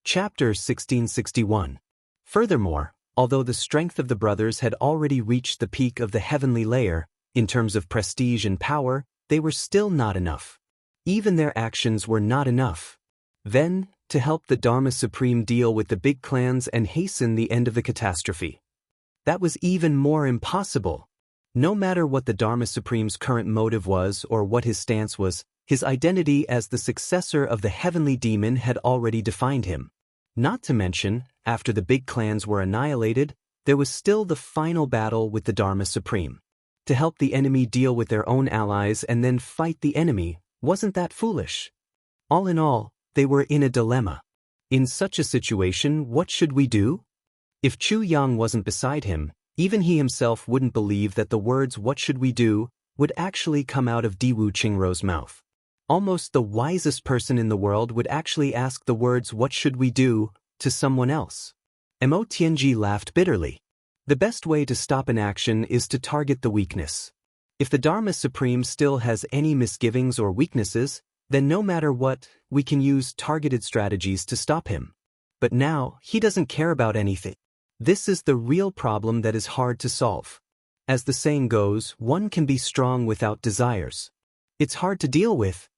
Chapter 1661. Furthermore, although the strength of the brothers had already reached the peak of the heavenly layer, in terms of prestige and power, they were still not enough. Even their actions were not enough. Then, to help the Dharma Supreme deal with the big clans and hasten the end of the catastrophe. That was even more impossible. No matter what the Dharma Supreme's current motive was or what his stance was, his identity as the successor of the heavenly demon had already defined him. Not to mention, after the big clans were annihilated, there was still the final battle with the Dharma Supreme. To help the enemy deal with their own allies and then fight the enemy, wasn't that foolish? All in all, they were in a dilemma. In such a situation, what should we do? If Chu Yang wasn't beside him, even he himself wouldn't believe that the words "what should we do" would actually come out of Diwu Qingrou's mouth. Almost the wisest person in the world would actually ask the words "what should we do" to someone else. Mo Tianji laughed bitterly. The best way to stop an action is to target the weakness. If the Dharma Supreme still has any misgivings or weaknesses, then no matter what, we can use targeted strategies to stop him. But now, he doesn't care about anything. This is the real problem that is hard to solve. As the saying goes, one can be strong without desires. It's hard to deal with.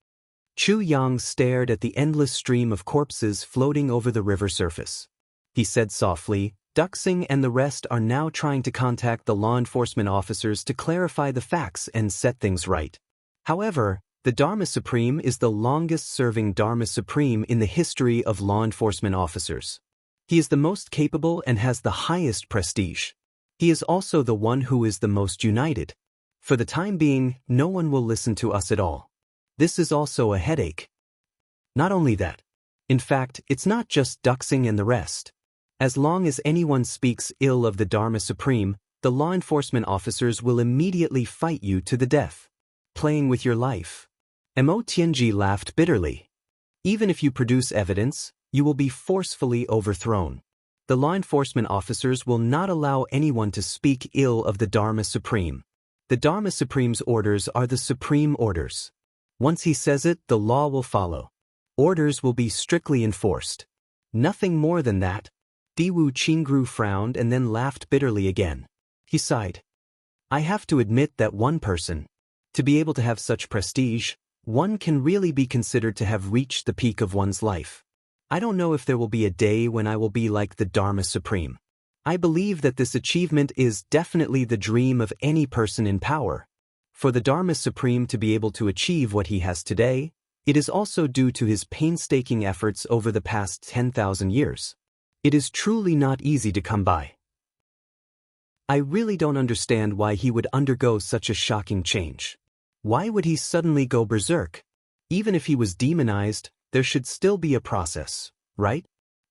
Chu Yang stared at the endless stream of corpses floating over the river surface. He said softly, "Duxing and the rest are now trying to contact the law enforcement officers to clarify the facts and set things right. However, the Dharma Supreme is the longest-serving Dharma Supreme in the history of law enforcement officers. He is the most capable and has the highest prestige. He is also the one who is the most united. For the time being, no one will listen to us at all. This is also a headache." Not only that. In fact, it's not just Duxing and the rest. As long as anyone speaks ill of the Dharma Supreme, the law enforcement officers will immediately fight you to the death. Playing with your life. Mo Tianji laughed bitterly. Even if you produce evidence, you will be forcefully overthrown. The law enforcement officers will not allow anyone to speak ill of the Dharma Supreme. The Dharma Supreme's orders are the supreme orders. Once he says it, the law will follow. Orders will be strictly enforced. Nothing more than that. Diwu Qingrou frowned and then laughed bitterly again. He sighed. "I have to admit that one person, to be able to have such prestige, one can really be considered to have reached the peak of one's life. I don't know if there will be a day when I will be like the Dharma Supreme. I believe that this achievement is definitely the dream of any person in power. For the Dharma Supreme to be able to achieve what he has today, it is also due to his painstaking efforts over the past 10,000 years. It is truly not easy to come by. I really don't understand why he would undergo such a shocking change. Why would he suddenly go berserk? Even if he was demonized, there should still be a process, right?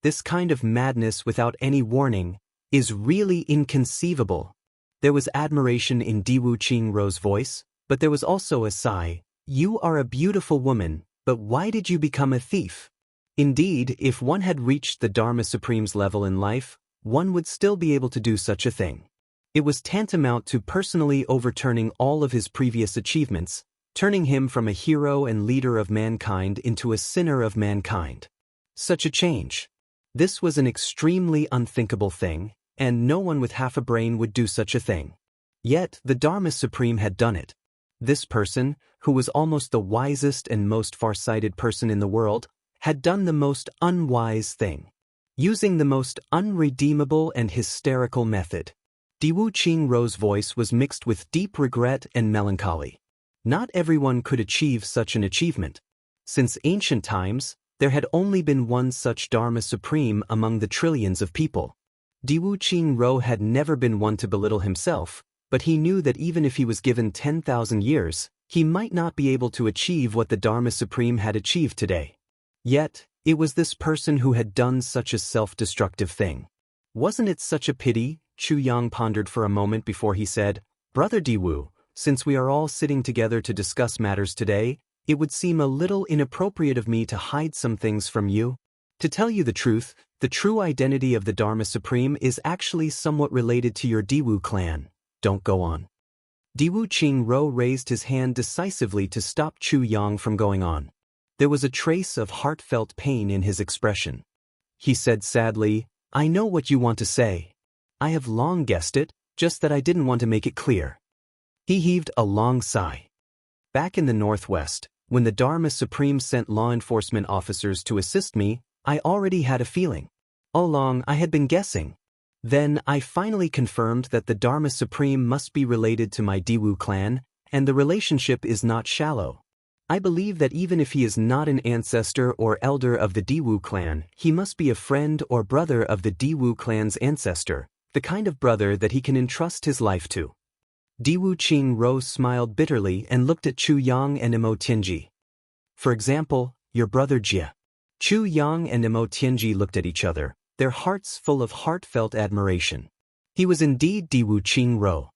This kind of madness without any warning is really inconceivable." There was admiration in Diwu Qingrou's voice, but there was also a sigh. "You are a beautiful woman, but why did you become a thief?" Indeed, if one had reached the Dharma Supreme's level in life, one would still be able to do such a thing. It was tantamount to personally overturning all of his previous achievements, turning him from a hero and leader of mankind into a sinner of mankind. Such a change. This was an extremely unthinkable thing, and no one with half a brain would do such a thing. Yet, the Dharma Supreme had done it. This person, who was almost the wisest and most far-sighted person in the world, had done the most unwise thing. Using the most unredeemable and hysterical method. Diwu Qingrou's voice was mixed with deep regret and melancholy. Not everyone could achieve such an achievement. Since ancient times, there had only been one such Dharma Supreme among the trillions of people. Diwu Qingrou had never been one to belittle himself, but he knew that even if he was given 10,000 years, he might not be able to achieve what the Dharma Supreme had achieved today. Yet, it was this person who had done such a self-destructive thing. Wasn't it such a pity? Chu Yang pondered for a moment before he said, "Brother Diwu, since we are all sitting together to discuss matters today, it would seem a little inappropriate of me to hide some things from you. To tell you the truth, the true identity of the Dharma Supreme is actually somewhat related to your Diwu clan. Don't go on." Diwu Qingrou raised his hand decisively to stop Chu Yang from going on. There was a trace of heartfelt pain in his expression. he said sadly, I know what you want to say. I have long guessed it, just that I didn't want to make it clear. He heaved a long sigh. Back in the Northwest, when the Dharma Supreme sent law enforcement officers to assist me, I already had a feeling. All along I had been guessing. Then I finally confirmed that the Dharma Supreme must be related to my Diwu clan, and the relationship is not shallow. I believe that even if he is not an ancestor or elder of the Diwu clan, he must be a friend or brother of the Diwu clan's ancestor, the kind of brother that he can entrust his life to. Diwu Qingro smiled bitterly and looked at Chu Yang and Imo Tianji. For example, your brother Jia. Chu Yang and Imo Tianji looked at each other, their hearts full of heartfelt admiration. He was indeed Diwu Qingro.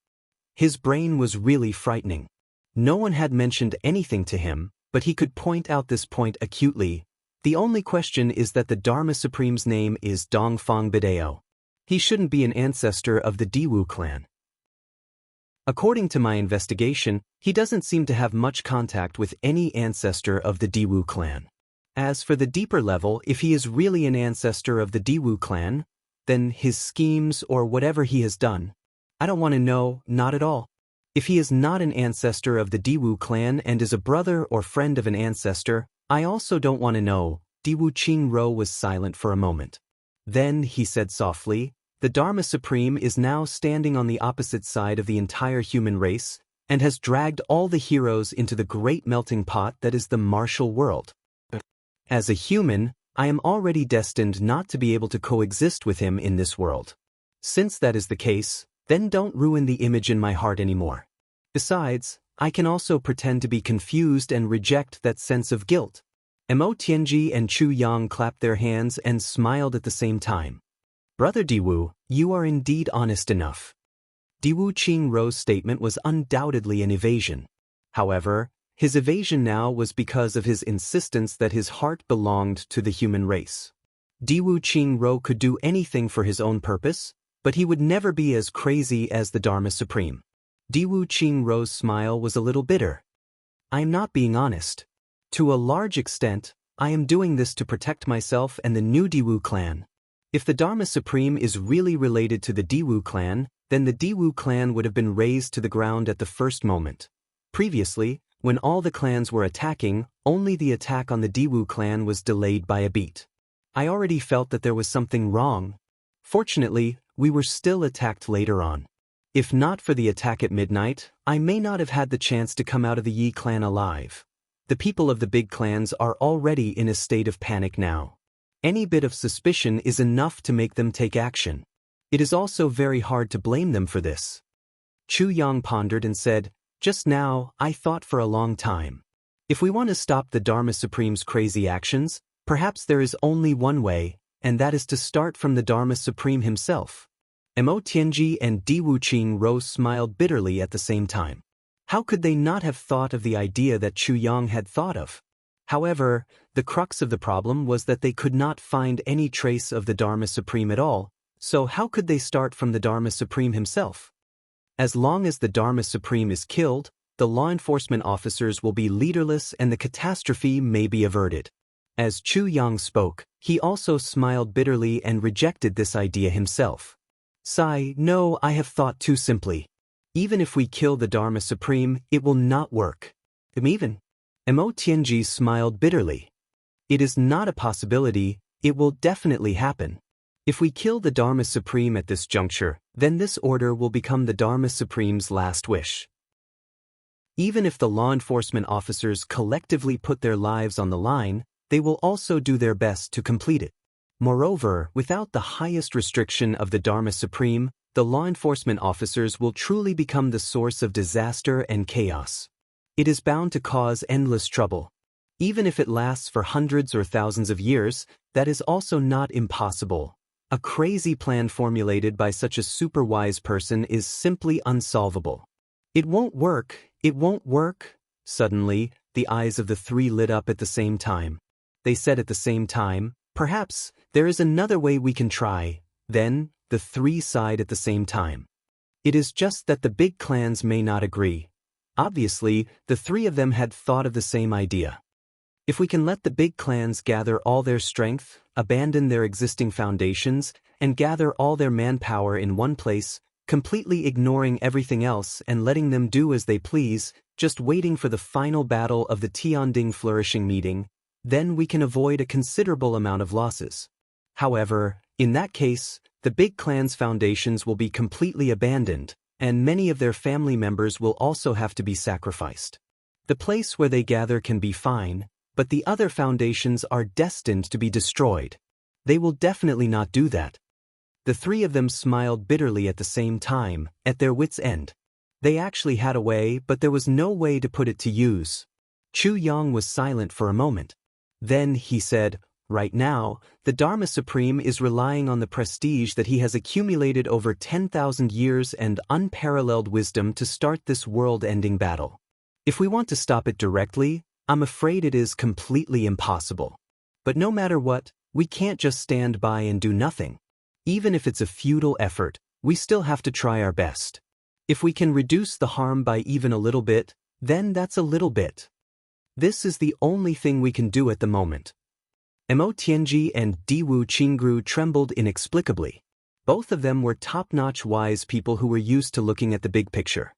His brain was really frightening. No one had mentioned anything to him, but he could point out this point acutely. The only question is that the Dharma Supreme's name is Dongfang Bidao. He shouldn't be an ancestor of the Diwu clan. According to my investigation, he doesn't seem to have much contact with any ancestor of the Diwu clan. As for the deeper level, if he is really an ancestor of the Diwu clan, then his schemes or whatever he has done, I don't want to know, not at all. If he is not an ancestor of the Diwu clan and is a brother or friend of an ancestor, I also don't want to know. Diwu Qingro was silent for a moment. Then he said softly, the Dharma Supreme is now standing on the opposite side of the entire human race and has dragged all the heroes into the great melting pot that is the martial world. As a human, I am already destined not to be able to coexist with him in this world. Since that is the case, then don't ruin the image in my heart anymore. Besides, I can also pretend to be confused and reject that sense of guilt. Imo Tianji and Chu Yang clapped their hands and smiled at the same time. Brother Diwu, you are indeed honest enough. Diwu Qingro's statement was undoubtedly an evasion. However, his evasion now was because of his insistence that his heart belonged to the human race. Diwu Qingro could do anything for his own purpose, but he would never be as crazy as the Dharma Supreme. Diwu Qingro's smile was a little bitter. I am not being honest. To a large extent, I am doing this to protect myself and the new Diwu clan. If the Dharma Supreme is really related to the Diwu clan, then the Diwu clan would have been razed to the ground at the first moment. Previously, when all the clans were attacking, only the attack on the Diwu clan was delayed by a beat. I already felt that there was something wrong. Fortunately, we were still attacked later on. If not for the attack at midnight, I may not have had the chance to come out of the Yi clan alive. The people of the big clans are already in a state of panic now. Any bit of suspicion is enough to make them take action. It is also very hard to blame them for this. Chu Yang pondered and said, just now, I thought for a long time. If we want to stop the Dharma Supreme's crazy actions, perhaps there is only one way, and that is to start from the Dharma Supreme himself. Imo Tianji and Diwu Qingro smiled bitterly at the same time. How could they not have thought of the idea that Chu Yang had thought of? However, the crux of the problem was that they could not find any trace of the Dharma Supreme at all, so how could they start from the Dharma Supreme himself? As long as the Dharma Supreme is killed, the law enforcement officers will be leaderless and the catastrophe may be averted. As Chu Yang spoke, he also smiled bitterly and rejected this idea himself. Sigh, no, I have thought too simply. Even if we kill the Dharma Supreme, it will not work. Even. Imo Tianji smiled bitterly. It is not a possibility, it will definitely happen. If we kill the Dharma Supreme at this juncture, then this order will become the Dharma Supreme's last wish. Even if the law enforcement officers collectively put their lives on the line, they will also do their best to complete it. Moreover, without the highest restriction of the Dharma Supreme, the law enforcement officers will truly become the source of disaster and chaos. It is bound to cause endless trouble. Even if it lasts for hundreds or thousands of years, that is also not impossible. A crazy plan formulated by such a super-wise person is simply unsolvable. It won't work, it won't work. Suddenly, the eyes of the three lit up at the same time. They said at the same time, perhaps, there is another way we can try. Then, the three sighed at the same time. It is just that the big clans may not agree. Obviously, the three of them had thought of the same idea. If we can let the big clans gather all their strength, abandon their existing foundations, and gather all their manpower in one place, completely ignoring everything else and letting them do as they please, just waiting for the final battle of the Tianding flourishing meeting, then we can avoid a considerable amount of losses. However, in that case, the big clan's foundations will be completely abandoned, and many of their family members will also have to be sacrificed. The place where they gather can be fine, but the other foundations are destined to be destroyed. They will definitely not do that. The three of them smiled bitterly at the same time, at their wits' end. They actually had a way, but there was no way to put it to use. Chu Yang was silent for a moment. Then he said, "Right now, the Dharma Supreme is relying on the prestige that he has accumulated over 10,000 years and unparalleled wisdom to start this world-ending battle. If we want to stop it directly, I'm afraid it is completely impossible. But no matter what, we can't just stand by and do nothing. Even if it's a futile effort, we still have to try our best. If we can reduce the harm by even a little bit, then that's a little bit. This is the only thing we can do at the moment." Mo Tianji and Diwu Qingru trembled inexplicably. Both of them were top-notch wise people who were used to looking at the big picture.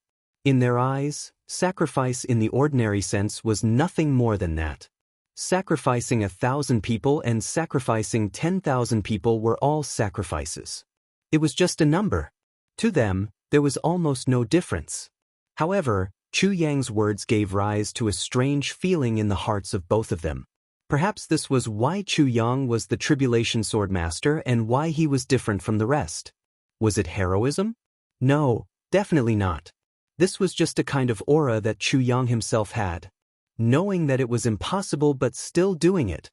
In their eyes, sacrifice in the ordinary sense was nothing more than that. Sacrificing 1,000 people and sacrificing 10,000 people were all sacrifices. It was just a number. To them, there was almost no difference. However, Chu Yang's words gave rise to a strange feeling in the hearts of both of them. Perhaps this was why Chu Yang was the Tribulation Swordmaster and why he was different from the rest. Was it heroism? No, definitely not. This was just a kind of aura that Chu Yang himself had. Knowing that it was impossible but still doing it.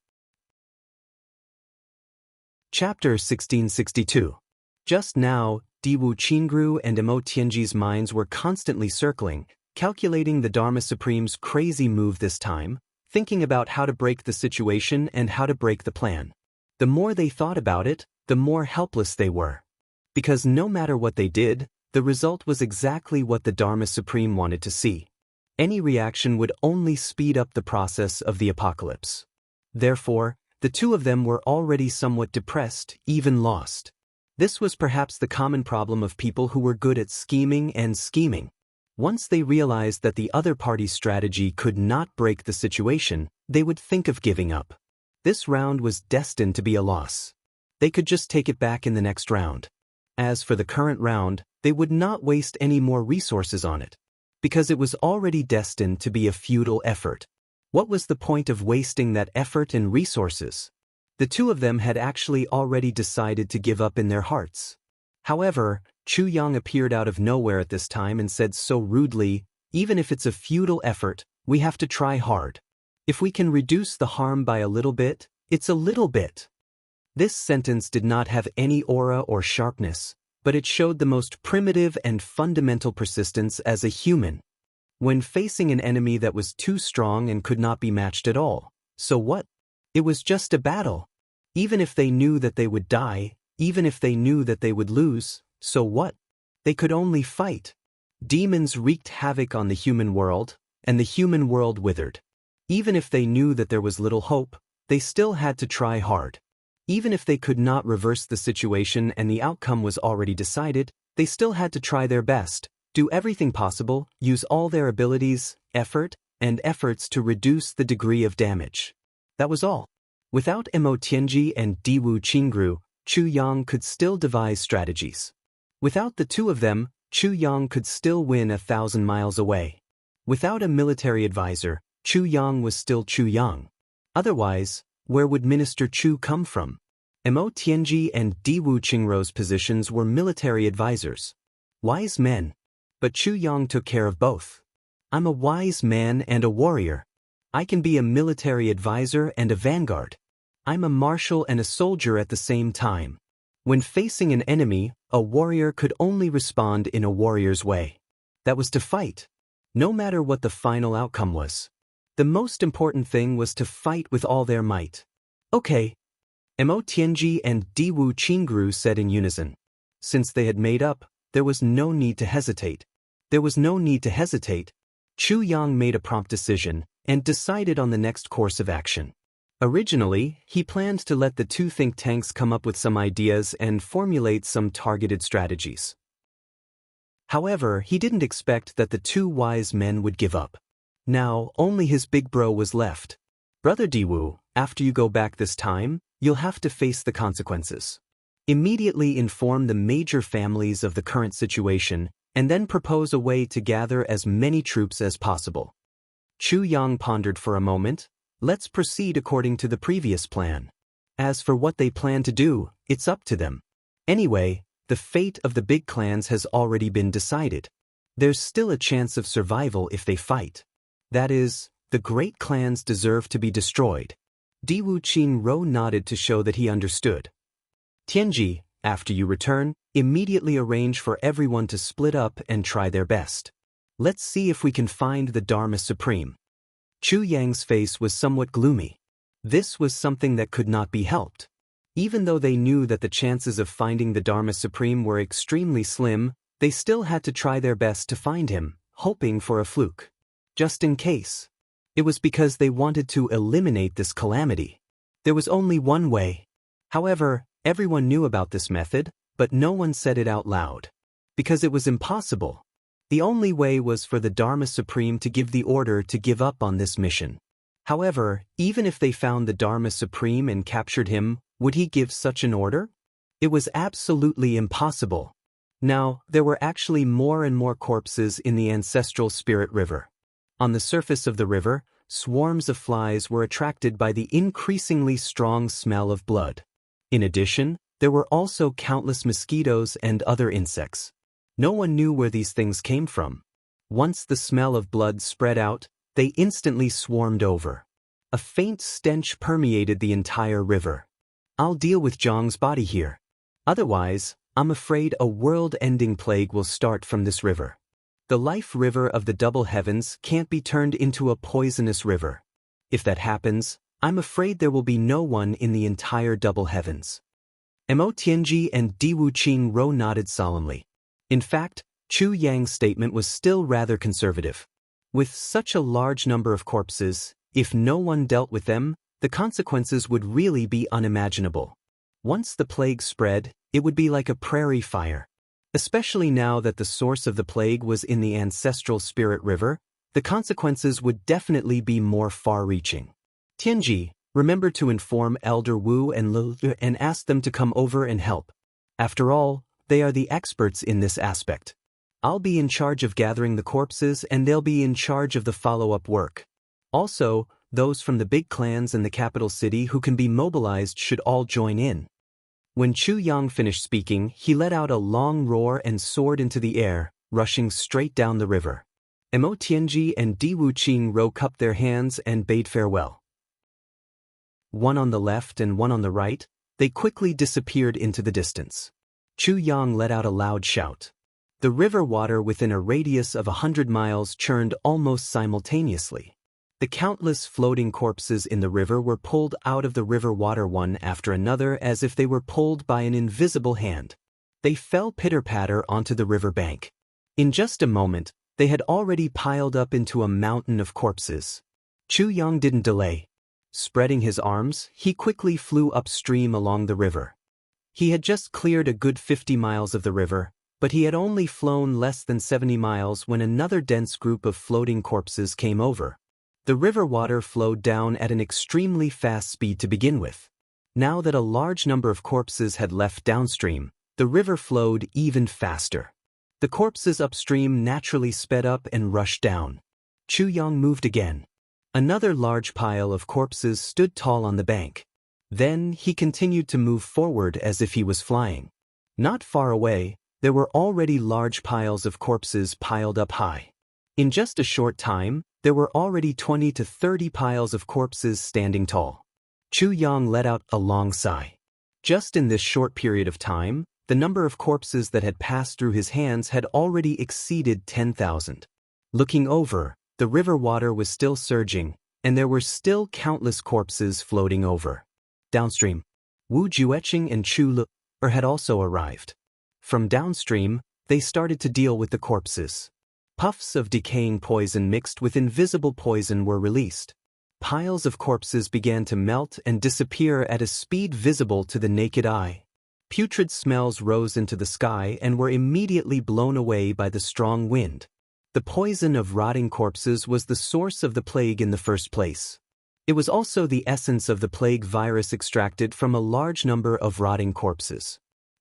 Chapter 1662. Just now, Diwu Qingru and Mo Tianji's minds were constantly circling, calculating the Dharma Supreme's crazy move this time, thinking about how to break the situation and how to break the plan. The more they thought about it, the more helpless they were. Because no matter what they did, the result was exactly what the Dharma Supreme wanted to see. Any reaction would only speed up the process of the apocalypse. Therefore, the two of them were already somewhat depressed, even lost. This was perhaps the common problem of people who were good at scheming and scheming. Once they realized that the other party's strategy could not break the situation, they would think of giving up. This round was destined to be a loss. They could just take it back in the next round. As for the current round, they would not waste any more resources on it, because it was already destined to be a futile effort. What was the point of wasting that effort and resources? The two of them had actually already decided to give up in their hearts. However, Chu Yang appeared out of nowhere at this time and said so rudely, "Even if it's a futile effort, we have to try hard. If we can reduce the harm by a little bit, it's a little bit." This sentence did not have any aura or sharpness, but it showed the most primitive and fundamental persistence as a human. When facing an enemy that was too strong and could not be matched at all, so what? It was just a battle. Even if they knew that they would die, even if they knew that they would lose, so what? They could only fight. Demons wreaked havoc on the human world, and the human world withered. Even if they knew that there was little hope, they still had to try hard. Even if they could not reverse the situation and the outcome was already decided, they still had to try their best, do everything possible, use all their abilities, effort, and efforts to reduce the degree of damage. That was all. Without Mo Tianji and Diwu Qingru, Chu Yang could still devise strategies. Without the two of them, Chu Yang could still win 1,000 miles away. Without a military advisor, Chu Yang was still Chu Yang. Otherwise, where would Minister Chu come from? Mo Tianji and Diwu Qingru's positions were military advisors. Wise men. But Chu Yang took care of both. "I'm a wise man and a warrior. I can be a military advisor and a vanguard. I'm a marshal and a soldier at the same time." When facing an enemy, a warrior could only respond in a warrior's way. That was to fight. No matter what the final outcome was. The most important thing was to fight with all their might. "Okay." Mo Tianji and Diwu Qingru said in unison. Since they had made up, there was no need to hesitate. There was no need to hesitate. Chu Yang made a prompt decision and decided on the next course of action. Originally, he planned to let the two think tanks come up with some ideas and formulate some targeted strategies. However, he didn't expect that the two wise men would give up. Now, only his big bro was left. Brother Diwu, after you go back this time, you'll have to face the consequences. Immediately inform the major families of the current situation, and then propose a way to gather as many troops as possible. Chu Yang pondered for a moment. Let's proceed according to the previous plan. As for what they plan to do, it's up to them. Anyway, the fate of the big clans has already been decided. There's still a chance of survival if they fight. That is, the great clans deserve to be destroyed. Diwu Qinro nodded to show that he understood. Tianji, after you return, immediately arrange for everyone to split up and try their best. Let's see if we can find the Dharma Supreme. Chu Yang's face was somewhat gloomy. This was something that could not be helped. Even though they knew that the chances of finding the Dharma Supreme were extremely slim, they still had to try their best to find him, hoping for a fluke. Just in case. It was because they wanted to eliminate this calamity. There was only one way. However, everyone knew about this method, but no one said it out loud. Because it was impossible. The only way was for the Dharma Supreme to give the order to give up on this mission. However, even if they found the Dharma Supreme and captured him, would he give such an order? It was absolutely impossible. Now, there were actually more and more corpses in the ancestral spirit river. On the surface of the river, swarms of flies were attracted by the increasingly strong smell of blood. In addition, there were also countless mosquitoes and other insects. No one knew where these things came from. Once the smell of blood spread out, they instantly swarmed over. A faint stench permeated the entire river. I'll deal with Zhang's body here. Otherwise, I'm afraid a world-ending plague will start from this river. The life river of the double heavens can't be turned into a poisonous river. If that happens, I'm afraid there will be no one in the entire double heavens. Mo Tianji and Diwu Qinro nodded solemnly. In fact, Chu Yang's statement was still rather conservative. With such a large number of corpses, if no one dealt with them, the consequences would really be unimaginable. Once the plague spread, it would be like a prairie fire. Especially now that the source of the plague was in the ancestral spirit river, the consequences would definitely be more far-reaching. Tianji, remember to inform Elder Wu and Lu and ask them to come over and help. After all, they are the experts in this aspect. I'll be in charge of gathering the corpses and they'll be in charge of the follow-up work. Also, those from the big clans in the capital city who can be mobilized should all join in. When Chu Yang finished speaking, he let out a long roar and soared into the air, rushing straight down the river. Mo Tianji and Diwu Qinro cupped their hands and bade farewell. One on the left and one on the right, they quickly disappeared into the distance. Chu Yang let out a loud shout. The river water within a radius of 100 miles churned almost simultaneously. The countless floating corpses in the river were pulled out of the river water one after another as if they were pulled by an invisible hand. They fell pitter-patter onto the river bank. In just a moment, they had already piled up into a mountain of corpses. Chu Yang didn't delay. Spreading his arms, he quickly flew upstream along the river. He had just cleared a good 50 miles of the river, but he had only flown less than 70 miles when another dense group of floating corpses came over. The river water flowed down at an extremely fast speed to begin with. Now that a large number of corpses had left downstream, the river flowed even faster. The corpses upstream naturally sped up and rushed down. Chu Yang moved again. Another large pile of corpses stood tall on the bank. Then he continued to move forward as if he was flying. Not far away, there were already large piles of corpses piled up high. In just a short time, there were already 20 to 30 piles of corpses standing tall. Chu Yang let out a long sigh. Just in this short period of time, the number of corpses that had passed through his hands had already exceeded 10,000. Looking over, the river water was still surging, and there were still countless corpses floating over. Downstream, Wu Jueqing and Chu Lu had also arrived. From downstream, they started to deal with the corpses. Puffs of decaying poison mixed with invisible poison were released. Piles of corpses began to melt and disappear at a speed visible to the naked eye. Putrid smells rose into the sky and were immediately blown away by the strong wind. The poison of rotting corpses was the source of the plague in the first place. It was also the essence of the plague virus extracted from a large number of rotting corpses.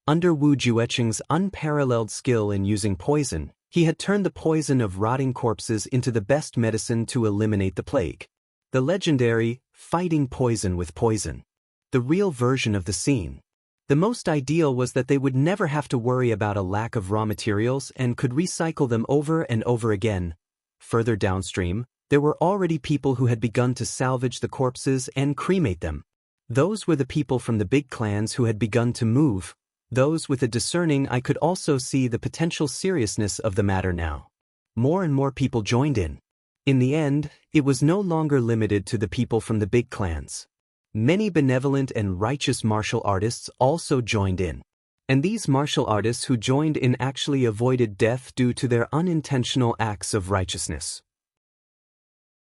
Under Wu Jueqing's unparalleled skill in using poison, he had turned the poison of rotting corpses into the best medicine to eliminate the plague. The legendary, fighting poison with poison. The real version of the scene. The most ideal was that they would never have to worry about a lack of raw materials and could recycle them over and over again. Further downstream, there were already people who had begun to salvage the corpses and cremate them. Those were the people from the big clans who had begun to move. Those with a discerning eye could also see the potential seriousness of the matter now. More and more people joined in. In the end, it was no longer limited to the people from the big clans. Many benevolent and righteous martial artists also joined in. And these martial artists who joined in actually avoided death due to their unintentional acts of righteousness.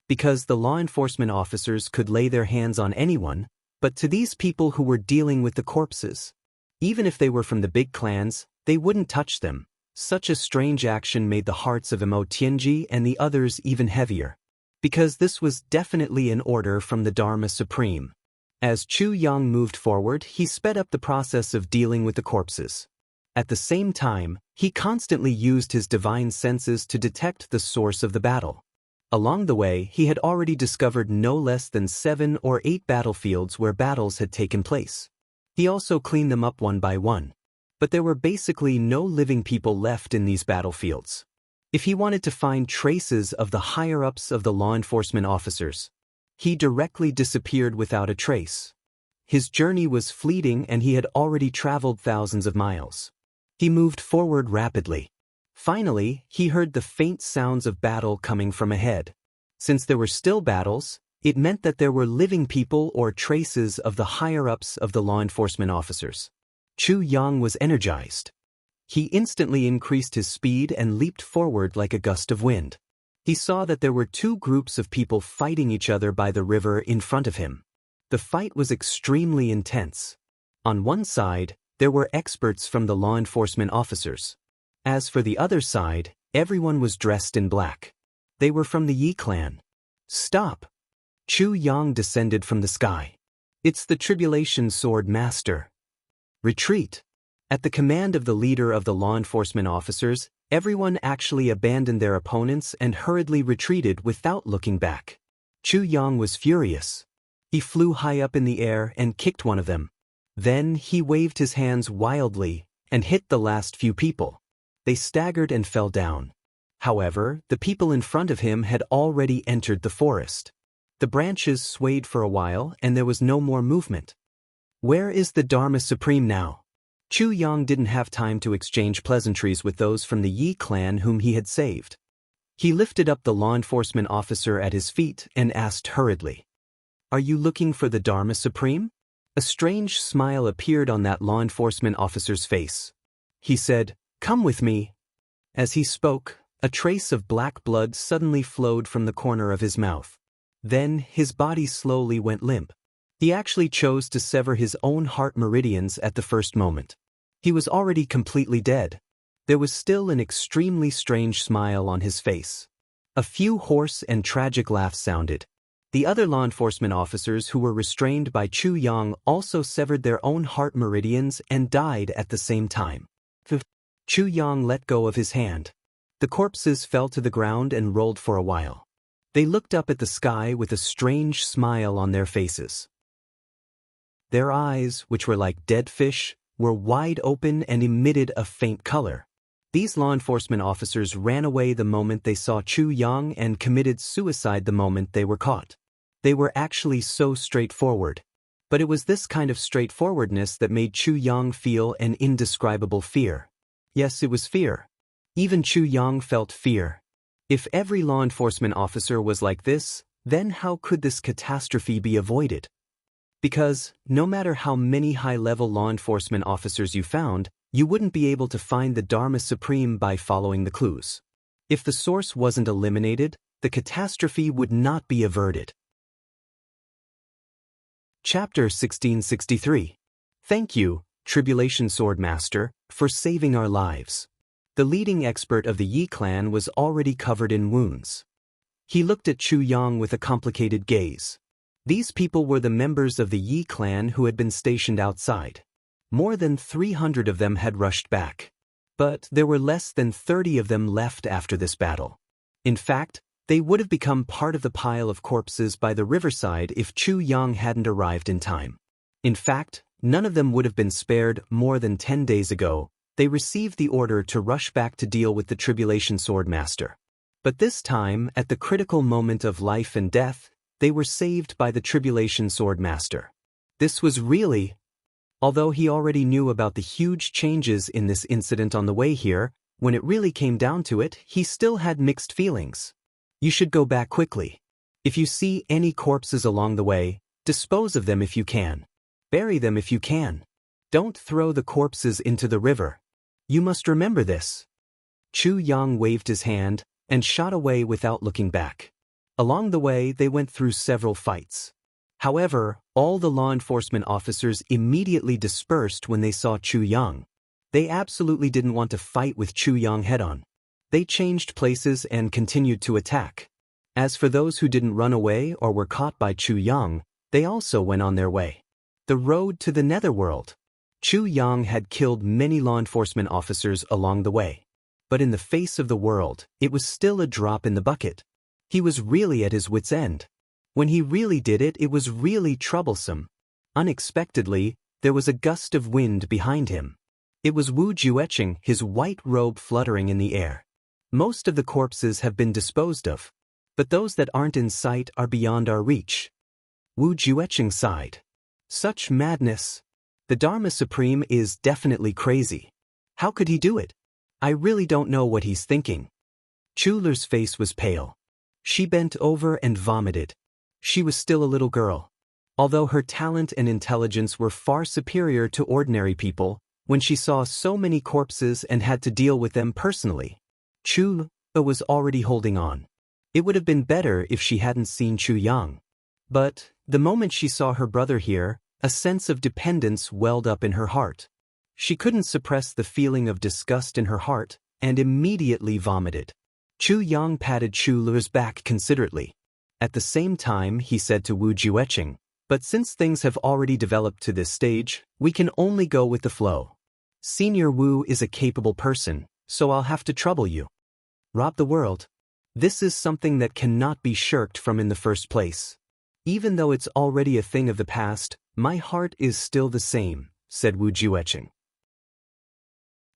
Because the law enforcement officers could lay their hands on anyone, but to these people who were dealing with the corpses, even if they were from the big clans, they wouldn't touch them. Such a strange action made the hearts of Imo Tianji and the others even heavier. Because this was definitely an order from the Dharma Supreme. As Chu Yang moved forward, he sped up the process of dealing with the corpses. At the same time, he constantly used his divine senses to detect the source of the battle. Along the way, he had already discovered no less than 7 or 8 battlefields where battles had taken place. He also cleaned them up one by one. But there were basically no living people left in these battlefields. If he wanted to find traces of the higher-ups of the law enforcement officers, he directly disappeared without a trace. His journey was fleeting and he had already traveled thousands of miles. He moved forward rapidly. Finally, he heard the faint sounds of battle coming from ahead. Since there were still battles, it meant that there were living people or traces of the higher-ups of the law enforcement officers. Chu Yang was energized. He instantly increased his speed and leaped forward like a gust of wind. He saw that there were 2 groups of people fighting each other by the river in front of him. The fight was extremely intense. On one side, there were experts from the law enforcement officers. As for the other side, everyone was dressed in black. They were from the Yi clan. Stop! Chu Yang descended from the sky. It's the Tribulation Sword Master. Retreat! At the command of the leader of the law enforcement officers, everyone actually abandoned their opponents and hurriedly retreated without looking back. Chu Yang was furious. He flew high up in the air and kicked one of them. Then he waved his hands wildly and hit the last few people. They staggered and fell down. However, the people in front of him had already entered the forest. The branches swayed for a while and there was no more movement. Where is the Dharma Supreme now? Chu Yang didn't have time to exchange pleasantries with those from the Yi clan whom he had saved. He lifted up the law enforcement officer at his feet and asked hurriedly, "Are you looking for the Dharma Supreme?" A strange smile appeared on that law enforcement officer's face. He said, "Come with me." As he spoke, a trace of black blood suddenly flowed from the corner of his mouth. Then his body slowly went limp. He actually chose to sever his own heart meridians at the first moment. He was already completely dead. There was still an extremely strange smile on his face. A few hoarse and tragic laughs sounded. The other law enforcement officers who were restrained by Chu Yang also severed their own heart meridians and died at the same time. Chu Yang let go of his hand. The corpses fell to the ground and rolled for a while. They looked up at the sky with a strange smile on their faces. Their eyes, which were like dead fish, were wide open and emitted a faint color. These law enforcement officers ran away the moment they saw Chu Yang and committed suicide the moment they were caught. They were actually so straightforward. But it was this kind of straightforwardness that made Chu Yang feel an indescribable fear. Yes, it was fear. Even Chu Yang felt fear. If every law enforcement officer was like this, then how could this catastrophe be avoided? Because, no matter how many high-level law enforcement officers you found, you wouldn't be able to find the Dharma Supreme by following the clues. If the source wasn't eliminated, the catastrophe would not be averted. Chapter 1663. Thank you, Tribulation Sword Master, for saving our lives. The leading expert of the Yi clan was already covered in wounds. He looked at Chu Yang with a complicated gaze. These people were the members of the Yi clan who had been stationed outside. More than 300 of them had rushed back. But there were less than 30 of them left after this battle. In fact, they would have become part of the pile of corpses by the riverside if Chu Yang hadn't arrived in time. In fact, none of them would have been spared. More than 10 days ago, they received the order to rush back to deal with the Tribulation Sword Master. But this time, at the critical moment of life and death, they were saved by the Tribulation Sword Master. This was really... Although he already knew about the huge changes in this incident on the way here, when it really came down to it, he still had mixed feelings. You should go back quickly. If you see any corpses along the way, dispose of them if you can. Bury them if you can. Don't throw the corpses into the river. You must remember this. Chu Yang waved his hand and shot away without looking back. Along the way, they went through several fights. However, all the law enforcement officers immediately dispersed when they saw Chu Yang. They absolutely didn't want to fight with Chu Yang head-on. They changed places and continued to attack. As for those who didn't run away or were caught by Chu Yang, they also went on their way. The road to the netherworld. Chu Yang had killed many law enforcement officers along the way. But in the face of the world, it was still a drop in the bucket. He was really at his wit's end. When he really did it, it was really troublesome. Unexpectedly, there was a gust of wind behind him. It was Wu Jueqing, his white robe fluttering in the air. Most of the corpses have been disposed of, but those that aren't in sight are beyond our reach. Wu Jueqing sighed. Such madness. The Dharma Supreme is definitely crazy. How could he do it? I really don't know what he's thinking. Chu Lu's face was pale. She bent over and vomited. She was still a little girl. Although her talent and intelligence were far superior to ordinary people, when she saw so many corpses and had to deal with them personally, Chu Lu was already holding on. It would have been better if she hadn't seen Chu Yang. But, the moment she saw her brother here, a sense of dependence welled up in her heart. She couldn't suppress the feeling of disgust in her heart, and immediately vomited. Chu Yang patted Chu Lu's back considerately. At the same time, he said to Wu Jueqing, "But since things have already developed to this stage, we can only go with the flow. Senior Wu is a capable person, so I'll have to trouble you. Rob the world. This is something that cannot be shirked from in the first place. Even though it's already a thing of the past, my heart is still the same," said Wu Jueqing.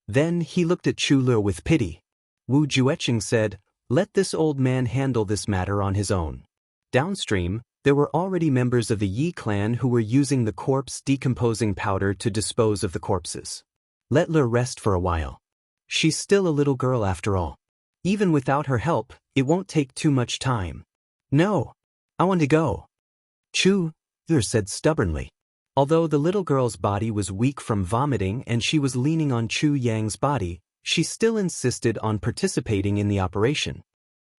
Then he looked at Chu Lu with pity. Wu Jueqing said, "Let this old man handle this matter on his own." Downstream, there were already members of the Yi clan who were using the corpse decomposing powder to dispose of the corpses. Let Lu rest for a while. She's still a little girl after all. Even without her help, it won't take too much time. No, I want to go, Chu Lu said stubbornly. Although the little girl's body was weak from vomiting and she was leaning on Chu Yang's body, she still insisted on participating in the operation.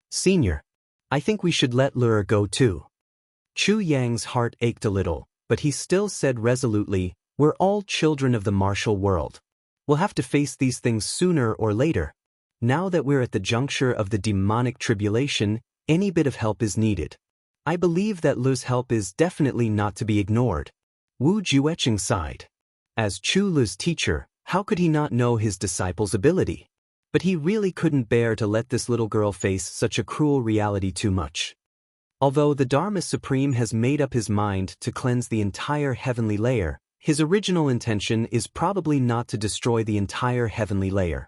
"Senior, I think we should let Lu go too." Chu Yang's heart ached a little, but he still said resolutely, "We're all children of the martial world. We'll have to face these things sooner or later. Now that we're at the juncture of the demonic tribulation, any bit of help is needed. I believe that Lu's help is definitely not to be ignored." Wu Jueqing sighed. As Chu Lu's teacher, how could he not know his disciple's ability? But he really couldn't bear to let this little girl face such a cruel reality too much. Although the Dharma Supreme has made up his mind to cleanse the entire heavenly layer, his original intention is probably not to destroy the entire heavenly layer.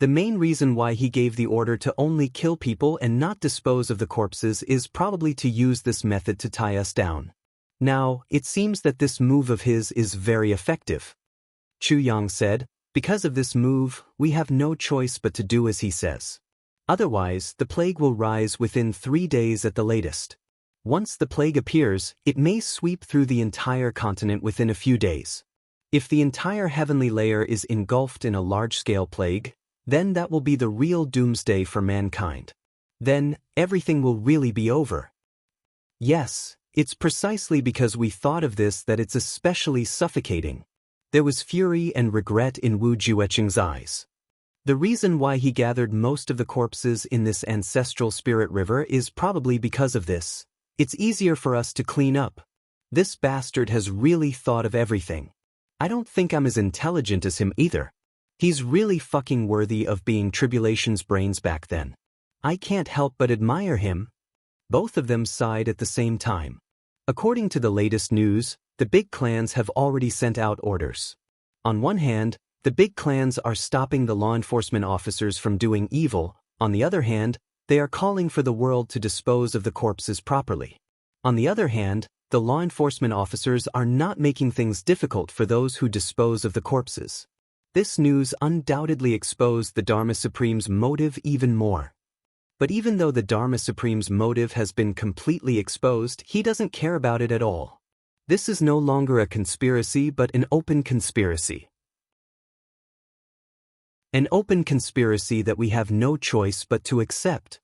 The main reason why he gave the order to only kill people and not dispose of the corpses is probably to use this method to tie us down. Now, it seems that this move of his is very effective. Chu Yang said, "Because of this move, we have no choice but to do as he says. Otherwise, the plague will rise within 3 days at the latest. Once the plague appears, it may sweep through the entire continent within a few days. If the entire heavenly layer is engulfed in a large-scale plague, then that will be the real doomsday for mankind. Then, everything will really be over." Yes, It's precisely because we thought of this that it's especially suffocating. There was fury and regret in Wu Jueqing's eyes. The reason why he gathered most of the corpses in this ancestral spirit river is probably because of this. It's easier for us to clean up. This bastard has really thought of everything. I don't think I'm as intelligent as him either. He's really fucking worthy of being Tribulation's brains back then. I can't help but admire him. Both of them sighed at the same time. According to the latest news, the big clans have already sent out orders. On one hand, the big clans are stopping the law enforcement officers from doing evil. On the other hand, they are calling for the world to dispose of the corpses properly. On the other hand, the law enforcement officers are not making things difficult for those who dispose of the corpses. This news undoubtedly exposed the Dharma Supreme's motive even more. But even though the Dharma Supreme's motive has been completely exposed, he doesn't care about it at all. This is no longer a conspiracy but an open conspiracy. An open conspiracy that we have no choice but to accept.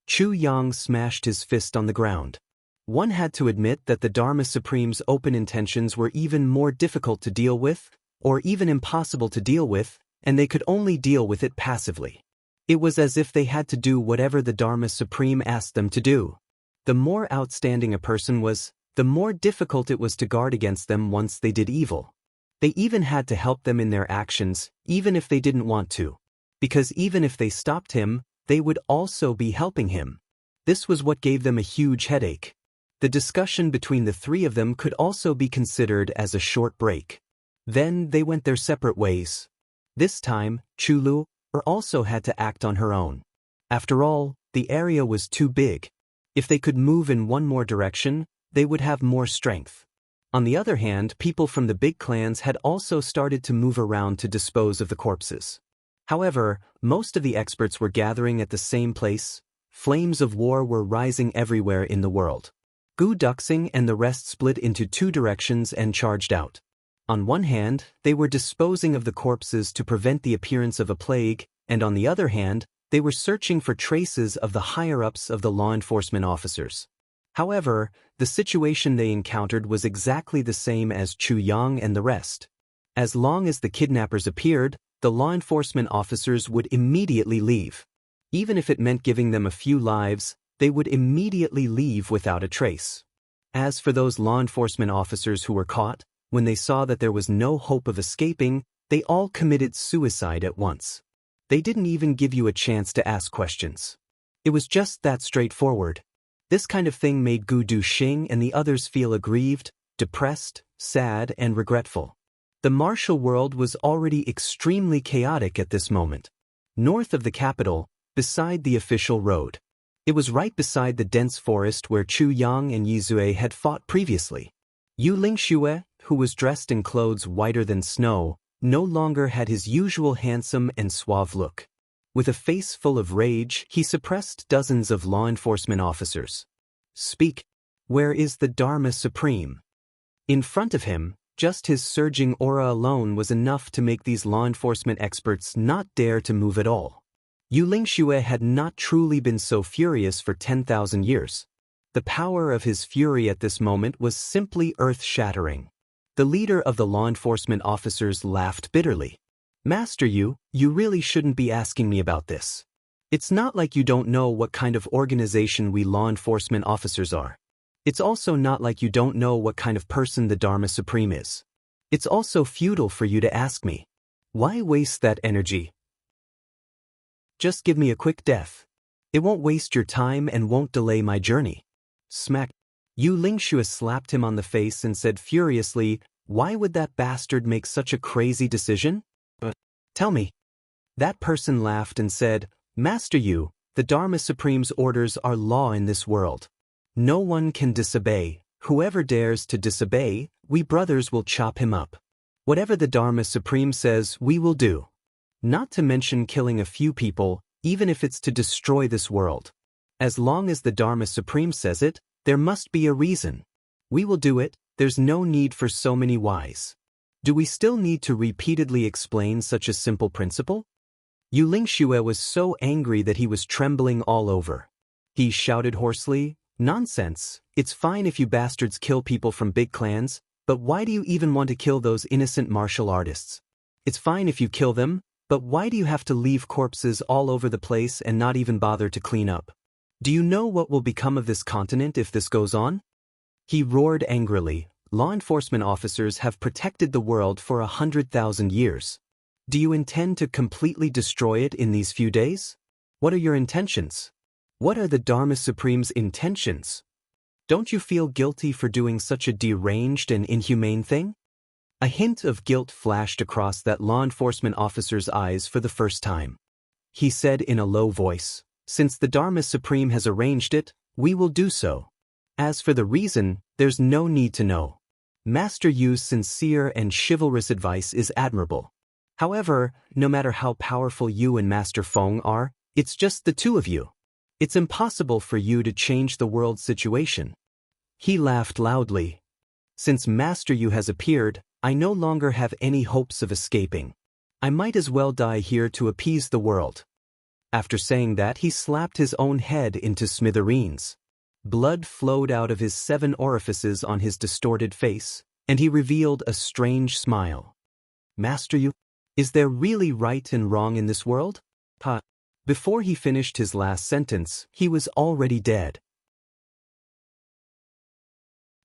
Chu Yang smashed his fist on the ground. One had to admit that the Dharma Supreme's open intentions were even more difficult to deal with, or even impossible to deal with, and they could only deal with it passively. It was as if they had to do whatever the Dharma Supreme asked them to do. The more outstanding a person was, the more difficult it was to guard against them once they did evil. They even had to help them in their actions, even if they didn't want to. Because even if they stopped him, they would also be helping him. This was what gave them a huge headache. The discussion between the three of them could also be considered as a short break. Then they went their separate ways. This time, Chulu also had to act on her own. After all, the area was too big. If they could move in one more direction, they would have more strength. On the other hand, people from the big clans had also started to move around to dispose of the corpses. However, most of the experts were gathering at the same place. Flames of war were rising everywhere in the world. Gu Duxing and the rest split into two directions and charged out. On one hand, they were disposing of the corpses to prevent the appearance of a plague, and on the other hand, they were searching for traces of the higher-ups of the law enforcement officers. However, the situation they encountered was exactly the same as Chu Yang and the rest. As long as the kidnappers appeared, the law enforcement officers would immediately leave. Even if it meant giving them a few lives, they would immediately leave without a trace. As for those law enforcement officers who were caught, when they saw that there was no hope of escaping, they all committed suicide at once. They didn't even give you a chance to ask questions. It was just that straightforward. This kind of thing made Gu Duxing and the others feel aggrieved, depressed, sad, and regretful. The martial world was already extremely chaotic at this moment. North of the capital, beside the official road. It was right beside the dense forest where Chu Yang and Yizue had fought previously. Yu Lingxue, who was dressed in clothes whiter than snow, no longer had his usual handsome and suave look. With a face full of rage, he suppressed dozens of law enforcement officers. "Speak. Where is the Dharma Supreme?" In front of him, just his surging aura alone was enough to make these law enforcement experts not dare to move at all. Yu Lingxue had not truly been so furious for 10,000 years. The power of his fury at this moment was simply earth-shattering. The leader of the law enforcement officers laughed bitterly. "Master Yu, you really shouldn't be asking me about this. It's not like you don't know what kind of organization we law enforcement officers are. It's also not like you don't know what kind of person the Dharma Supreme is. It's also futile for you to ask me. Why waste that energy? Just give me a quick death. It won't waste your time and won't delay my journey." Smack. Yu Lingxue slapped him on the face and said furiously, "Why would that bastard make such a crazy decision? Tell me." That person laughed and said, "Master Yu, the Dharma Supreme's orders are law in this world. No one can disobey. Whoever dares to disobey, we brothers will chop him up. Whatever the Dharma Supreme says, we will do. Not to mention killing a few people, even if it's to destroy this world. As long as the Dharma Supreme says it, there must be a reason. We will do it. There's no need for so many whys. Do we still need to repeatedly explain such a simple principle?" Yu Lingxue was so angry that he was trembling all over. He shouted hoarsely, Nonsense. It's fine if you bastards kill people from big clans, but why do you even want to kill those innocent martial artists? It's fine if you kill them, but why do you have to leave corpses all over the place and not even bother to clean up? Do you know what will become of this continent if this goes on? He roared angrily. Law enforcement officers have protected the world for 100,000 years. Do you intend to completely destroy it in these few days? What are your intentions? What are the Dharma Supreme's intentions? Don't you feel guilty for doing such a deranged and inhumane thing? A hint of guilt flashed across that law enforcement officer's eyes for the first time. He said in a low voice, "Since the Dharma Supreme has arranged it, we will do so. As for the reason, there's no need to know. Master Yu's sincere and chivalrous advice is admirable. However, no matter how powerful you and Master Feng are, it's just the two of you. It's impossible for you to change the world's situation." He laughed loudly. "Since Master Yu has appeared, I no longer have any hopes of escaping. I might as well die here to appease the world." After saying that, he slapped his own head into smithereens. Blood flowed out of his 7 orifices on his distorted face, and he revealed a strange smile. "Master Yu, is there really right and wrong in this world?" Before he finished his last sentence, he was already dead.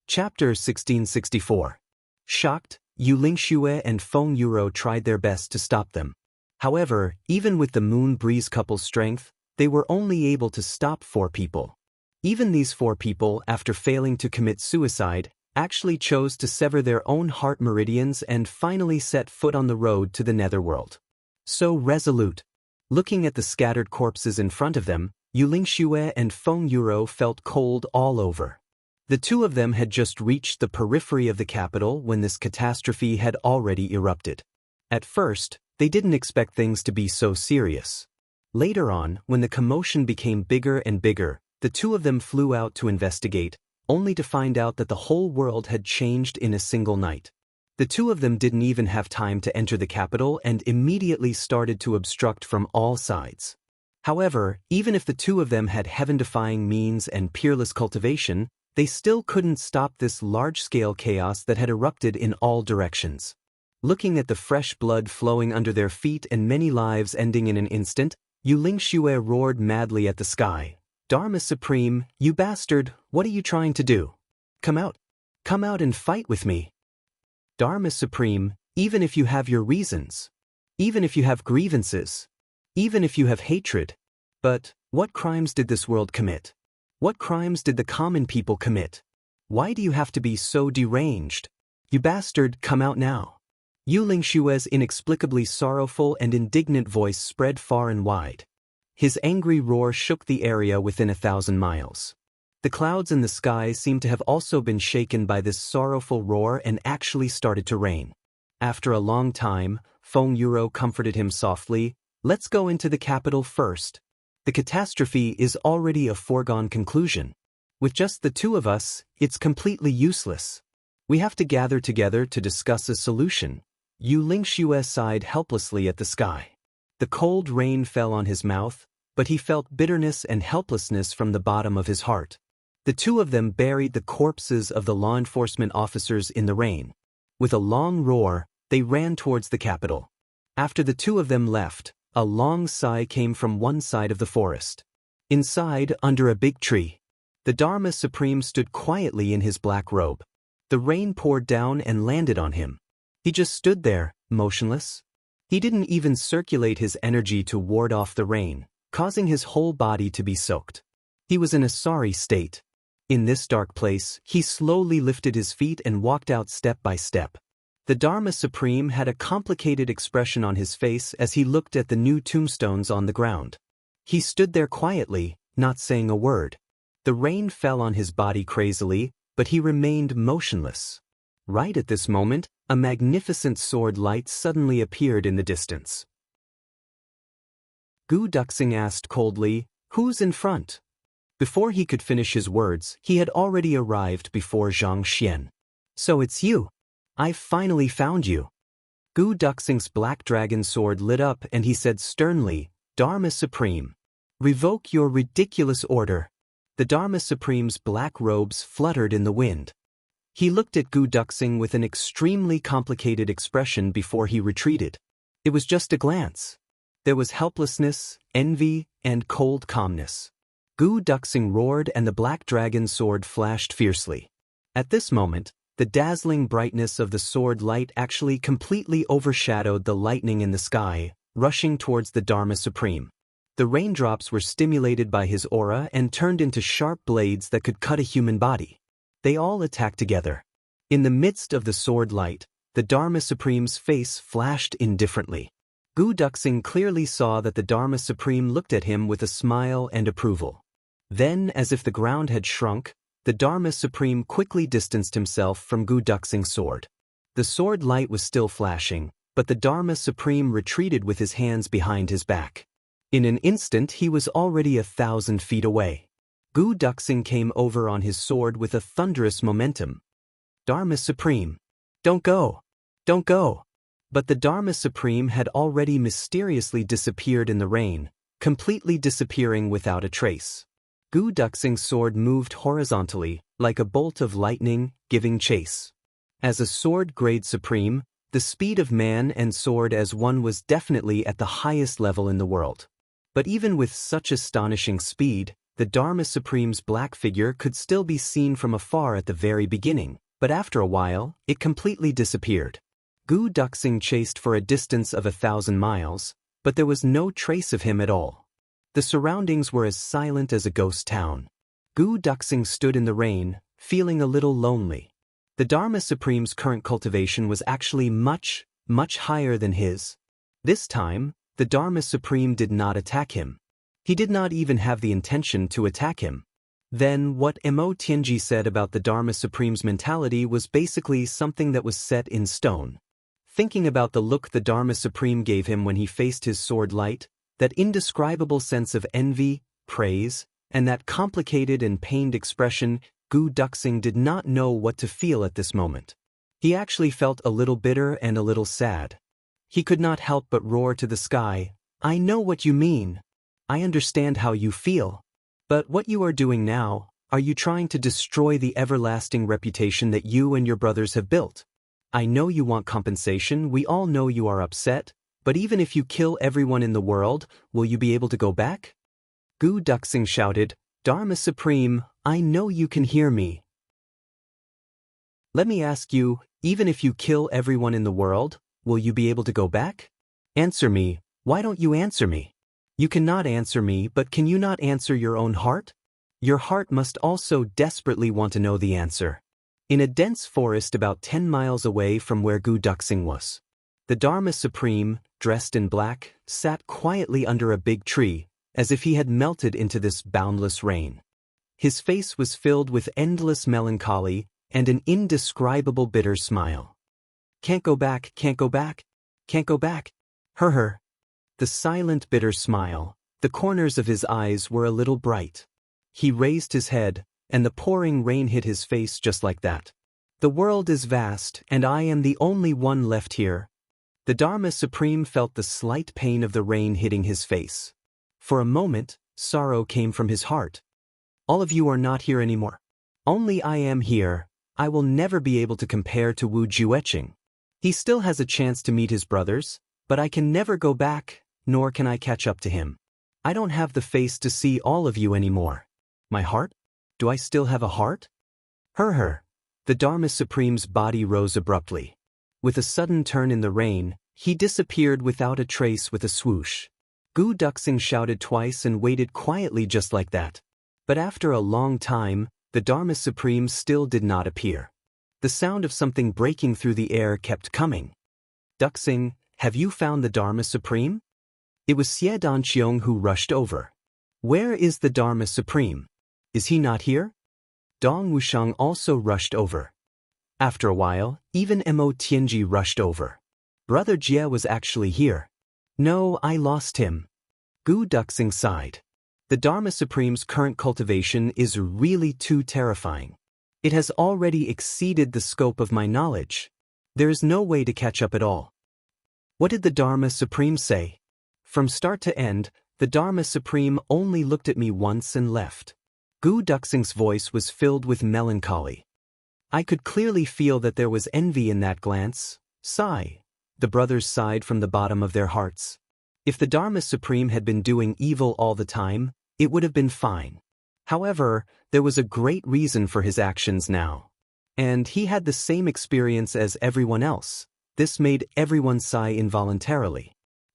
Chapter 1664. Shocked, Yu Lingxue and Feng Yuro tried their best to stop them. However, even with the Moon Breeze couple's strength, they were only able to stop 4 people. Even these 4 people, after failing to commit suicide, actually chose to sever their own heart meridians and finally set foot on the road to the netherworld. So resolute. Looking at the scattered corpses in front of them, Yu Lingxue and Feng Yuro felt cold all over. The two of them had just reached the periphery of the capital when this catastrophe had already erupted. At first, they didn't expect things to be so serious. Later on, when the commotion became bigger and bigger, the two of them flew out to investigate, only to find out that the whole world had changed in a single night. The two of them didn't even have time to enter the capital and immediately started to obstruct from all sides. However, even if the two of them had heaven-defying means and peerless cultivation, they still couldn't stop this large-scale chaos that had erupted in all directions. Looking at the fresh blood flowing under their feet and many lives ending in an instant, Yu Lingxue roared madly at the sky. "Dharma Supreme, you bastard, what are you trying to do? Come out. Come out and fight with me. Dharma Supreme, even if you have your reasons, even if you have grievances, even if you have hatred. But, what crimes did this world commit? What crimes did the common people commit? Why do you have to be so deranged? You bastard, come out now." Yu Lingxue's inexplicably sorrowful and indignant voice spread far and wide. His angry roar shook the area within 1,000 miles. The clouds in the sky seemed to have also been shaken by this sorrowful roar and actually started to rain. After a long time, Feng Yuro comforted him softly. "Let's go into the capital first. The catastrophe is already a foregone conclusion. With just the two of us, it's completely useless. We have to gather together to discuss a solution." Yu Lingxue sighed helplessly at the sky. The cold rain fell on his mouth, but he felt bitterness and helplessness from the bottom of his heart. The two of them buried the corpses of the law enforcement officers in the rain. With a long roar, they ran towards the capital. After the two of them left, a long sigh came from one side of the forest. Inside, under a big tree, the Dharma Supreme stood quietly in his black robe. The rain poured down and landed on him. He just stood there, motionless. He didn't even circulate his energy to ward off the rain, causing his whole body to be soaked. He was in a sorry state. In this dark place, he slowly lifted his feet and walked out step by step. The Dharma Supreme had a complicated expression on his face as he looked at the new tombstones on the ground. He stood there quietly, not saying a word. The rain fell on his body crazily, but he remained motionless. Right at this moment, a magnificent sword light suddenly appeared in the distance. Gu Duxing asked coldly, "Who's in front?" Before he could finish his words, he had already arrived before Zhang Xian. "So it's you. I've finally found you." Gu Duxing's black dragon sword lit up and he said sternly, "Dharma Supreme, revoke your ridiculous order. The Dharma Supreme's black robes fluttered in the wind. He looked at Gu Duxing with an extremely complicated expression before he retreated. It was just a glance. There was helplessness, envy, and cold calmness. Gu Duxing roared and the black dragon sword flashed fiercely. At this moment, the dazzling brightness of the sword light actually completely overshadowed the lightning in the sky, rushing towards the Dharma Supreme. The raindrops were stimulated by his aura and turned into sharp blades that could cut a human body. They all attacked together. In the midst of the sword light, the Dharma Supreme's face flashed indifferently. Gu Duxing clearly saw that the Dharma Supreme looked at him with a smile and approval. Then, as if the ground had shrunk, the Dharma Supreme quickly distanced himself from Gu Duxing's sword. The sword light was still flashing, but the Dharma Supreme retreated with his hands behind his back. In an instant he was already 1,000 feet away. Gu Duxing came over on his sword with a thunderous momentum. Dharma Supreme, don't go! Don't go! But the Dharma Supreme had already mysteriously disappeared in the rain, completely disappearing without a trace. Gu Duxing's sword moved horizontally, like a bolt of lightning, giving chase. As a sword-grade supreme, the speed of man and sword as one was definitely at the highest level in the world. But even with such astonishing speed, the Dharma Supreme's black figure could still be seen from afar at the very beginning, but after a while, it completely disappeared. Gu Duxing chased for a distance of 1,000 miles, but there was no trace of him at all. The surroundings were as silent as a ghost town. Gu Duxing stood in the rain, feeling a little lonely. The Dharma Supreme's current cultivation was actually much, much higher than his. This time, the Dharma Supreme did not attack him. He did not even have the intention to attack him. Then what Mo Tianji said about the Dharma Supreme's mentality was basically something that was set in stone. Thinking about the look the Dharma Supreme gave him when he faced his sword light, that indescribable sense of envy, praise, and that complicated and pained expression, Gu Duxing did not know what to feel at this moment. He actually felt a little bitter and a little sad. He could not help but roar to the sky, "I know what you mean. I understand how you feel. But what you are doing now, are you trying to destroy the everlasting reputation that you and your brothers have built? I know you want compensation, we all know you are upset, but even if you kill everyone in the world, will you be able to go back?" Gu Duxing shouted, "Dharma Supreme, I know you can hear me. Let me ask you, even if you kill everyone in the world, will you be able to go back? Answer me, why don't you answer me? You cannot answer me, but can you not answer your own heart? Your heart must also desperately want to know the answer." In a dense forest about 10 miles away from where Gu Duxing was, the Dharma Supreme, dressed in black, sat quietly under a big tree, as if he had melted into this boundless rain. His face was filled with endless melancholy and an indescribable bitter smile. "Can't go back, can't go back, can't go back. Her." The silent bitter smile, the corners of his eyes were a little bright. He raised his head, and the pouring rain hit his face just like that. "The world is vast, and I am the only one left here." The Dharma Supreme felt the slight pain of the rain hitting his face. For a moment, sorrow came from his heart. "All of you are not here anymore. Only I am here. I will never be able to compare to Wu Jueqing. He still has a chance to meet his brothers, but I can never go back, nor can I catch up to him. I don't have the face to see all of you anymore. My heart? Do I still have a heart?" Her. The Dharma Supreme's body rose abruptly. With a sudden turn in the rain, he disappeared without a trace with a swoosh. Gu Duxing shouted twice and waited quietly just like that. But after a long time, the Dharma Supreme still did not appear. The sound of something breaking through the air kept coming. "Duxing, have you found the Dharma Supreme?" It was Xie Danqiong who rushed over. "Where is the Dharma Supreme? Is he not here?" Dong Wushang also rushed over. After a while, even Mo Tianji rushed over. "Brother Jie was actually here." "No, I lost him." Gu Duxing sighed. "The Dharma Supreme's current cultivation is really too terrifying. It has already exceeded the scope of my knowledge. There is no way to catch up at all." "What did the Dharma Supreme say?" "From start to end, the Dharma Supreme only looked at me once and left. Gu Duxing's voice was filled with melancholy. I could clearly feel that there was envy in that glance. Sigh. The brothers sighed from the bottom of their hearts. If the Dharma Supreme had been doing evil all the time, it would have been fine. However, there was a great reason for his actions now. And he had the same experience as everyone else. This made everyone sigh involuntarily.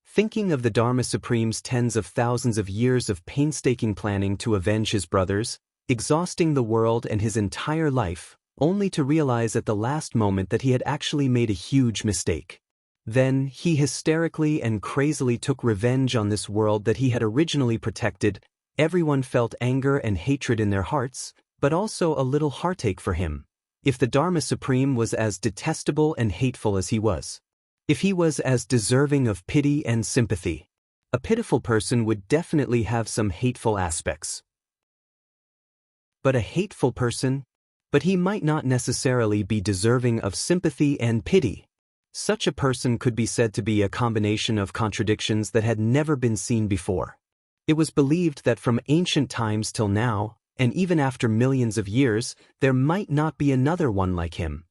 Thinking of the Dharma Supreme's tens of thousands of years of painstaking planning to avenge his brothers, exhausting the world and his entire life, only to realize at the last moment that he had actually made a huge mistake. Then, he hysterically and crazily took revenge on this world that he had originally protected. Everyone felt anger and hatred in their hearts, but also a little heartache for him. If the Dharma Supreme was as detestable and hateful as he was, if he was as deserving of pity and sympathy, a pitiful person would definitely have some hateful aspects. But a hateful person? But he might not necessarily be deserving of sympathy and pity. Such a person could be said to be a combination of contradictions that had never been seen before. It was believed that from ancient times till now, and even after millions of years, there might not be another one like him.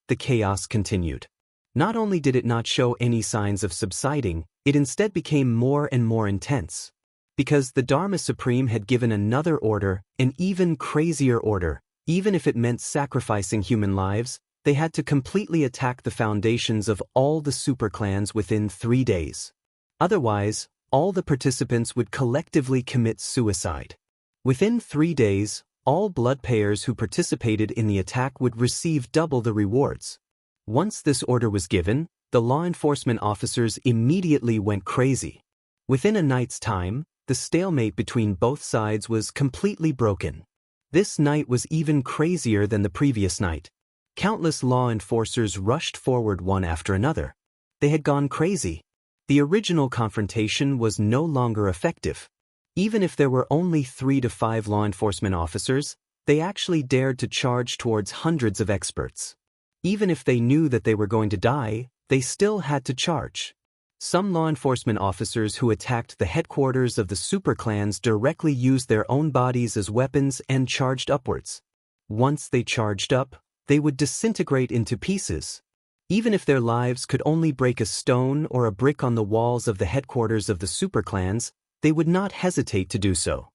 The chaos continued. Not only did it not show any signs of subsiding, it instead became more and more intense. Because the Dharma Supreme had given another order, an even crazier order, even if it meant sacrificing human lives, they had to completely attack the foundations of all the superclans within 3 days. Otherwise, all the participants would collectively commit suicide. Within 3 days, all blood payers who participated in the attack would receive double the rewards. Once this order was given, the law enforcement officers immediately went crazy. Within a night's time, the stalemate between both sides was completely broken. This night was even crazier than the previous night. Countless law enforcers rushed forward one after another. They had gone crazy. The original confrontation was no longer effective. Even if there were only 3 to 5 law enforcement officers, they actually dared to charge towards hundreds of experts. Even if they knew that they were going to die, they still had to charge. Some law enforcement officers who attacked the headquarters of the superclans directly used their own bodies as weapons and charged upwards. Once they charged up, they would disintegrate into pieces. Even if their lives could only break a stone or a brick on the walls of the headquarters of the superclans, they would not hesitate to do so.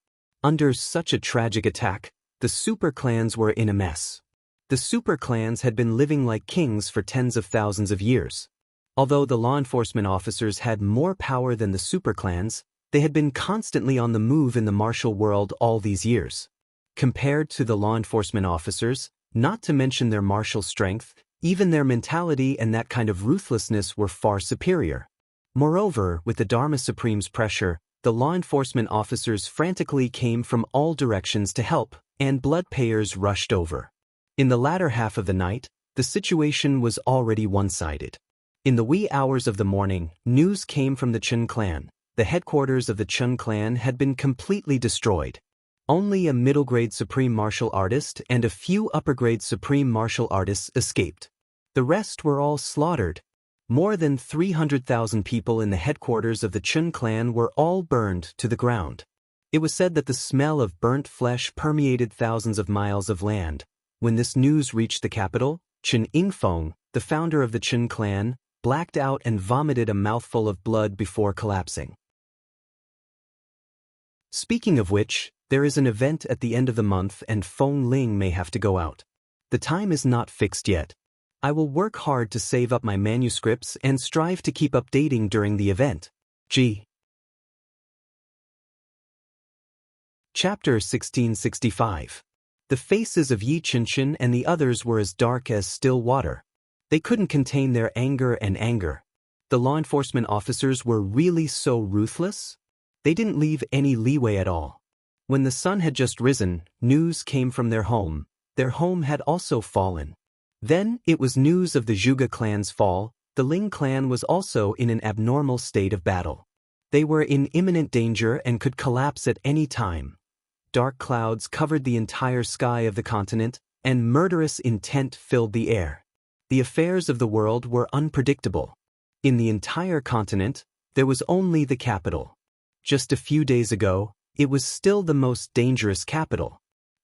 Under such a tragic attack, the superclans were in a mess. The superclans had been living like kings for tens of thousands of years. Although the law enforcement officers had more power than the superclans, they had been constantly on the move in the martial world all these years. Compared to the law enforcement officers, not to mention their martial strength, even their mentality and that kind of ruthlessness were far superior. Moreover, with the Dharma Supreme's pressure, the law enforcement officers frantically came from all directions to help, and blood payers rushed over. In the latter half of the night, the situation was already one-sided. In the wee hours of the morning, news came from the Chun clan. The headquarters of the Chun clan had been completely destroyed. Only a middle-grade supreme martial artist and a few upper-grade supreme martial artists escaped. The rest were all slaughtered. More than 300,000 people in the headquarters of the Chun clan were all burned to the ground. It was said that the smell of burnt flesh permeated thousands of miles of land. When this news reached the capital, Chen Yingfeng, the founder of the Chun clan, blacked out and vomited a mouthful of blood before collapsing. Speaking of which, there is an event at the end of the month and Feng Ling may have to go out. The time is not fixed yet. I will work hard to save up my manuscripts and strive to keep updating during the event. G. Chapter 1665. The faces of Yi Qinshan and the others were as dark as still water. They couldn't contain their anger and anger. The law enforcement officers were really so ruthless? They didn't leave any leeway at all. When the sun had just risen, news came from their home. Their home had also fallen. Then, it was news of the Zhuge clan's fall. The Ling clan was also in an abnormal state of battle. They were in imminent danger and could collapse at any time. Dark clouds covered the entire sky of the continent, and murderous intent filled the air. The affairs of the world were unpredictable. In the entire continent, there was only the capital. Just a few days ago, it was still the most dangerous capital.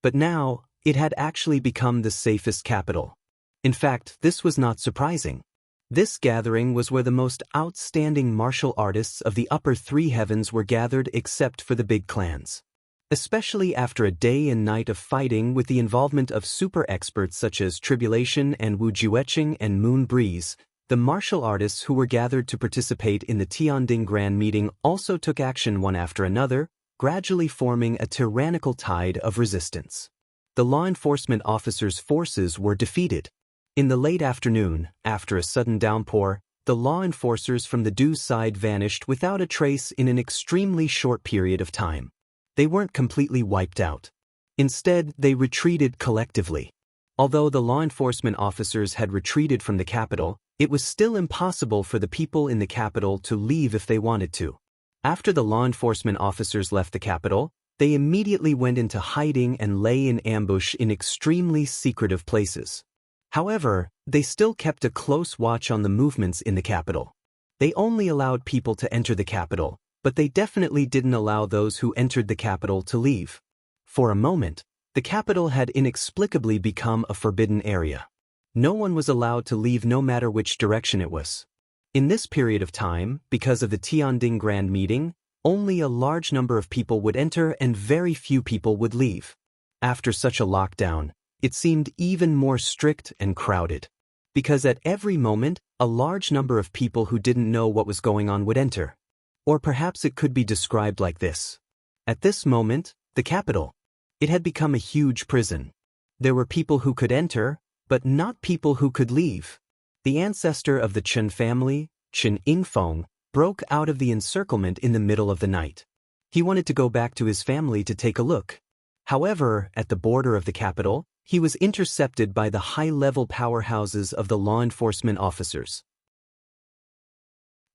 But now, it had actually become the safest capital. In fact, this was not surprising. This gathering was where the most outstanding martial artists of the upper three heavens were gathered except for the big clans. Especially after a day and night of fighting with the involvement of super experts such as Tribulation and Wuxia and Moon Breeze, the martial artists who were gathered to participate in the Tianding Grand Meeting also took action one after another, gradually forming a tyrannical tide of resistance. The law enforcement officers' forces were defeated. In the late afternoon, after a sudden downpour, the law enforcers from the Du side vanished without a trace in an extremely short period of time. They weren't completely wiped out. Instead, they retreated collectively. Although the law enforcement officers had retreated from the capital, it was still impossible for the people in the capital to leave if they wanted to. After the law enforcement officers left the capital, they immediately went into hiding and lay in ambush in extremely secretive places. However, they still kept a close watch on the movements in the capital. They only allowed people to enter the capital, but they definitely didn't allow those who entered the capital to leave. For a moment, the capital had inexplicably become a forbidden area. No one was allowed to leave no matter which direction it was. In this period of time, because of the Tianding Grand Meeting, only a large number of people would enter and very few people would leave. After such a lockdown, it seemed even more strict and crowded. Because at every moment, a large number of people who didn't know what was going on would enter. Or perhaps it could be described like this. At this moment, the capital, it had become a huge prison. There were people who could enter, but not people who could leave. The ancestor of the Chen family, Chen Yingfeng, broke out of the encirclement in the middle of the night. He wanted to go back to his family to take a look. However, at the border of the capital, he was intercepted by the high-level powerhouses of the law enforcement officers.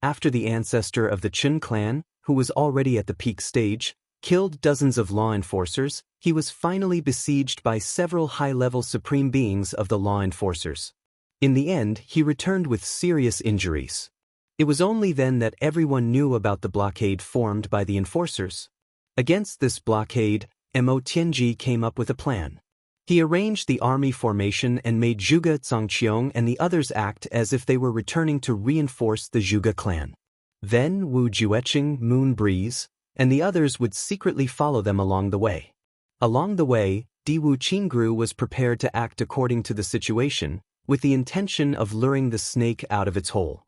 After the ancestor of the Chen clan, who was already at the peak stage, killed dozens of law enforcers, he was finally besieged by several high-level supreme beings of the law enforcers. In the end, he returned with serious injuries. It was only then that everyone knew about the blockade formed by the enforcers. Against this blockade, Mo Tianji came up with a plan. He arranged the army formation and made Zhuge Zhangqiong and the others act as if they were returning to reinforce the Zhuge clan. Then Wu Jueqing, Moon Breeze, and the others would secretly follow them along the way. Along the way, Diwu Qingru was prepared to act according to the situation, with the intention of luring the snake out of its hole.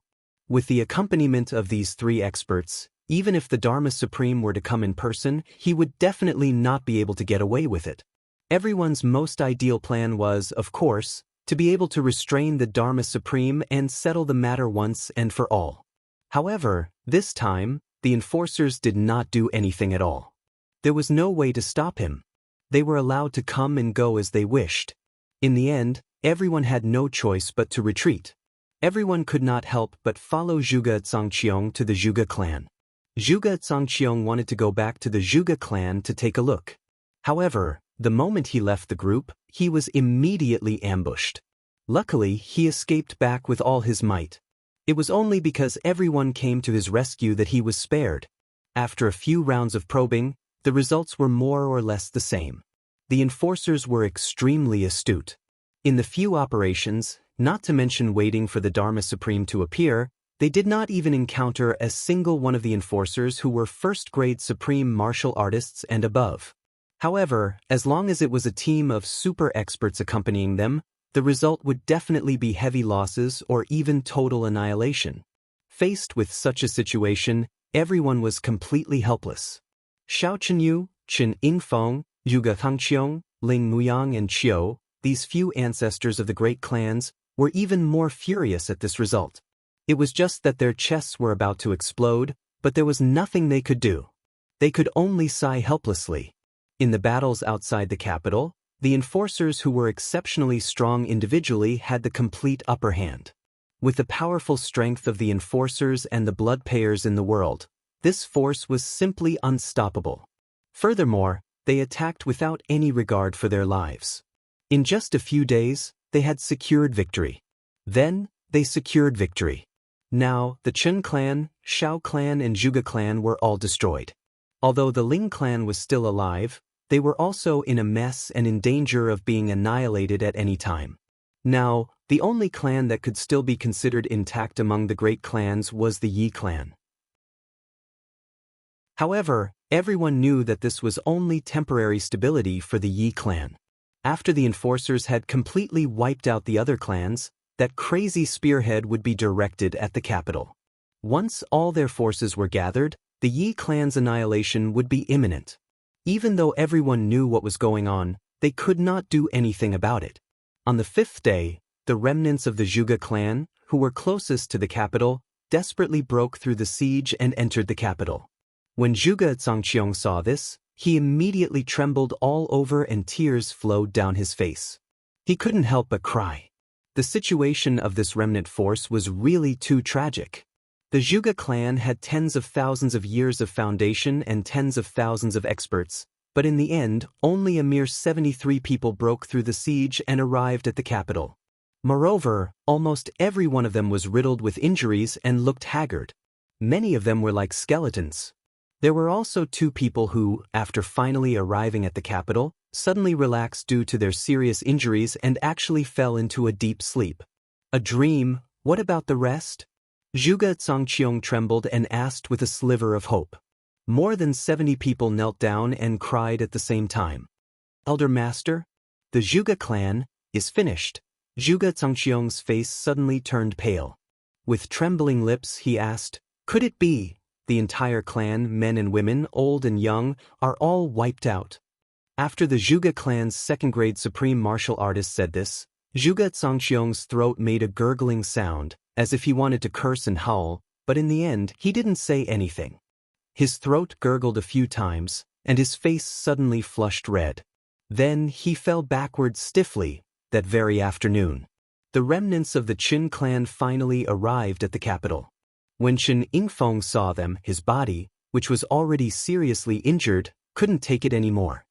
With the accompaniment of these three experts, even if the Dharma Supreme were to come in person, he would definitely not be able to get away with it. Everyone's most ideal plan was, of course, to be able to restrain the Dharma Supreme and settle the matter once and for all. However, this time, the enforcers did not do anything at all. There was no way to stop him. They were allowed to come and go as they wished. In the end, everyone had no choice but to retreat. Everyone could not help but follow Zhuge Zhangqiong to the Zhuge clan. Zhuge Zhangqiong wanted to go back to the Zhuge clan to take a look. However, the moment he left the group, he was immediately ambushed. Luckily, he escaped back with all his might. It was only because everyone came to his rescue that he was spared. After a few rounds of probing, the results were more or less the same. The enforcers were extremely astute. In the few operations, not to mention waiting for the Dharma Supreme to appear, they did not even encounter a single one of the enforcers who were first-grade supreme martial artists and above. However, as long as it was a team of super experts accompanying them, the result would definitely be heavy losses or even total annihilation. Faced with such a situation, everyone was completely helpless. Xiao Chenyu, Chen Yingfeng, Zhuge Zhangqiong, Ling Muyang and Qiu, these few ancestors of the great clans, were even more furious at this result. It was just that their chests were about to explode, but there was nothing they could do. They could only sigh helplessly. In the battles outside the capital, the enforcers who were exceptionally strong individually had the complete upper hand. With the powerful strength of the enforcers and the blood payers in the world, this force was simply unstoppable. Furthermore, they attacked without any regard for their lives. In just a few days, they had secured victory. Then, they secured victory. Now, the Chen clan, Shao clan and Zhuge clan were all destroyed. Although the Ling clan was still alive, they were also in a mess and in danger of being annihilated at any time. Now, the only clan that could still be considered intact among the great clans was the Yi clan. However, everyone knew that this was only temporary stability for the Yi clan. After the enforcers had completely wiped out the other clans, that crazy spearhead would be directed at the capital. Once all their forces were gathered, the Yi clan's annihilation would be imminent. Even though everyone knew what was going on, they could not do anything about it. On the 5th day, the remnants of the Zhuge clan, who were closest to the capital, desperately broke through the siege and entered the capital. When Zhuge Zangqiong saw this, he immediately trembled all over and tears flowed down his face. He couldn't help but cry. The situation of this remnant force was really too tragic. The Zhuge clan had tens of thousands of years of foundation and tens of thousands of experts, but in the end, only a mere 73 people broke through the siege and arrived at the capital. Moreover, almost every one of them was riddled with injuries and looked haggard. Many of them were like skeletons. There were also 2 people who, after finally arriving at the capital, suddenly relaxed due to their serious injuries and actually fell into a deep sleep. A dream, what about the rest? Zhuge Zangqiong trembled and asked with a sliver of hope. More than 70 people knelt down and cried at the same time. Elder Master, the Zhuge clan is finished. Zhuge Zangqiong's face suddenly turned pale. With trembling lips he asked, could it be? The entire clan, men and women, old and young, are all wiped out. After the Zhuge clan's second-grade supreme martial artist said this, Zhuge Zangqiong's throat made a gurgling sound, as if he wanted to curse and howl, but in the end he didn't say anything. His throat gurgled a few times, and his face suddenly flushed red. Then he fell backward stiffly. That very afternoon, the remnants of the Qin clan finally arrived at the capital. When Chen Yingfeng saw them, his body, which was already seriously injured, couldn't take it anymore.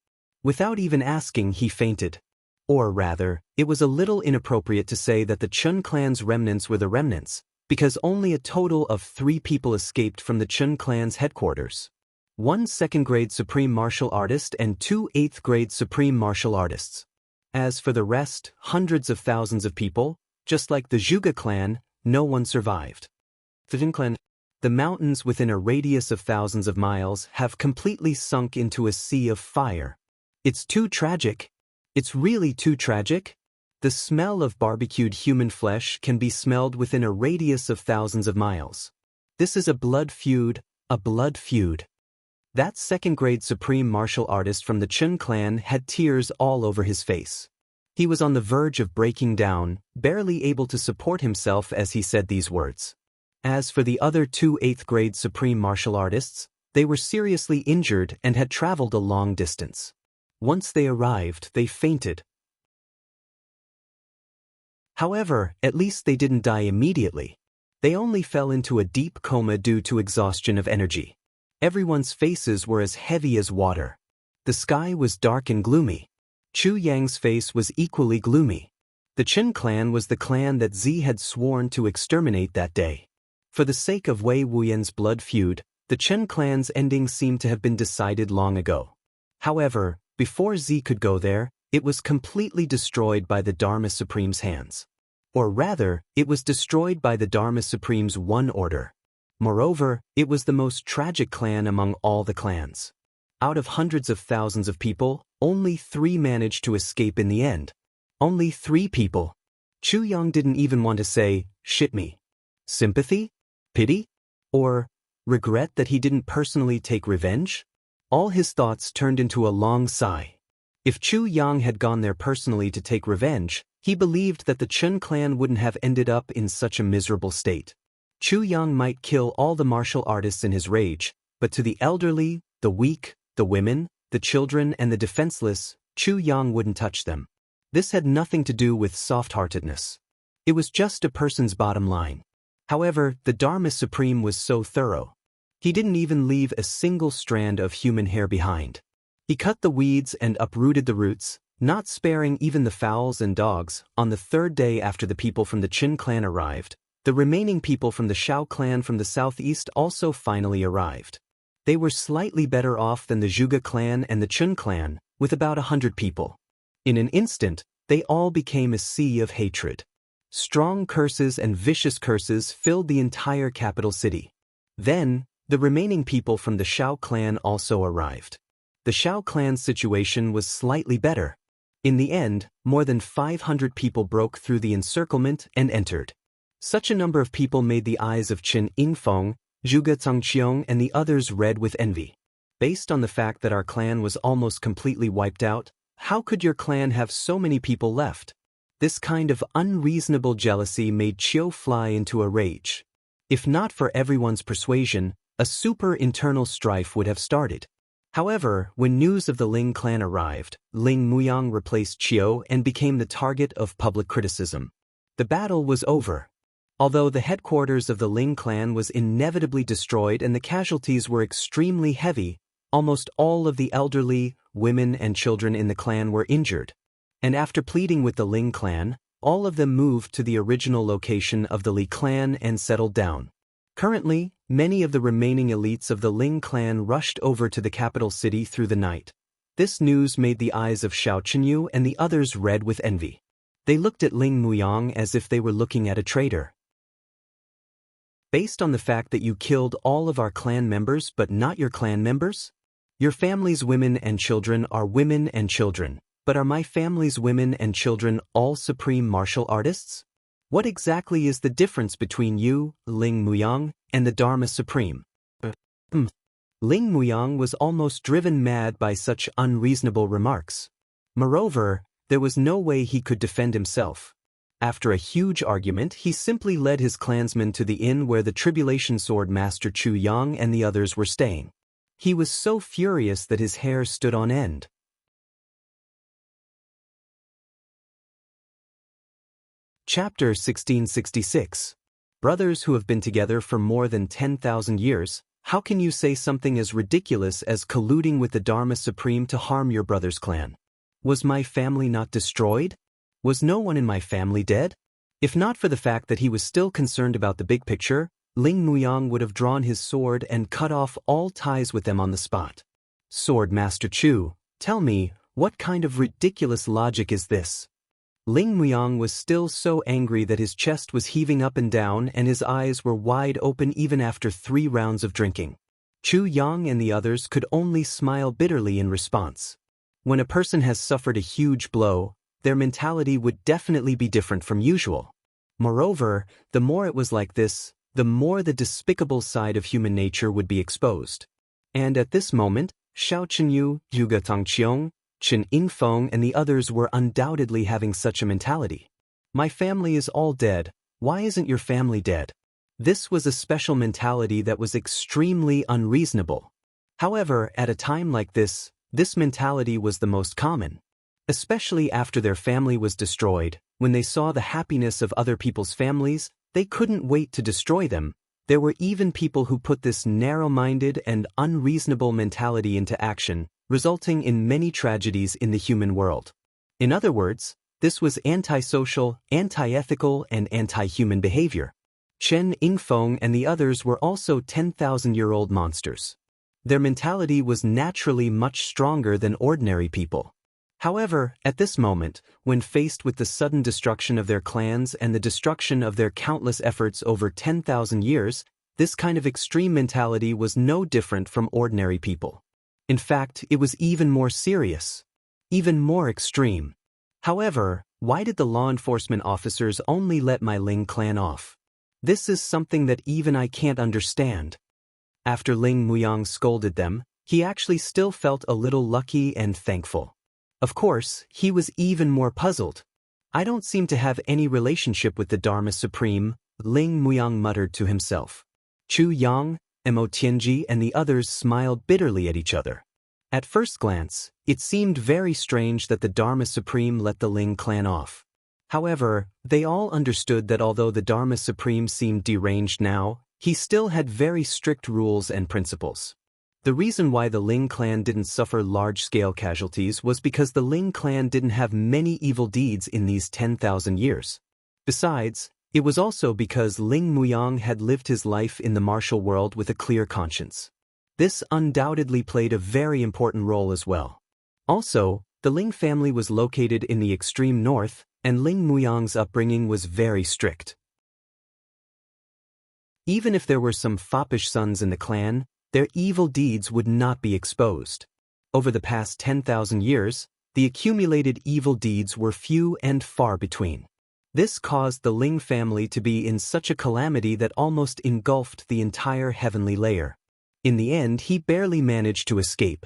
Without even asking, he fainted. Or rather, it was a little inappropriate to say that the Chen clan's remnants were the remnants, because only a total of 3 people escaped from the Chen clan's headquarters. 1 second-grade supreme martial artist and 2 8th-grade supreme martial artists. As for the rest, hundreds of thousands of people, just like the Zhuge clan, no one survived. The Jin clan, the mountains within a radius of thousands of miles have completely sunk into a sea of fire. It's too tragic. It's really too tragic. The smell of barbecued human flesh can be smelled within a radius of thousands of miles. This is a blood feud, a blood feud. That second-grade supreme martial artist from the Chen clan had tears all over his face. He was on the verge of breaking down, barely able to support himself as he said these words. As for the other 2 8th-grade supreme martial artists, they were seriously injured and had traveled a long distance. Once they arrived, they fainted. However, at least they didn't die immediately. They only fell into a deep coma due to exhaustion of energy. Everyone's faces were as heavy as water. The sky was dark and gloomy. Chu Yang's face was equally gloomy. The Qin clan was the clan that Z had sworn to exterminate that day. For the sake of Wei Wuyan's blood feud, the Chen clan's ending seemed to have been decided long ago. However, before Z could go there, it was completely destroyed by the Dharma Supreme's hands. Or rather, it was destroyed by the Dharma Supreme's one order. Moreover, it was the most tragic clan among all the clans. Out of hundreds of thousands of people, only 3 managed to escape in the end. Only 3 people. Chu Yang didn't even want to say, shit me. Sympathy? Pity? Or regret that he didn't personally take revenge? All his thoughts turned into a long sigh. If Chu Yang had gone there personally to take revenge, he believed that the Chen clan wouldn't have ended up in such a miserable state. Chu Yang might kill all the martial artists in his rage, but to the elderly, the weak, the women, the children and the defenseless, Chu Yang wouldn't touch them. This had nothing to do with soft-heartedness. It was just a person's bottom line. However, the Dharma Supreme was so thorough. He didn't even leave a single strand of human hair behind. He cut the weeds and uprooted the roots, not sparing even the fowls and dogs. On the 3rd day after the people from the Qin clan arrived, the remaining people from the Shao clan from the southeast also finally arrived. They were slightly better off than the Zhuge clan and the Chun clan, with about 100 people. In an instant, they all became a sea of hatred. Strong curses and vicious curses filled the entire capital city. Then, the remaining people from the Shao clan also arrived. The Shao clan's situation was slightly better. In the end, more than 500 people broke through the encirclement and entered. Such a number of people made the eyes of Chen Yingfeng, Zhuge Zhangqiong and the others red with envy. Based on the fact that our clan was almost completely wiped out, how could your clan have so many people left? This kind of unreasonable jealousy made Qiu fly into a rage. If not for everyone's persuasion, a super internal strife would have started. However, when news of the Ling clan arrived, Ling Muyang replaced Qiu and became the target of public criticism. The battle was over. Although the headquarters of the Ling clan was inevitably destroyed and the casualties were extremely heavy, almost all of the elderly, women and children in the clan were injured. And after pleading with the Ling clan, all of them moved to the original location of the Li clan and settled down. Currently, many of the remaining elites of the Ling clan rushed over to the capital city through the night. This news made the eyes of Xiao Chenyu and the others red with envy. They looked at Ling Muyang as if they were looking at a traitor. Based on the fact that you killed all of our clan members but not your clan members? Your family's women and children are women and children, but are my family's women and children all supreme martial artists? What exactly is the difference between you, Ling Muyang, and the Dharma Supreme? Ling Muyang was almost driven mad by such unreasonable remarks. Moreover, there was no way he could defend himself. After a huge argument, he simply led his clansmen to the inn where the Tribulation Sword Master Chu Yang and the others were staying. He was so furious that his hair stood on end. Chapter 1666. Brothers who have been together for more than 10,000 years, how can you say something as ridiculous as colluding with the Dharma Supreme to harm your brother's clan? Was my family not destroyed? Was no one in my family dead? If not for the fact that he was still concerned about the big picture, Ling Muyang would have drawn his sword and cut off all ties with them on the spot. Sword Master Chu, tell me, what kind of ridiculous logic is this? Ling Muyang was still so angry that his chest was heaving up and down and his eyes were wide open even after 3 rounds of drinking. Chu Yang and the others could only smile bitterly in response. When a person has suffered a huge blow, their mentality would definitely be different from usual. Moreover, the more it was like this, the more the despicable side of human nature would be exposed. And at this moment, Xiao Chenyu, Zhuge Tangqiong, Chen Yingfeng and the others were undoubtedly having such a mentality. My family is all dead, why isn't your family dead? This was a special mentality that was extremely unreasonable. However, at a time like this mentality was the most common. Especially after their family was destroyed, when they saw the happiness of other people's families, they couldn't wait to destroy them. There were even people who put this narrow-minded and unreasonable mentality into action, resulting in many tragedies in the human world. In other words, this was antisocial, anti-ethical, and anti-human behavior. Chen Yingfeng and the others were also 10,000-year-old monsters. Their mentality was naturally much stronger than ordinary people. However, at this moment, when faced with the sudden destruction of their clans and the destruction of their countless efforts over 10,000 years, this kind of extreme mentality was no different from ordinary people. In fact, it was even more serious, even more extreme. However, why did the law enforcement officers only let my Ling clan off? This is something that even I can't understand. After Ling Muyang scolded them, he actually still felt a little lucky and thankful. Of course, he was even more puzzled. I don't seem to have any relationship with the Dharma Supreme, Ling Muyang muttered to himself. Chu Yang, Mo Tianji and the others smiled bitterly at each other. At first glance, it seemed very strange that the Dharma Supreme let the Ling clan off. However, they all understood that although the Dharma Supreme seemed deranged now, he still had very strict rules and principles. The reason why the Ling clan didn't suffer large-scale casualties was because the Ling clan didn't have many evil deeds in these 10,000 years. Besides, it was also because Ling Muyang had lived his life in the martial world with a clear conscience. This undoubtedly played a very important role as well. Also, the Ling family was located in the extreme north, and Ling Muyang's upbringing was very strict. Even if there were some foppish sons in the clan, their evil deeds would not be exposed. Over the past 10,000 years, the accumulated evil deeds were few and far between. This caused the Ling family to be in such a calamity that almost engulfed the entire heavenly layer. In the end, he barely managed to escape.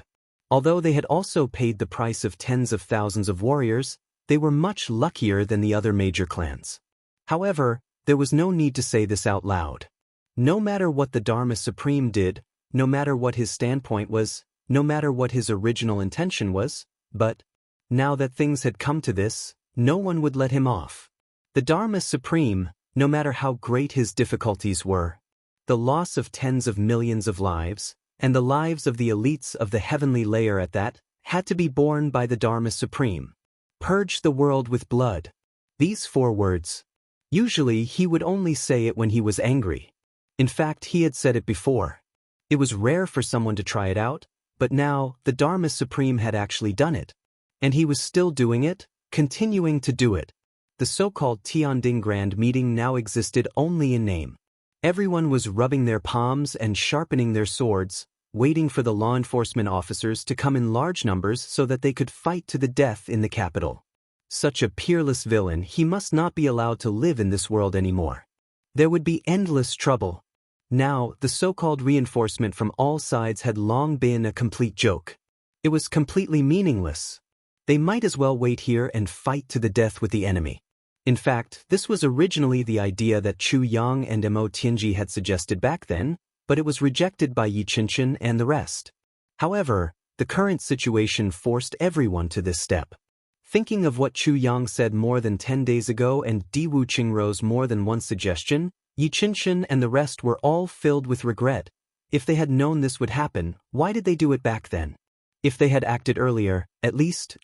Although they had also paid the price of tens of thousands of warriors, they were much luckier than the other major clans. However, there was no need to say this out loud. No matter what the Dharma Supreme did, no matter what his standpoint was, no matter what his original intention was, but now that things had come to this, no one would let him off. The Dharma Supreme, no matter how great his difficulties were, the loss of tens of millions of lives, and the lives of the elites of the heavenly layer at that, had to be borne by the Dharma Supreme. Purge the world with blood. These 4 words. Usually he would only say it when he was angry. In fact, he had said it before. It was rare for someone to try it out, but now, the Dharma Supreme had actually done it. And he was still doing it, continuing to do it. The so-called Tianding Grand Meeting now existed only in name. Everyone was rubbing their palms and sharpening their swords, waiting for the law enforcement officers to come in large numbers so that they could fight to the death in the capital. Such a peerless villain, he must not be allowed to live in this world anymore. There would be endless trouble. Now, the so-called reinforcement from all sides had long been a complete joke. It was completely meaningless. They might as well wait here and fight to the death with the enemy. In fact, this was originally the idea that Chu Yang and Mo Tianji had suggested back then, but it was rejected by Yi Qinshan and the rest. However, the current situation forced everyone to this step. Thinking of what Chu Yang said more than 10 days ago and Di Wu Qingrou's more than one suggestion, Yi Qinshan and the rest were all filled with regret. If they had known this would happen, why did they do it back then? If they had acted earlier, at least,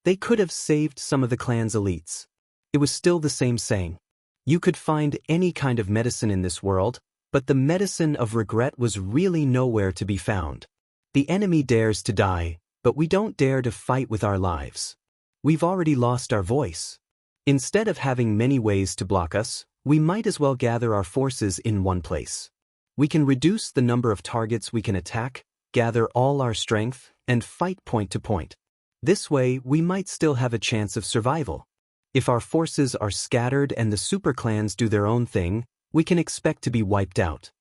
they could have saved some of the clan's elites. It was still the same saying. You could find any kind of medicine in this world, but the medicine of regret was really nowhere to be found. The enemy dares to die, but we don't dare to fight with our lives. We've already lost our voice. Instead of having many ways to block us, we might as well gather our forces in one place. We can reduce the number of targets we can attack, gather all our strength, and fight point to point. This way, we might still have a chance of survival. If our forces are scattered and the super clans do their own thing, we can expect to be wiped out.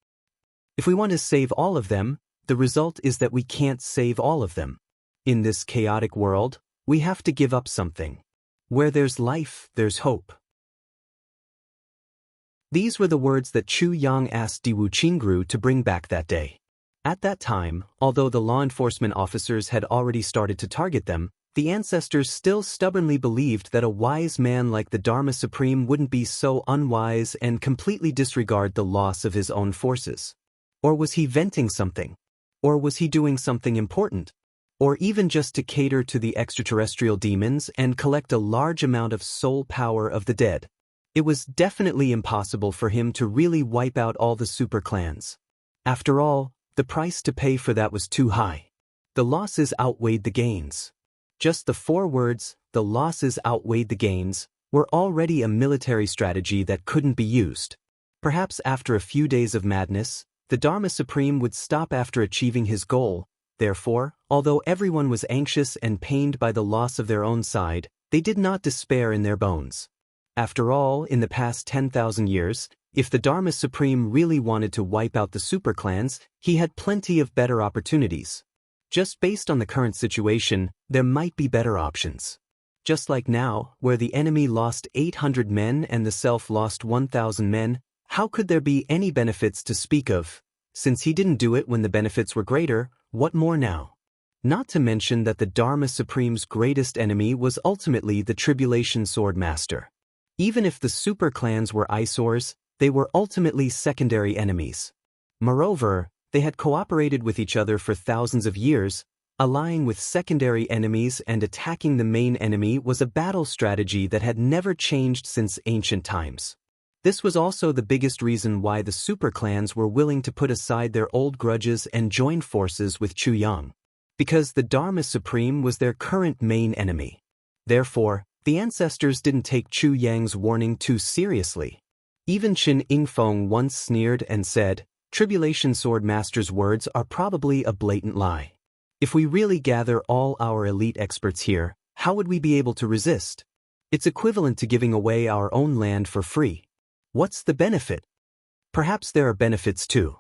If we want to save all of them, the result is that we can't save all of them. In this chaotic world, we have to give up something. Where there's life, there's hope. These were the words that Chu Yang asked Di Wu Qingru to bring back that day. At that time, although the law enforcement officers had already started to target them, the ancestors still stubbornly believed that a wise man like the Dharma Supreme wouldn't be so unwise and completely disregard the loss of his own forces. Or was he venting something? Or was he doing something important? Or even just to cater to the extraterrestrial demons and collect a large amount of soul power of the dead? It was definitely impossible for him to really wipe out all the super clans. After all, the price to pay for that was too high. The losses outweighed the gains. Just the 4 words, the losses outweighed the gains, were already a military strategy that couldn't be used. Perhaps after a few days of madness, the Dharma Supreme would stop after achieving his goal. Therefore, although everyone was anxious and pained by the loss of their own side, they did not despair in their bones. After all, in the past 10,000 years, if the Dharma Supreme really wanted to wipe out the super clans, he had plenty of better opportunities. Just based on the current situation, there might be better options. Just like now, where the enemy lost 800 men and the self lost 1,000 men, how could there be any benefits to speak of? Since he didn't do it when the benefits were greater, what more now? Not to mention that the Dharma Supreme's greatest enemy was ultimately the Tribulation Sword Master. Even if the super clans were eyesores, they were ultimately secondary enemies. Moreover, they had cooperated with each other for thousands of years. Allying with secondary enemies and attacking the main enemy was a battle strategy that had never changed since ancient times. This was also the biggest reason why the super clans were willing to put aside their old grudges and join forces with Chu Yang. because the Dharma Supreme was their current main enemy. Therefore, the ancestors didn't take Chu Yang's warning too seriously. Even Qin Yingfeng once sneered and said, "Tribulation Sword Master's words are probably a blatant lie. If we really gather all our elite experts here, how would we be able to resist? It's equivalent to giving away our own land for free. What's the benefit?" Perhaps there are benefits too.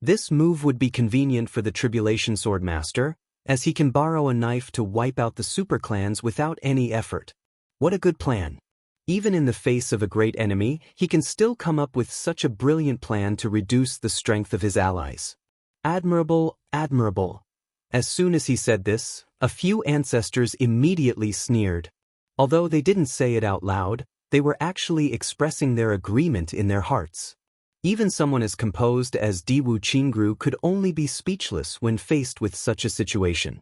This move would be convenient for the Tribulation Sword Master, as he can borrow a knife to wipe out the superclans without any effort. What a good plan. Even in the face of a great enemy, he can still come up with such a brilliant plan to reduce the strength of his allies. Admirable, admirable. As soon as he said this, a few ancestors immediately sneered. Although they didn't say it out loud, they were actually expressing their agreement in their hearts. Even someone as composed as Diwu Qingru could only be speechless when faced with such a situation.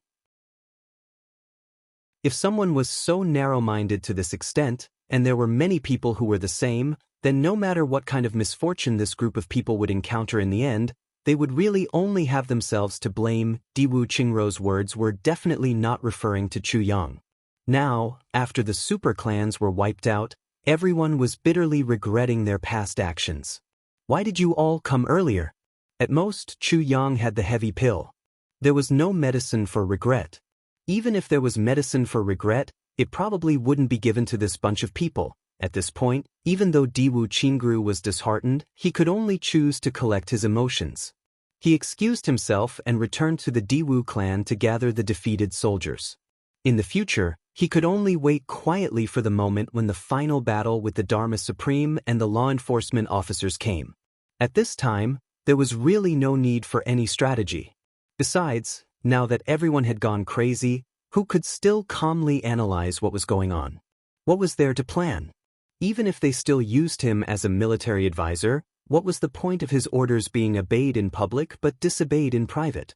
If someone was so narrow-minded to this extent, and there were many people who were the same, then no matter what kind of misfortune this group of people would encounter in the end, they would really only have themselves to blame. Diwu Qingru's words were definitely not referring to Chu Yang. Now, after the super clans were wiped out, everyone was bitterly regretting their past actions. Why did you all come earlier? At most, Chu Yang had the heavy pill. There was no medicine for regret. Even if there was medicine for regret, it probably wouldn't be given to this bunch of people. At this point, even though Diwu Qingru was disheartened, he could only choose to collect his emotions. He excused himself and returned to the Diwu clan to gather the defeated soldiers. In the future, he could only wait quietly for the moment when the final battle with the Dharma Supreme and the law enforcement officers came. At this time, there was really no need for any strategy. Besides, now that everyone had gone crazy, who could still calmly analyze what was going on? What was there to plan? Even if they still used him as a military advisor, what was the point of his orders being obeyed in public but disobeyed in private?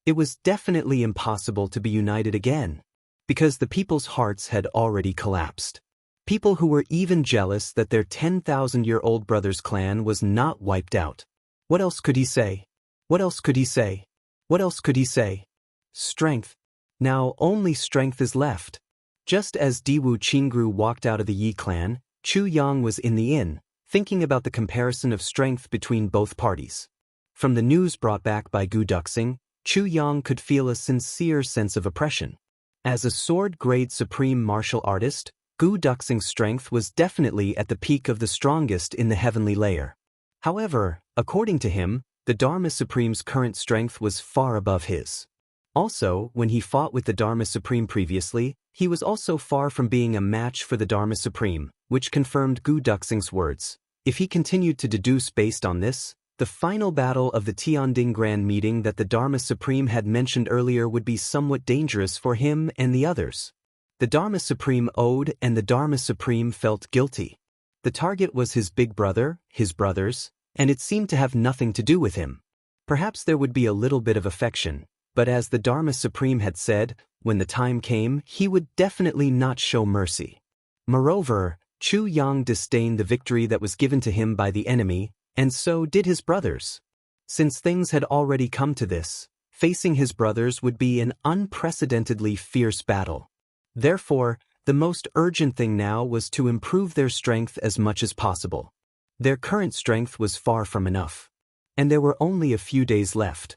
It was definitely impossible to be united again, because the people's hearts had already collapsed. People who were even jealous that their 10,000-year-old brother's clan was not wiped out. What else could he say? What else could he say? What else could he say? Strength. Now only strength is left. Just as Diwu Qingru walked out of the Yi clan, Chu Yang was in the inn, thinking about the comparison of strength between both parties. From the news brought back by Gu Duxing, Chu Yang could feel a sincere sense of oppression. As a sword-grade supreme martial artist, Gu Duxing's strength was definitely at the peak of the strongest in the heavenly layer. However, according to him, the Dharma Supreme's current strength was far above his. Also, when he fought with the Dharma Supreme previously, he was also far from being a match for the Dharma Supreme, which confirmed Gu Duxing's words. If he continued to deduce based on this, the final battle of the Tianding Grand Meeting that the Dharma Supreme had mentioned earlier would be somewhat dangerous for him and the others. The Dharma Supreme owed and the Dharma Supreme felt guilty. The target was his big brother, his brothers, and it seemed to have nothing to do with him. Perhaps there would be a little bit of affection, but as the Dharma Supreme had said, when the time came, he would definitely not show mercy. Moreover, Chu Yang disdained the victory that was given to him by the enemy, and so did his brothers. Since things had already come to this, facing his brothers would be an unprecedentedly fierce battle. Therefore, the most urgent thing now was to improve their strength as much as possible. Their current strength was far from enough, and there were only a few days left.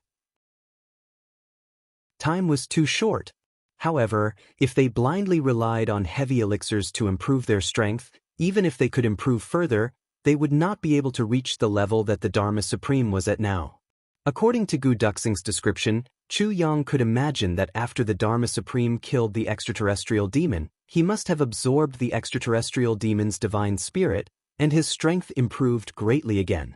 Time was too short. However, if they blindly relied on heavy elixirs to improve their strength, even if they could improve further, they would not be able to reach the level that the Dharma Supreme was at now. According to Gu Duxing's description, Chu Yang could imagine that after the Dharma Supreme killed the extraterrestrial demon, he must have absorbed the extraterrestrial demon's divine spirit, and his strength improved greatly again.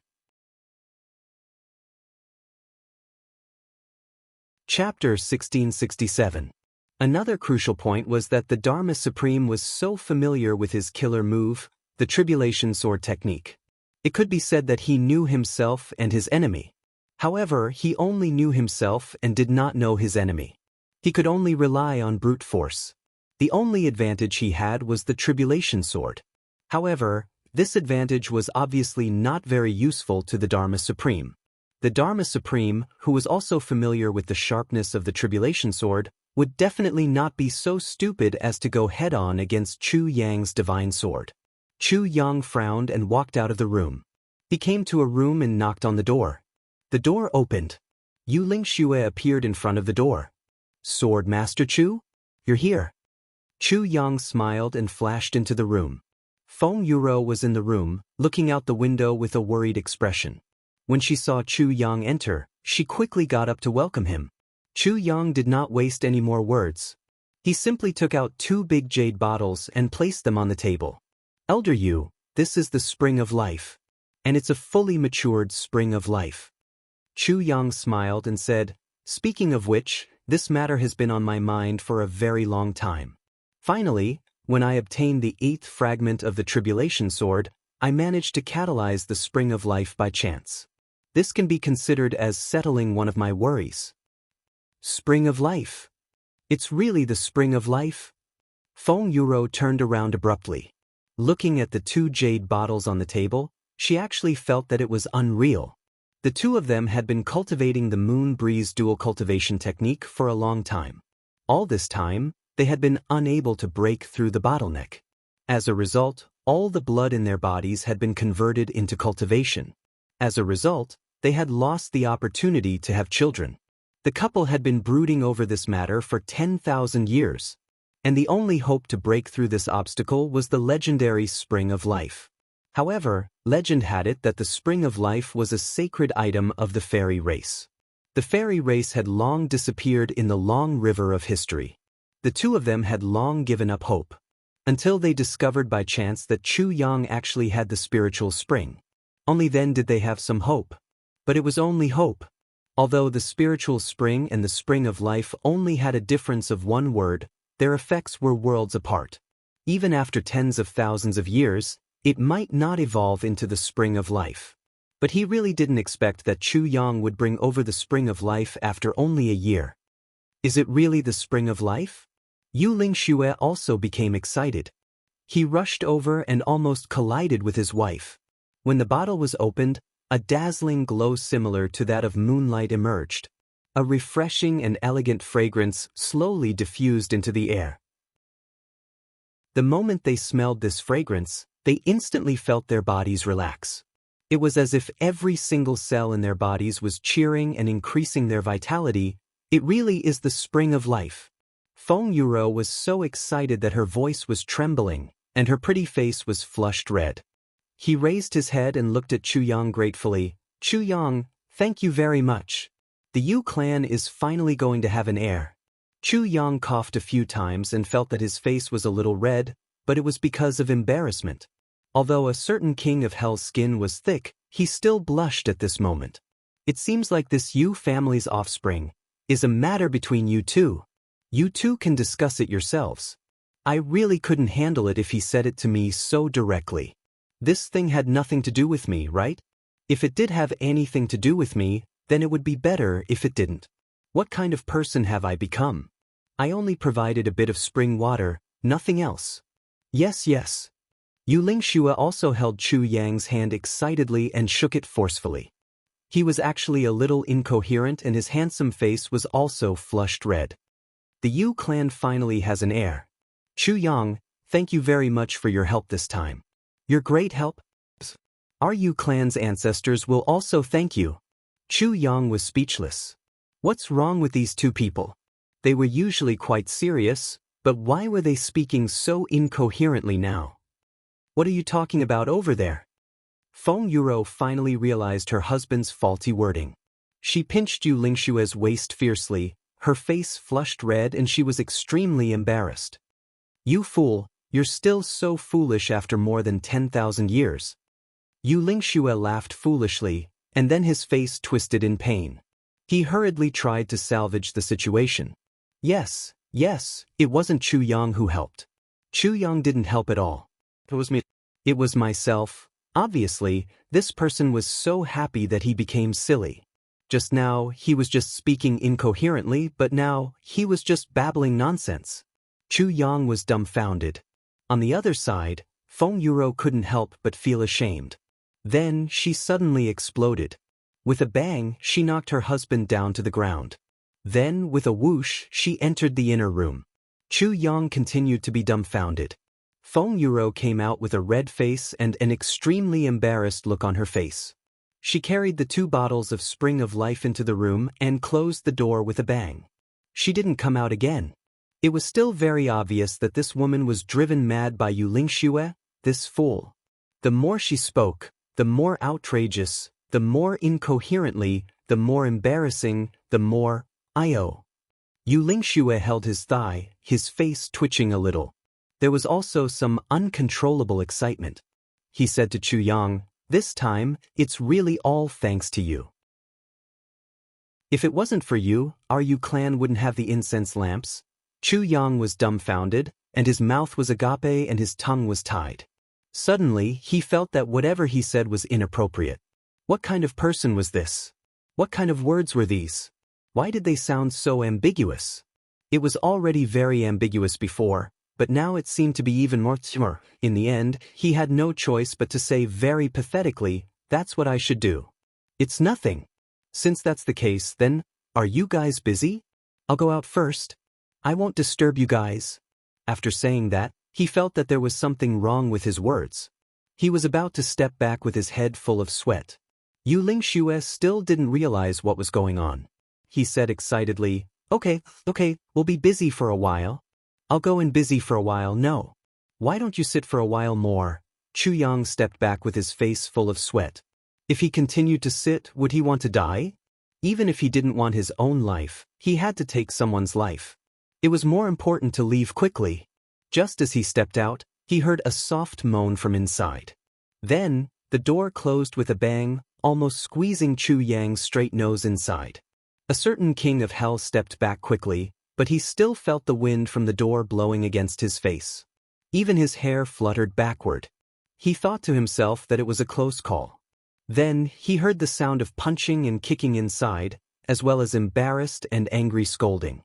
Chapter 1667. Another crucial point was that the Dharma Supreme was so familiar with his killer move, the Tribulation Sword technique. It could be said that he knew himself and his enemy. However, he only knew himself and did not know his enemy. He could only rely on brute force. The only advantage he had was the Tribulation Sword. However, this advantage was obviously not very useful to the Dharma Supreme. The Dharma Supreme, who was also familiar with the sharpness of the Tribulation Sword, would definitely not be so stupid as to go head-on against Chu Yang's divine sword. Chu Yang frowned and walked out of the room. He came to a room and knocked on the door. The door opened. Yu Lingxue appeared in front of the door. "Sword Master Chu? You're here." Chu Yang smiled and flashed into the room. Feng Yuro was in the room, looking out the window with a worried expression. When she saw Chu Yang enter, she quickly got up to welcome him. Chu Yang did not waste any more words. He simply took out 2 big jade bottles and placed them on the table. "Elder Yu, this is the spring of life. And it's a fully matured spring of life." Chu Yang smiled and said, "Speaking of which, this matter has been on my mind for a very long time. Finally, when I obtained the 8th fragment of the Tribulation Sword, I managed to catalyze the spring of life by chance. This can be considered as settling one of my worries." "Spring of life? It's really the spring of life?" Feng Yuro turned around abruptly. Looking at the 2 jade bottles on the table, she actually felt that it was unreal. The 2 of them had been cultivating the Moon Breeze dual cultivation technique for a long time. All this time, they had been unable to break through the bottleneck. As a result, all the blood in their bodies had been converted into cultivation. As a result, they had lost the opportunity to have children. The couple had been brooding over this matter for 10,000 years. And the only hope to break through this obstacle was the legendary Spring of Life. However, legend had it that the Spring of Life was a sacred item of the fairy race. The fairy race had long disappeared in the long river of history. The 2 of them had long given up hope. Until they discovered by chance that Chu Yang actually had the spiritual spring. Only then did they have some hope. But it was only hope. Although the spiritual spring and the spring of life only had a difference of 1 word, their effects were worlds apart. Even after tens of thousands of years, it might not evolve into the spring of life. But he really didn't expect that Chu Yang would bring over the spring of life after only a year. Is it really the spring of life? Yu Lingxue also became excited. He rushed over and almost collided with his wife. When the bottle was opened, a dazzling glow similar to that of moonlight emerged. A refreshing and elegant fragrance slowly diffused into the air. The moment they smelled this fragrance, they instantly felt their bodies relax. It was as if every single cell in their bodies was cheering and increasing their vitality. It really is the spring of life. Feng Yuro was so excited that her voice was trembling, and her pretty face was flushed red. He raised his head and looked at Chu Yang gratefully. "Chu Yang, thank you very much. The Yu clan is finally going to have an heir." Chu Yang coughed a few times and felt that his face was a little red, but it was because of embarrassment. Although a certain king of hell's skin was thick, he still blushed at this moment. "It seems like this Yu family's offspring is a matter between you two. You two can discuss it yourselves. I really couldn't handle it if he said it to me so directly. This thing had nothing to do with me, right? If it did have anything to do with me, then it would be better if it didn't. What kind of person have I become? I only provided a bit of spring water, nothing else." "Yes, yes." Yu Lingxue also held Chu Yang's hand excitedly and shook it forcefully. He was actually a little incoherent and his handsome face was also flushed red. The Yu clan finally has an heir. Chu Yang, thank you very much for your help this time. Your great help? Our Yu clan's ancestors will also thank you. Chu Yang was speechless. What's wrong with these 2 people? They were usually quite serious, but why were they speaking so incoherently now? What are you talking about over there? Feng Yuro finally realized her husband's faulty wording. She pinched Yu Lingxue's waist fiercely, her face flushed red and she was extremely embarrassed. "You fool, you're still so foolish after more than 10,000 years." Yu Lingxue laughed foolishly, and then his face twisted in pain. He hurriedly tried to salvage the situation. Yes, it wasn't Chu Yang who helped. Chu Yang didn't help at all. It was me. It was myself. Obviously, this person was so happy that he became silly. Just now, he was just speaking incoherently, but now, he was just babbling nonsense. Chu Yang was dumbfounded. On the other side, Feng Yuro couldn't help but feel ashamed. Then, she suddenly exploded. With a bang, she knocked her husband down to the ground. Then, with a whoosh, she entered the inner room. Chu Yang continued to be dumbfounded. Feng Yuro came out with a red face and an extremely embarrassed look on her face. She carried the 2 bottles of Spring of Life into the room and closed the door with a bang. She didn't come out again. It was still very obvious that this woman was driven mad by Yu Lingxue, this fool. The more she spoke, the more outrageous, the more incoherently, the more embarrassing, the more, Io. Yu Lingxue held his thigh, his face twitching a little. There was also some uncontrollable excitement. He said to Chu Yang, "This time, it's really all thanks to you. If it wasn't for you, our Yu clan wouldn't have the incense lamps." Chu Yang was dumbfounded, and his mouth was agape and his tongue was tied. Suddenly, he felt that whatever he said was inappropriate. What kind of person was this? What kind of words were these? Why did they sound so ambiguous? It was already very ambiguous before, but now it seemed to be even more. In the end, he had no choice but to say very pathetically, "That's what I should do." "It's nothing." "Since that's the case, then, are you guys busy? I'll go out first. I won't disturb you guys." After saying that, he felt that there was something wrong with his words. He was about to step back with his head full of sweat. Yu Lingxue still didn't realize what was going on. He said excitedly, Okay, we'll be busy for a while." "I'll go in busy for a while, no. Why don't you sit for a while more?" Chu Yang stepped back with his face full of sweat. If he continued to sit, would he want to die? Even if he didn't want his own life, he had to take someone's life. It was more important to leave quickly. Just as he stepped out, he heard a soft moan from inside. Then, the door closed with a bang, almost squeezing Chu Yang's straight nose inside. A certain king of hell stepped back quickly, but he still felt the wind from the door blowing against his face. Even his hair fluttered backward. He thought to himself that it was a close call. Then, he heard the sound of punching and kicking inside, as well as embarrassed and angry scolding.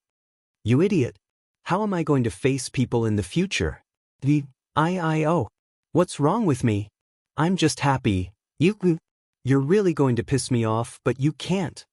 "You idiot! How am I going to face people in the future? Oh. What's wrong with me? I'm just happy. You're really going to piss me off, but you can't.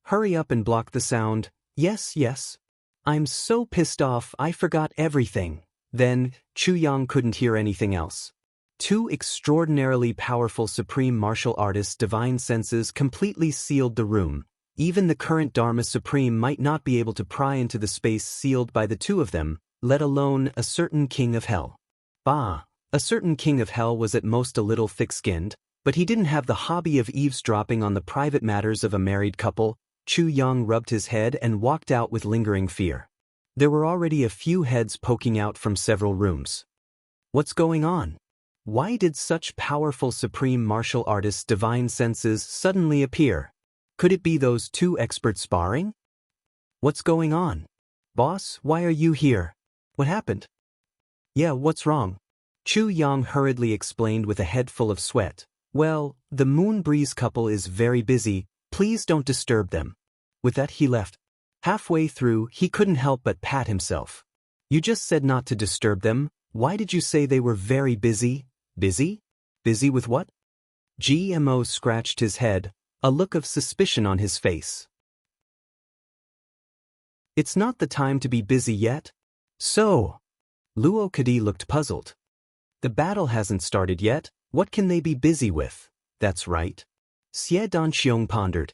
Hurry up and block the sound. Yes. I'm so pissed off I forgot everything." Then, Chu Yang couldn't hear anything else. 2 extraordinarily powerful supreme martial artists' divine senses completely sealed the room. Even the current Dharma Supreme might not be able to pry into the space sealed by the 2 of them, let alone a certain king of hell. A certain king of hell was at most a little thick-skinned, but he didn't have the hobby of eavesdropping on the private matters of a married couple. Chu Yang rubbed his head and walked out with lingering fear. There were already a few heads poking out from several rooms. What's going on? Why did such powerful supreme martial artists' divine senses suddenly appear? Could it be those 2 experts sparring? What's going on? "Boss, why are you here? What happened?" "Yeah, what's wrong?" Chu Yang hurriedly explained with a head full of sweat. "Well, the Moon Breeze couple is very busy. Please don't disturb them." With that he left. Halfway through, he couldn't help but pat himself. "You just said not to disturb them. Why did you say they were very busy?" "Busy? Busy with what?" GMO scratched his head, a look of suspicion on his face. "It's not the time to be busy yet." "So?" Luo Kadi looked puzzled. "The battle hasn't started yet. What can they be busy with?" "That's right." Xie Danxiong pondered.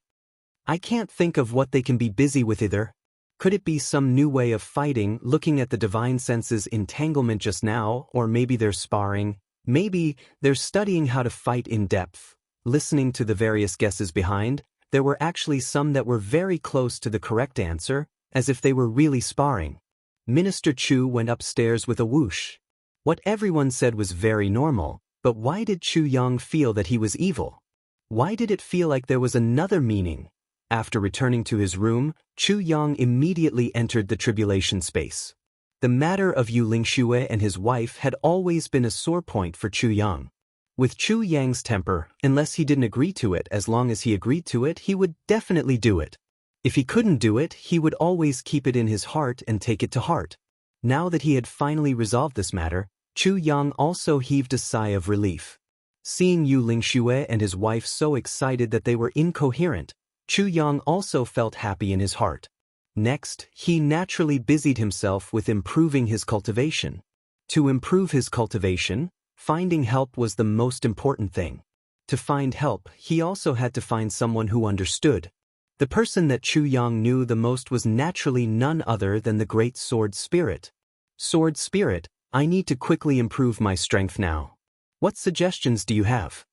"I can't think of what they can be busy with either. Could it be some new way of fighting, looking at the divine senses entanglement just now, or maybe they're sparring, maybe they're studying how to fight in depth." Listening to the various guesses behind, there were actually some that were very close to the correct answer, as if they were really sparring. Minister Chu went upstairs with a whoosh. What everyone said was very normal, but why did Chu Yang feel that he was evil? Why did it feel like there was another meaning? After returning to his room, Chu Yang immediately entered the tribulation space. The matter of Yu Lingxue and his wife had always been a sore point for Chu Yang. With Chu Yang's temper, unless he didn't agree to it, as long as he agreed to it, he would definitely do it. If he couldn't do it, he would always keep it in his heart and take it to heart. Now that he had finally resolved this matter, Chu Yang also heaved a sigh of relief. Seeing Yu Lingxue and his wife so excited that they were incoherent, Chu Yang also felt happy in his heart. Next, he naturally busied himself with improving his cultivation. To improve his cultivation, finding help was the most important thing. To find help, he also had to find someone who understood. The person that Chu Yang knew the most was naturally none other than the great Sword Spirit. Sword Spirit, I need to quickly improve my strength now. What suggestions do you have?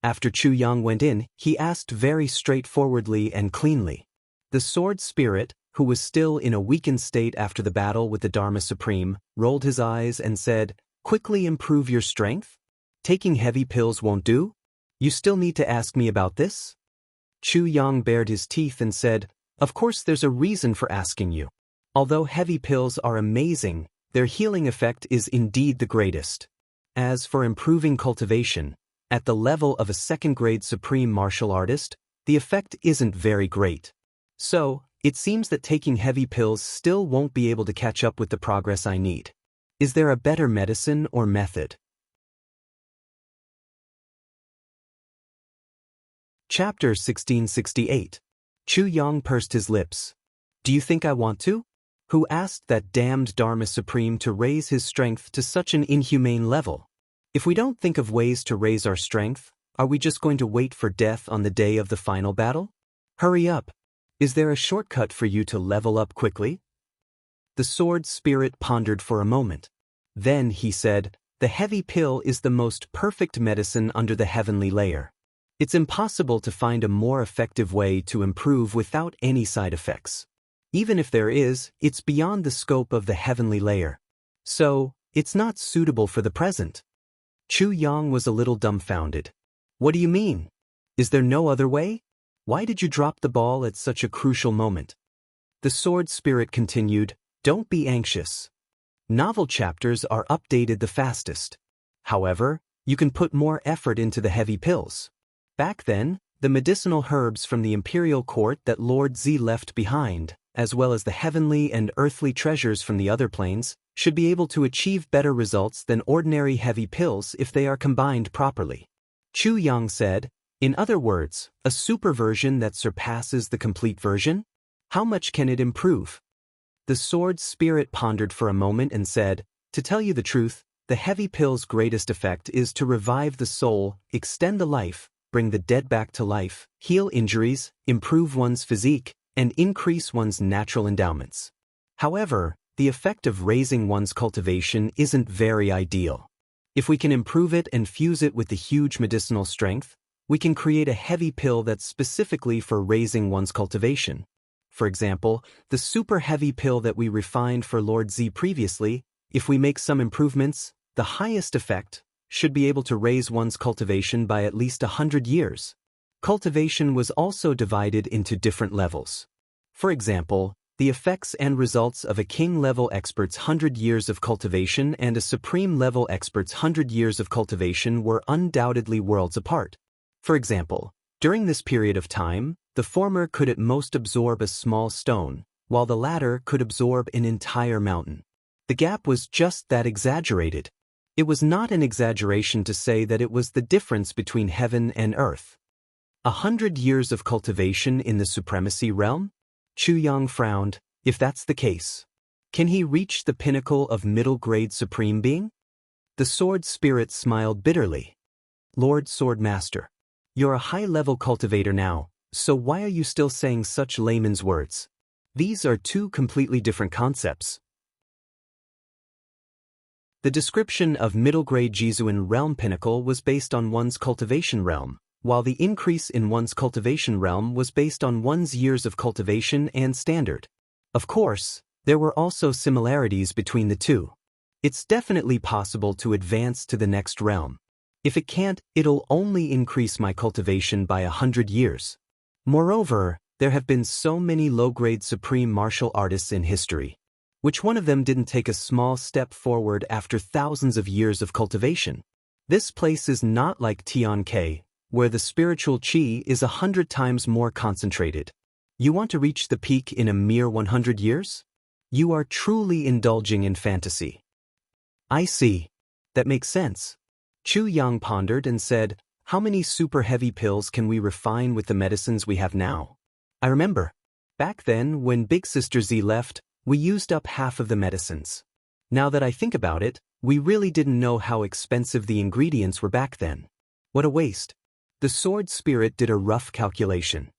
After Chu Yang went in, he asked very straightforwardly and cleanly. The Sword Spirit, who was still in a weakened state after the battle with the Dharma Supreme, rolled his eyes and said, "Quickly improve your strength? Taking heavy pills won't do? You still need to ask me about this?" Chu Yang bared his teeth and said, "Of course there's a reason for asking you. Although heavy pills are amazing, their healing effect is indeed the greatest. As for improving cultivation, at the level of a second-grade supreme martial artist, the effect isn't very great. So, it seems that taking heavy pills still won't be able to catch up with the progress I need. Is there a better medicine or method?" Chapter 1668. Chu Yang pursed his lips. "Do you think I want to? Who asked that damned Dharma Supreme to raise his strength to such an inhumane level? If we don't think of ways to raise our strength, are we just going to wait for death on the day of the final battle? Hurry up. Is there a shortcut for you to level up quickly?" The Sword Spirit pondered for a moment. Then he said, "The heavy pill is the most perfect medicine under the heavenly layer. It's impossible to find a more effective way to improve without any side effects. Even if there is, it's beyond the scope of the heavenly layer. So, it's not suitable for the present." Chu Yang was a little dumbfounded. "What do you mean? Is there no other way? Why did you drop the ball at such a crucial moment?" The Sword Spirit continued, "Don't be anxious. Novel chapters are updated the fastest. However, you can put more effort into the heavy pills. Back then, the medicinal herbs from the imperial court that Lord Z left behind, as well as the heavenly and earthly treasures from the other planes, should be able to achieve better results than ordinary heavy pills if they are combined properly." Chu Yang said, "In other words, a super version that surpasses the complete version? How much can it improve?" The Sword Spirit pondered for a moment and said, "To tell you the truth, the heavy pill's greatest effect is to revive the soul, extend the life, bring the dead back to life, heal injuries, improve one's physique, and increase one's natural endowments. However, the effect of raising one's cultivation isn't very ideal. If we can improve it and fuse it with the huge medicinal strength, we can create a heavy pill that's specifically for raising one's cultivation. For example, the super heavy pill that we refined for Lord Z previously, if we make some improvements, the highest effect should be able to raise one's cultivation by at least 100 years. Cultivation was also divided into different levels. For example, the effects and results of a king-level expert's 100 years of cultivation and a supreme-level expert's 100 years of cultivation were undoubtedly worlds apart. For example, during this period of time, the former could at most absorb a small stone, while the latter could absorb an entire mountain. The gap was just that exaggerated. It was not an exaggeration to say that it was the difference between heaven and earth. 100 years of cultivation in the supremacy realm? Chu Yang frowned. If that's the case, can he reach the pinnacle of middle-grade supreme being? The Sword Spirit smiled bitterly. "Lord Sword Master, you're a high-level cultivator now, so why are you still saying such layman's words? These are two completely different concepts." The description of middle-grade Jizuan realm pinnacle was based on one's cultivation realm, while the increase in one's cultivation realm was based on one's years of cultivation and standard. Of course, there were also similarities between the two. It's definitely possible to advance to the next realm. If it can't, it'll only increase my cultivation by 100 years. Moreover, there have been so many low-grade supreme martial artists in history. Which one of them didn't take a small step forward after thousands of years of cultivation? This place is not like Tian-Ke, where the spiritual qi is 100 times more concentrated. You want to reach the peak in a mere 100 years? You are truly indulging in fantasy. I see. That makes sense. Chu Yang pondered and said, "How many super heavy pills can we refine with the medicines we have now?" I remember. Back then, when Big Sister Z left, we used up half of the medicines. Now that I think about it, we really didn't know how expensive the ingredients were back then. What a waste. The sword spirit did a rough calculation.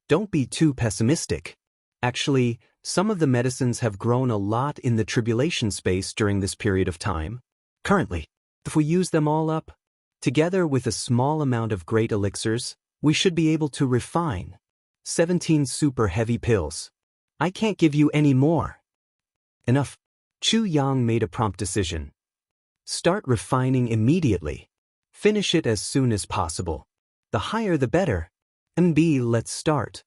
Don't be too pessimistic. Actually, some of the medicines have grown a lot in the tribulation space during this period of time. Currently, if we use them all up, together with a small amount of great elixirs, we should be able to refine 17 super heavy pills. I can't give you any more. Enough. Chu Yang made a prompt decision. Start refining immediately. Finish it as soon as possible. The higher the better. MB, let's start.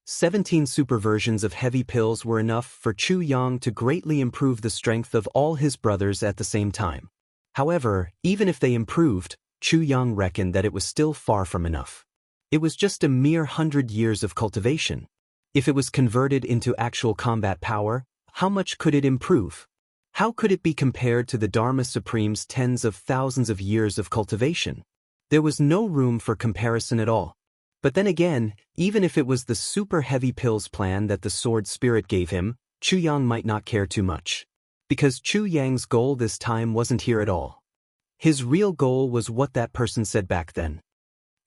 17 super versions of heavy pills were enough for Chu Yang to greatly improve the strength of all his brothers at the same time. However, even if they improved, Chu Yang reckoned that it was still far from enough. It was just a mere 100 years of cultivation. If it was converted into actual combat power, how much could it improve? How could it be compared to the Dharma Supreme's tens of thousands of years of cultivation? There was no room for comparison at all. But then again, even if it was the super heavy pills plan that the sword spirit gave him, Chu Yang might not care too much. Because Chu Yang's goal this time wasn't here at all. His real goal was what that person said back then.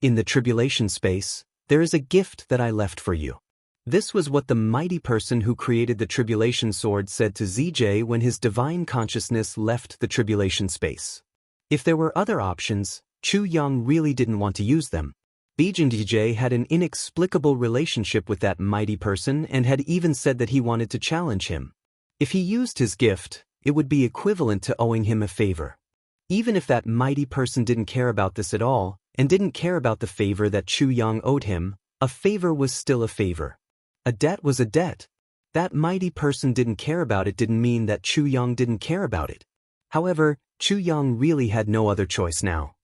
In the tribulation space, there is a gift that I left for you. This was what the mighty person who created the tribulation sword said to ZJ when his divine consciousness left the tribulation space. If there were other options, Chu Yang really didn't want to use them. DJ had an inexplicable relationship with that mighty person and had even said that he wanted to challenge him. If he used his gift, it would be equivalent to owing him a favor. Even if that mighty person didn't care about this at all, and didn't care about the favor that Chu Yang owed him, a favor was still a favor. A debt was a debt. That mighty person didn't care about it didn't mean that Chu Yang didn't care about it. However, Chu Yang really had no other choice now.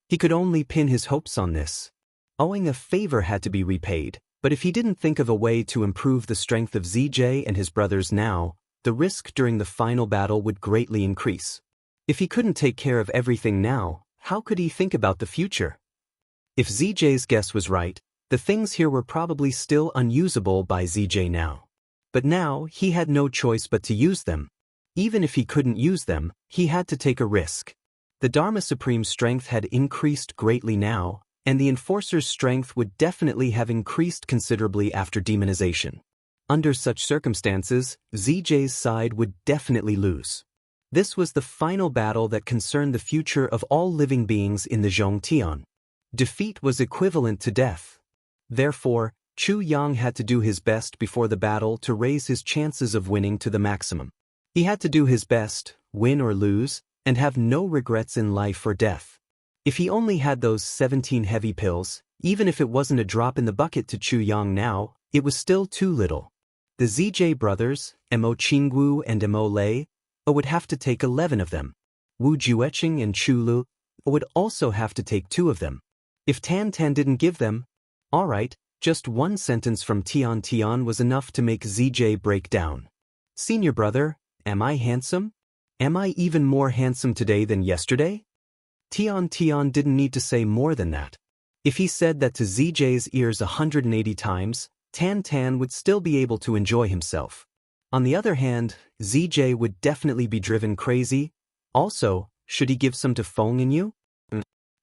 He could only pin his hopes on this. Owing a favor had to be repaid, but if he didn't think of a way to improve the strength of ZJ and his brothers now, the risk during the final battle would greatly increase. If he couldn't take care of everything now, how could he think about the future? If ZJ's guess was right, the things here were probably still unusable by ZJ now. But now, he had no choice but to use them. Even if he couldn't use them, he had to take a risk. The Dharma Supreme's strength had increased greatly now, and the Enforcer's strength would definitely have increased considerably after demonization. Under such circumstances, ZJ's side would definitely lose. This was the final battle that concerned the future of all living beings in the Zhongtian. Defeat was equivalent to death. Therefore, Chu Yang had to do his best before the battle to raise his chances of winning to the maximum. He had to do his best, win or lose, and have no regrets in life or death. If he only had those 17 heavy pills, even if it wasn't a drop in the bucket to Chu Yang now, it was still too little. The ZJ brothers, Mo Qingwu and Mo Lei, would have to take 11 of them. Wu Jueqing and Chu Lu would also have to take 2 of them. If Tan Tan didn't give them, alright, just one sentence from Tian Tian was enough to make ZJ break down. Senior brother, am I handsome? Am I even more handsome today than yesterday? Tian Tian didn't need to say more than that. If he said that to ZJ's ears 180 times, Tan Tan would still be able to enjoy himself. On the other hand, ZJ would definitely be driven crazy. Also, should he give some to Feng and you?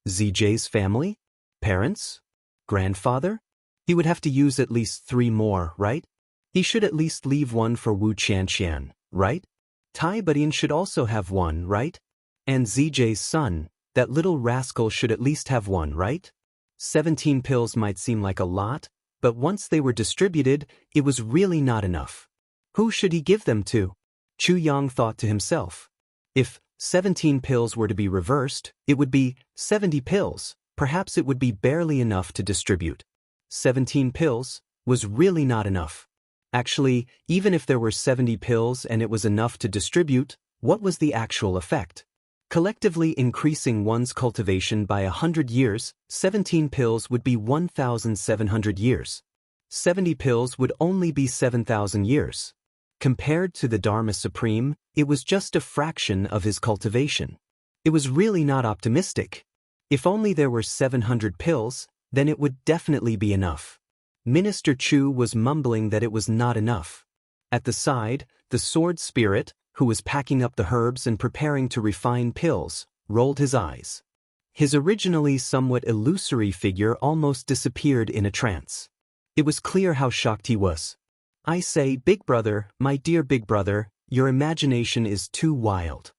ZJ's family? Parents? Grandfather? He would have to use at least 3 more, right? He should at least leave 1 for Wu Qianqian, right? Tai Budian should also have 1, right? And ZJ's son, that little rascal, should at least have 1, right? 17 pills might seem like a lot, but once they were distributed, it was really not enough. Who should he give them to? Chu Yang thought to himself. If 17 pills were to be reversed, it would be 70 pills. Perhaps it would be barely enough to distribute. 17 pills was really not enough. Actually, even if there were 70 pills and it was enough to distribute, what was the actual effect? Collectively increasing one's cultivation by 100 years, 17 pills would be 1,700 years. 70 pills would only be 7,000 years. Compared to the Dharma Supreme, it was just a fraction of his cultivation. It was really not optimistic. If only there were 700 pills, then it would definitely be enough. Minister Chu was mumbling that it was not enough. At the side, the sword spirit, who was packing up the herbs and preparing to refine pills, rolled his eyes. His originally somewhat illusory figure almost disappeared in a trance. It was clear how shocked he was. "I say, big brother, my dear big brother, your imagination is too wild."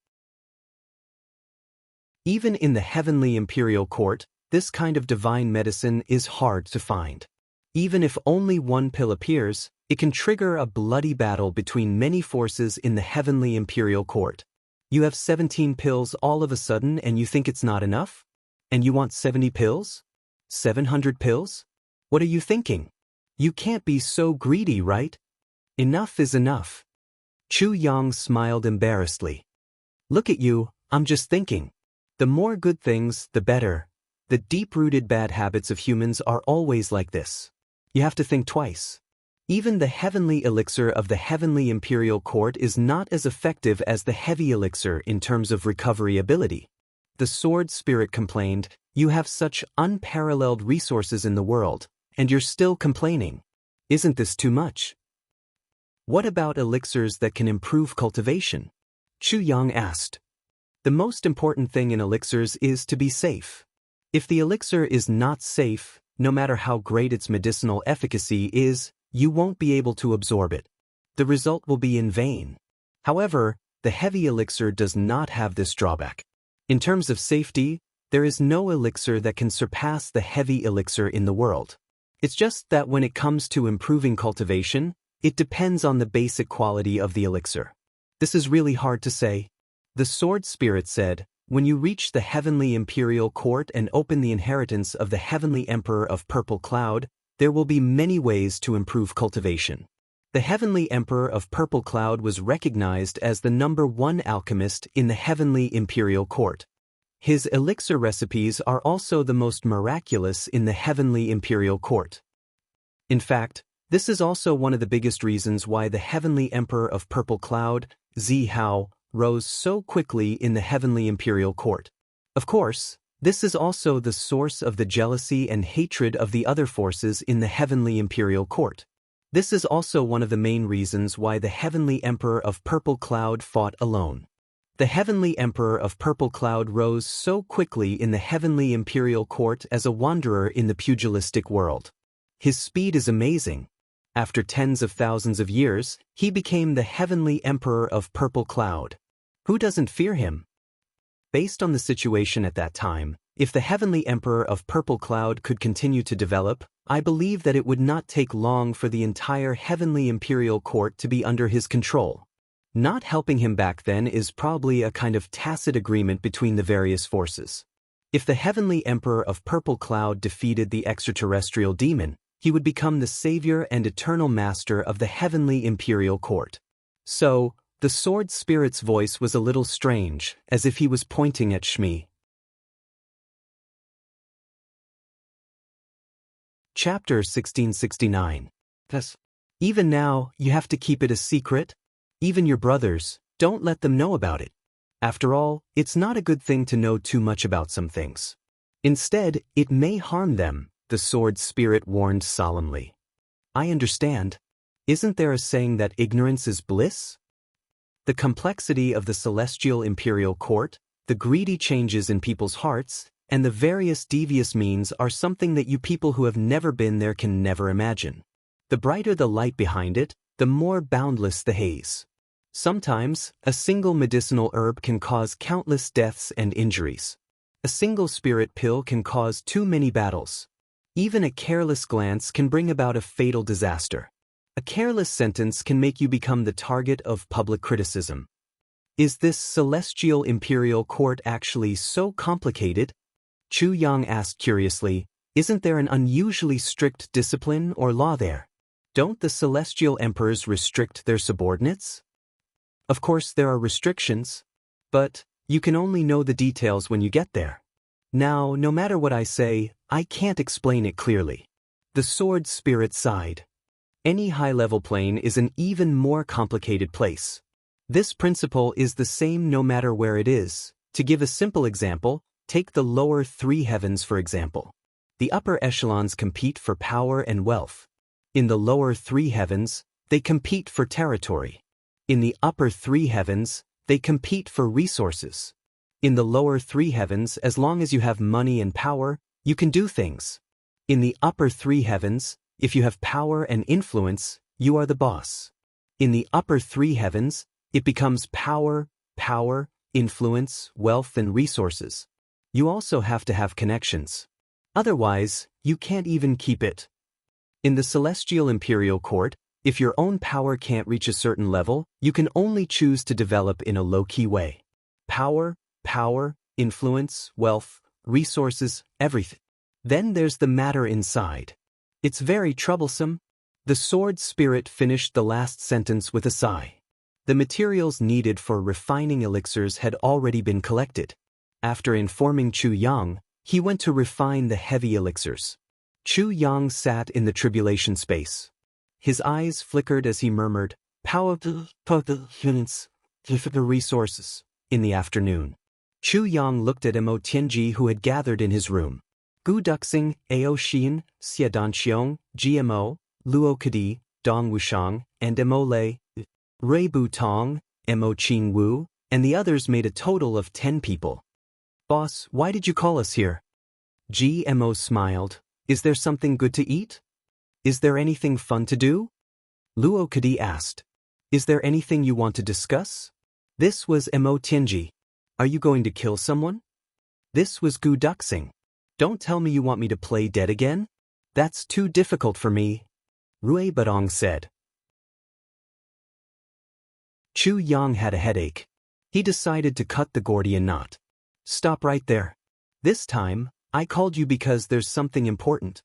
Even in the heavenly imperial court, this kind of divine medicine is hard to find. Even if only one pill appears, it can trigger a bloody battle between many forces in the heavenly imperial court. You have 17 pills all of a sudden and you think it's not enough? And you want 70 pills? 700 pills? What are you thinking? You can't be so greedy, right? Enough is enough. Chu Yang smiled embarrassedly. "Look at you, I'm just thinking. The more good things, the better. The deep-rooted bad habits of humans are always like this. You have to think twice. Even the heavenly elixir of the heavenly imperial court is not as effective as the heavy elixir in terms of recovery ability." The sword spirit complained, "You have such unparalleled resources in the world, and you're still complaining. Isn't this too much?" "What about elixirs that can improve cultivation?" Chu Yang asked. "The most important thing in elixirs is to be safe. If the elixir is not safe, no matter how great its medicinal efficacy is, you won't be able to absorb it. The result will be in vain. However, the heavy elixir does not have this drawback. In terms of safety, there is no elixir that can surpass the heavy elixir in the world. It's just that when it comes to improving cultivation, it depends on the basic quality of the elixir. This is really hard to say." The sword spirit said, "When you reach the heavenly imperial court and open the inheritance of the heavenly emperor of Purple Cloud, there will be many ways to improve cultivation." The heavenly emperor of Purple Cloud was recognized as the #1 alchemist in the heavenly imperial court. His elixir recipes are also the most miraculous in the heavenly imperial court. In fact, this is also one of the biggest reasons why the heavenly emperor of Purple Cloud, Zihao, rose so quickly in the heavenly imperial court. Of course, this is also the source of the jealousy and hatred of the other forces in the heavenly imperial court. This is also one of the main reasons why the heavenly emperor of Purple Cloud fought alone. The heavenly emperor of Purple Cloud rose so quickly in the heavenly imperial court as a wanderer in the pugilistic world. His speed is amazing. After tens of thousands of years, he became the heavenly emperor of Purple Cloud. Who doesn't fear him? Based on the situation at that time, if the heavenly emperor of Purple Cloud could continue to develop, I believe that it would not take long for the entire heavenly imperial court to be under his control. Not helping him back then is probably a kind of tacit agreement between the various forces. If the heavenly emperor of Purple Cloud defeated the extraterrestrial demon, he would become the savior and eternal master of the heavenly imperial court. So, the sword spirit's voice was a little strange, as if he was pointing at Shmi. Chapter 1669. Thus, even now, you have to keep it a secret? Even your brothers, don't let them know about it. After all, it's not a good thing to know too much about some things. Instead, it may harm them, the sword spirit warned solemnly. I understand. Isn't there a saying that ignorance is bliss? The complexity of the celestial imperial court, the greedy changes in people's hearts, and the various devious means are something that you people who have never been there can never imagine. The brighter the light behind it, the more boundless the haze. Sometimes, a single medicinal herb can cause countless deaths and injuries. A single spirit pill can cause too many battles. Even a careless glance can bring about a fatal disaster. A careless sentence can make you become the target of public criticism. Is this celestial imperial court actually so complicated? Chu Yang asked curiously, isn't there an unusually strict discipline or law there? Don't the celestial emperors restrict their subordinates? Of course there are restrictions, but you can only know the details when you get there. Now, no matter what I say, I can't explain it clearly. The sword spirit sighed. Any high-level plane is an even more complicated place. This principle is the same no matter where it is. To give a simple example, take the lower three heavens for example. The upper echelons compete for power and wealth. In the lower three heavens, they compete for territory. In the upper three heavens, they compete for resources. In the lower three heavens, as long as you have money and power, you can do things. In the upper three heavens, if you have power and influence, you are the boss. In the upper three heavens, it becomes power, influence, wealth, and resources. You also have to have connections. Otherwise, you can't even keep it. In the celestial imperial court, if your own power can't reach a certain level, you can only choose to develop in a low-key way. Power, influence, wealth, resources, everything. Then there's the matter inside. It's very troublesome. The sword spirit finished the last sentence with a sigh. The materials needed for refining elixirs had already been collected. After informing Chu Yang, he went to refine the heavy elixirs. Chu Yang sat in the tribulation space. His eyes flickered as he murmured, "Power, units, the resources." In the afternoon, Chu Yang looked at Mo Tianji who had gathered in his room. Gu Duxing, Ao Xin, Xia Danqiong, GMO, Luo Kadi, Dong Wushang, and Mo Lei, Rui Butong, Mo Qing Wu, and the others made a total of 10 people. "Boss, why did you call us here?" GMO smiled. "Is there something good to eat? Is there anything fun to do?" Luo Kadi asked. "Is there anything you want to discuss?" This was Mo Tianji. "Are you going to kill someone?" This was Gu Duxing. "Don't tell me you want me to play dead again? That's too difficult for me," Rui Badong said. Chu Yang had a headache. He decided to cut the Gordian knot. "Stop right there. This time, I called you because there's something important."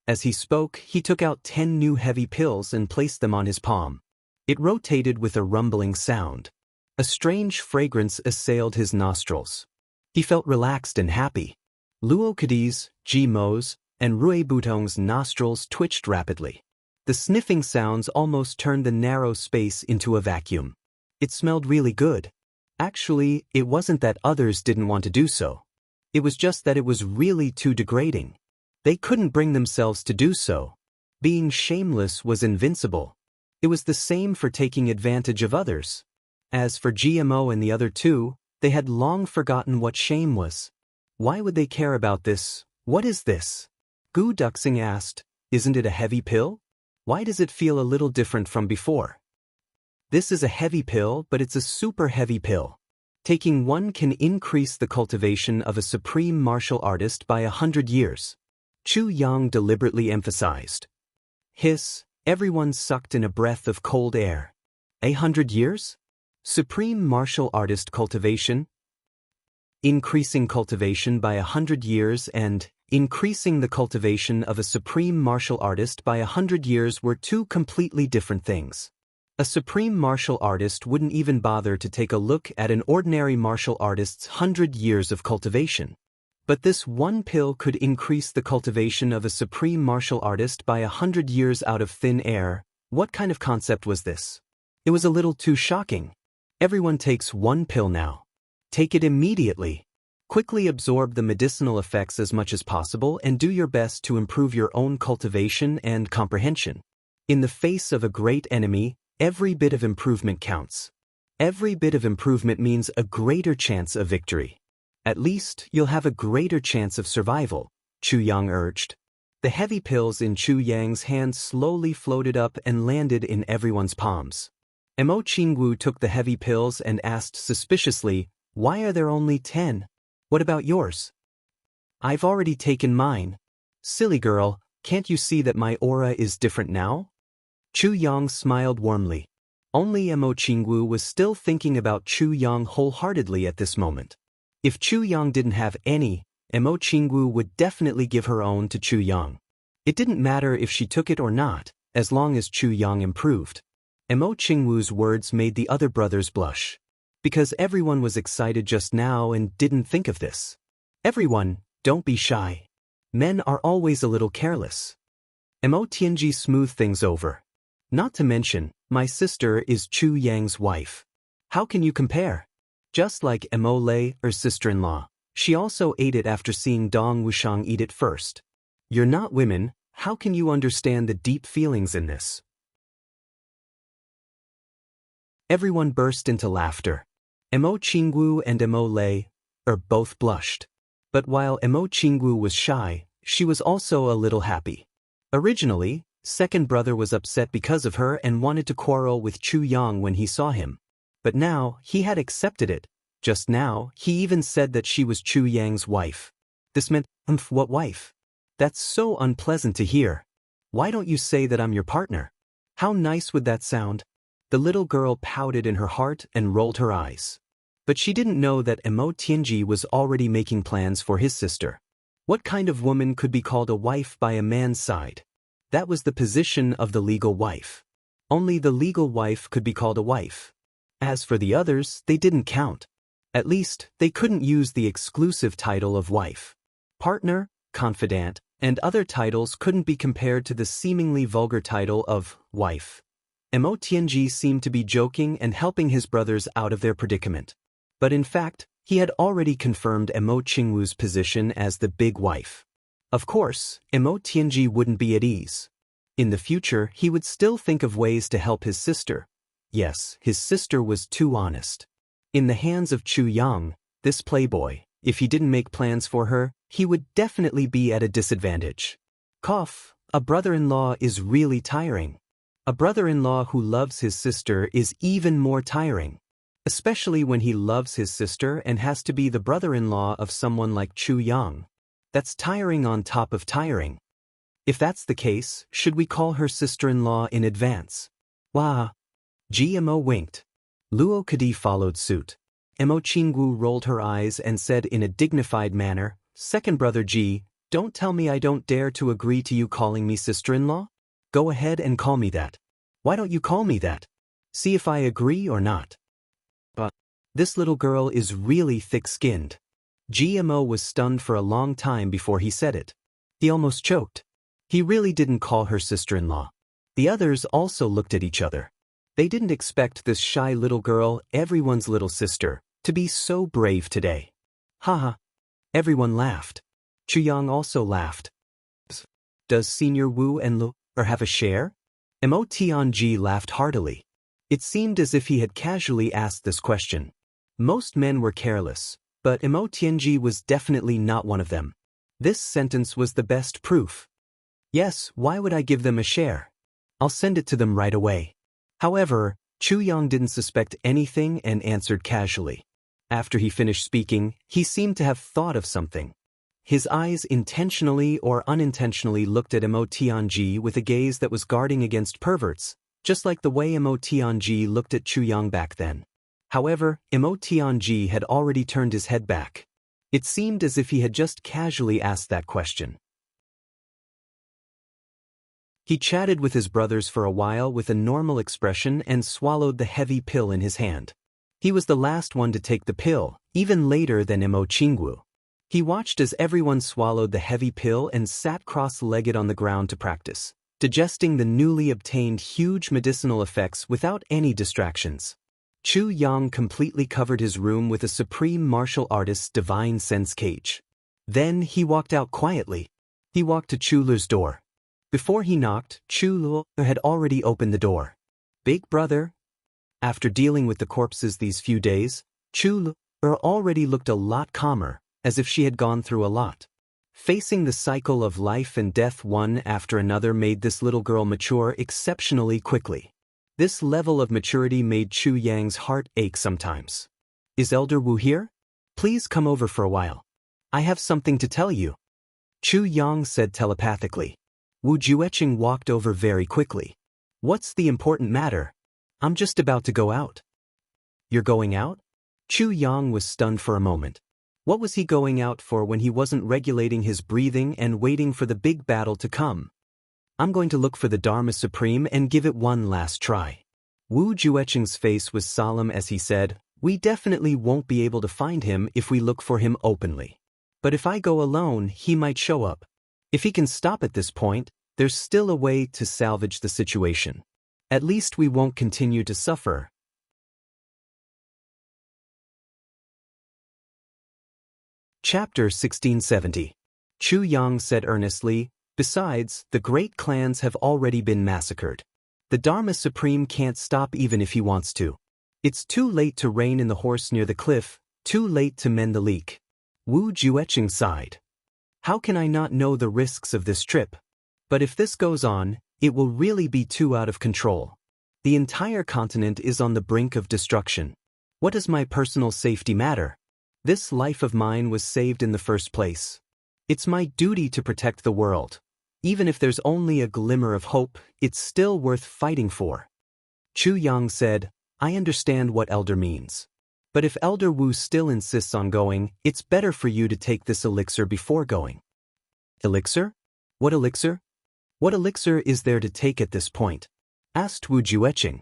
As he spoke, he took out 10 new heavy pills and placed them on his palm. It rotated with a rumbling sound. A strange fragrance assailed his nostrils. He felt relaxed and happy. Luo Kadi's, Mo's, and Rui Butong's nostrils twitched rapidly. The sniffing sounds almost turned the narrow space into a vacuum. It smelled really good. Actually, it wasn't that others didn't want to do so. It was just that it was really too degrading. They couldn't bring themselves to do so. Being shameless was invincible. It was the same for taking advantage of others. As for GMO and the other two, they had long forgotten what shame was. Why would they care about this? "What is this?" Gu Duxing asked. "Isn't it a heavy pill? Why does it feel a little different from before?" "This is a heavy pill, but it's a super heavy pill. Taking one can increase the cultivation of a supreme martial artist by 100 years. Chu Yang deliberately emphasized. Hiss, everyone sucked in a breath of cold air. 100 years? Supreme martial artist cultivation? Increasing cultivation by 100 years and increasing the cultivation of a supreme martial artist by 100 years were two completely different things. A supreme martial artist wouldn't even bother to take a look at an ordinary martial artist's 100 years of cultivation. But this one pill could increase the cultivation of a supreme martial artist by 100 years out of thin air. What kind of concept was this? It was a little too shocking. Everyone takes one pill now. Take it immediately. Quickly absorb the medicinal effects as much as possible and do your best to improve your own cultivation and comprehension. In the face of a great enemy, every bit of improvement counts. Every bit of improvement means a greater chance of victory. At least, you'll have a greater chance of survival, Chu Yang urged. The heavy pills in Chu Yang's hand slowly floated up and landed in everyone's palms. Mo Qingwu took the heavy pills and asked suspiciously, "Why are there only 10? What about yours?" "I've already taken mine." "Silly girl, can't you see that my aura is different now?" Chu Yang smiled warmly. Only Mo Qingwu was still thinking about Chu Yang wholeheartedly at this moment. If Chu Yang didn't have any, Mo Qingwu would definitely give her own to Chu Yang. It didn't matter if she took it or not, as long as Chu Yang improved. Mo Qingwu's words made the other brothers blush. Because everyone was excited just now and didn't think of this. Everyone, don't be shy. Men are always a little careless. Mo Tianji smoothed things over. Not to mention, my sister is Chu Yang's wife. How can you compare? Just like Emole, her sister-in-law, she also ate it after seeing Dong Wuxiang eat it first. You're not women, how can you understand the deep feelings in this? Everyone burst into laughter. Emo Qingwu and Emole both blushed. But while Emo Qingwu was shy, she was also a little happy. Originally, second brother was upset because of her and wanted to quarrel with Chu Yang when he saw him. But now, he had accepted it. Just now, he even said that she was Chu Yang's wife. This meant, what wife? That's so unpleasant to hear. Why don't you say that I'm your partner? How nice would that sound? The little girl pouted in her heart and rolled her eyes. But she didn't know that Emo Tianji was already making plans for his sister. What kind of woman could be called a wife by a man's side? That was the position of the legal wife. Only the legal wife could be called a wife. As for the others, they didn't count. At least, they couldn't use the exclusive title of wife. Partner, confidant, and other titles couldn't be compared to the seemingly vulgar title of wife. Emo Tianji seemed to be joking and helping his brothers out of their predicament. But in fact, he had already confirmed Emo Qingwu's position as the big wife. Of course, Emo Tianji wouldn't be at ease. In the future, he would still think of ways to help his sister. Yes, his sister was too honest. In the hands of Chu Yang, this playboy, if he didn't make plans for her, he would definitely be at a disadvantage. Cough, a brother-in-law is really tiring. A brother-in-law who loves his sister is even more tiring. Especially when he loves his sister and has to be the brother-in-law of someone like Chu Yang. That's tiring on top of tiring. If that's the case, should we call her sister-in-law in advance? Wah! GMO winked. Luo Kadi followed suit. Emo Qingwu rolled her eyes and said in a dignified manner, "Second brother Ji, don't tell me I don't dare to agree to you calling me sister-in-law? Go ahead and call me that. Why don't you call me that? See if I agree or not." But this little girl is really thick-skinned. GMO was stunned for a long time before he said it. He almost choked. He really didn't call her sister-in-law. The others also looked at each other. They didn't expect this shy little girl, everyone's little sister, to be so brave today. Haha. Everyone laughed. Chu Yang also laughed. Does Senior Wu and Lu have a share? Mo Tianji laughed heartily. It seemed as if he had casually asked this question. Most men were careless, but Mo Tianji was definitely not one of them. This sentence was the best proof. Yes, why would I give them a share? I'll send it to them right away. However, Chu Yang didn't suspect anything and answered casually. After he finished speaking, he seemed to have thought of something. His eyes intentionally or unintentionally looked at Mo Tianji with a gaze that was guarding against perverts, just like the way Mo Tianji looked at Chu Yang back then. However, Mo Tianji had already turned his head back. It seemed as if he had just casually asked that question. He chatted with his brothers for a while with a normal expression and swallowed the heavy pill in his hand. He was the last one to take the pill, even later than Mo Qingwu. He watched as everyone swallowed the heavy pill and sat cross-legged on the ground to practice, digesting the newly obtained huge medicinal effects without any distractions. Chu Yang completely covered his room with a supreme martial artist's divine sense cage. Then he walked out quietly. He walked to Chu Lu's door. Before he knocked, Chu Lu had already opened the door. Big brother? After dealing with the corpses these few days, Chu Lu already looked a lot calmer, as if she had gone through a lot. Facing the cycle of life and death one after another made this little girl mature exceptionally quickly. This level of maturity made Chu Yang's heart ache sometimes. Is Elder Wu here? Please come over for a while. I have something to tell you. Chu Yang said telepathically. Wu Jueqing walked over very quickly. What's the important matter? I'm just about to go out. You're going out? Chu Yang was stunned for a moment. What was he going out for when he wasn't regulating his breathing and waiting for the big battle to come? I'm going to look for the Dharma Supreme and give it one last try. Wu Jueqing's face was solemn as he said, we definitely won't be able to find him if we look for him openly. But if I go alone, he might show up. If he can stop at this point, there's still a way to salvage the situation. At least we won't continue to suffer. Chapter 1670. Chu Yang said earnestly, besides, the great clans have already been massacred. The Dharma Supreme can't stop even if he wants to. It's too late to rein in the horse near the cliff, too late to mend the leak. Wu Jueqing sighed. How can I not know the risks of this trip? But if this goes on, it will really be too out of control. The entire continent is on the brink of destruction. What does my personal safety matter? This life of mine was saved in the first place. It's my duty to protect the world. Even if there's only a glimmer of hope, it's still worth fighting for. Chu Yang said, I understand what Elder means. But if Elder Wu still insists on going, it's better for you to take this elixir before going. Elixir? What elixir? What elixir is there to take at this point? Asked Wu Jueqing.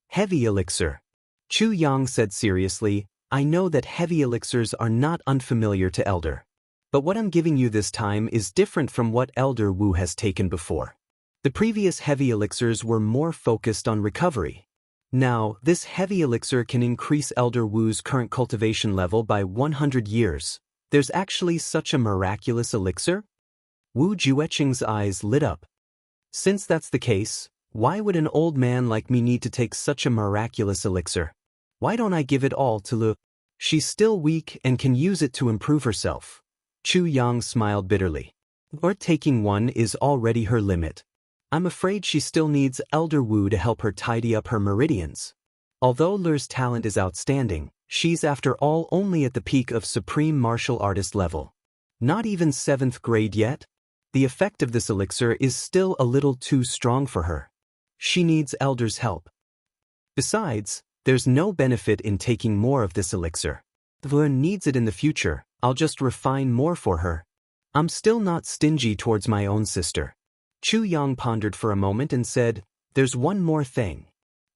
Heavy elixir. Chu Yang said seriously, I know that heavy elixirs are not unfamiliar to Elder. But what I'm giving you this time is different from what Elder Wu has taken before. The previous heavy elixirs were more focused on recovery. Now, this heavy elixir can increase Elder Wu's current cultivation level by 100 years. There's actually such a miraculous elixir? Wu Jueqing's eyes lit up. Since that's the case, why would an old man like me need to take such a miraculous elixir? Why don't I give it all to Lu? She's still weak and can use it to improve herself. Chu Yang smiled bitterly. Or taking one is already her limit. I'm afraid she still needs Elder Wu to help her tidy up her meridians. Although Lu's talent is outstanding, she's after all only at the peak of supreme martial artist level. Not even 7th grade yet? The effect of this elixir is still a little too strong for her. She needs Elder's help. Besides, there's no benefit in taking more of this elixir. If Lu needs it in the future, I'll just refine more for her. I'm still not stingy towards my own sister. Chu Yang pondered for a moment and said, there's one more thing.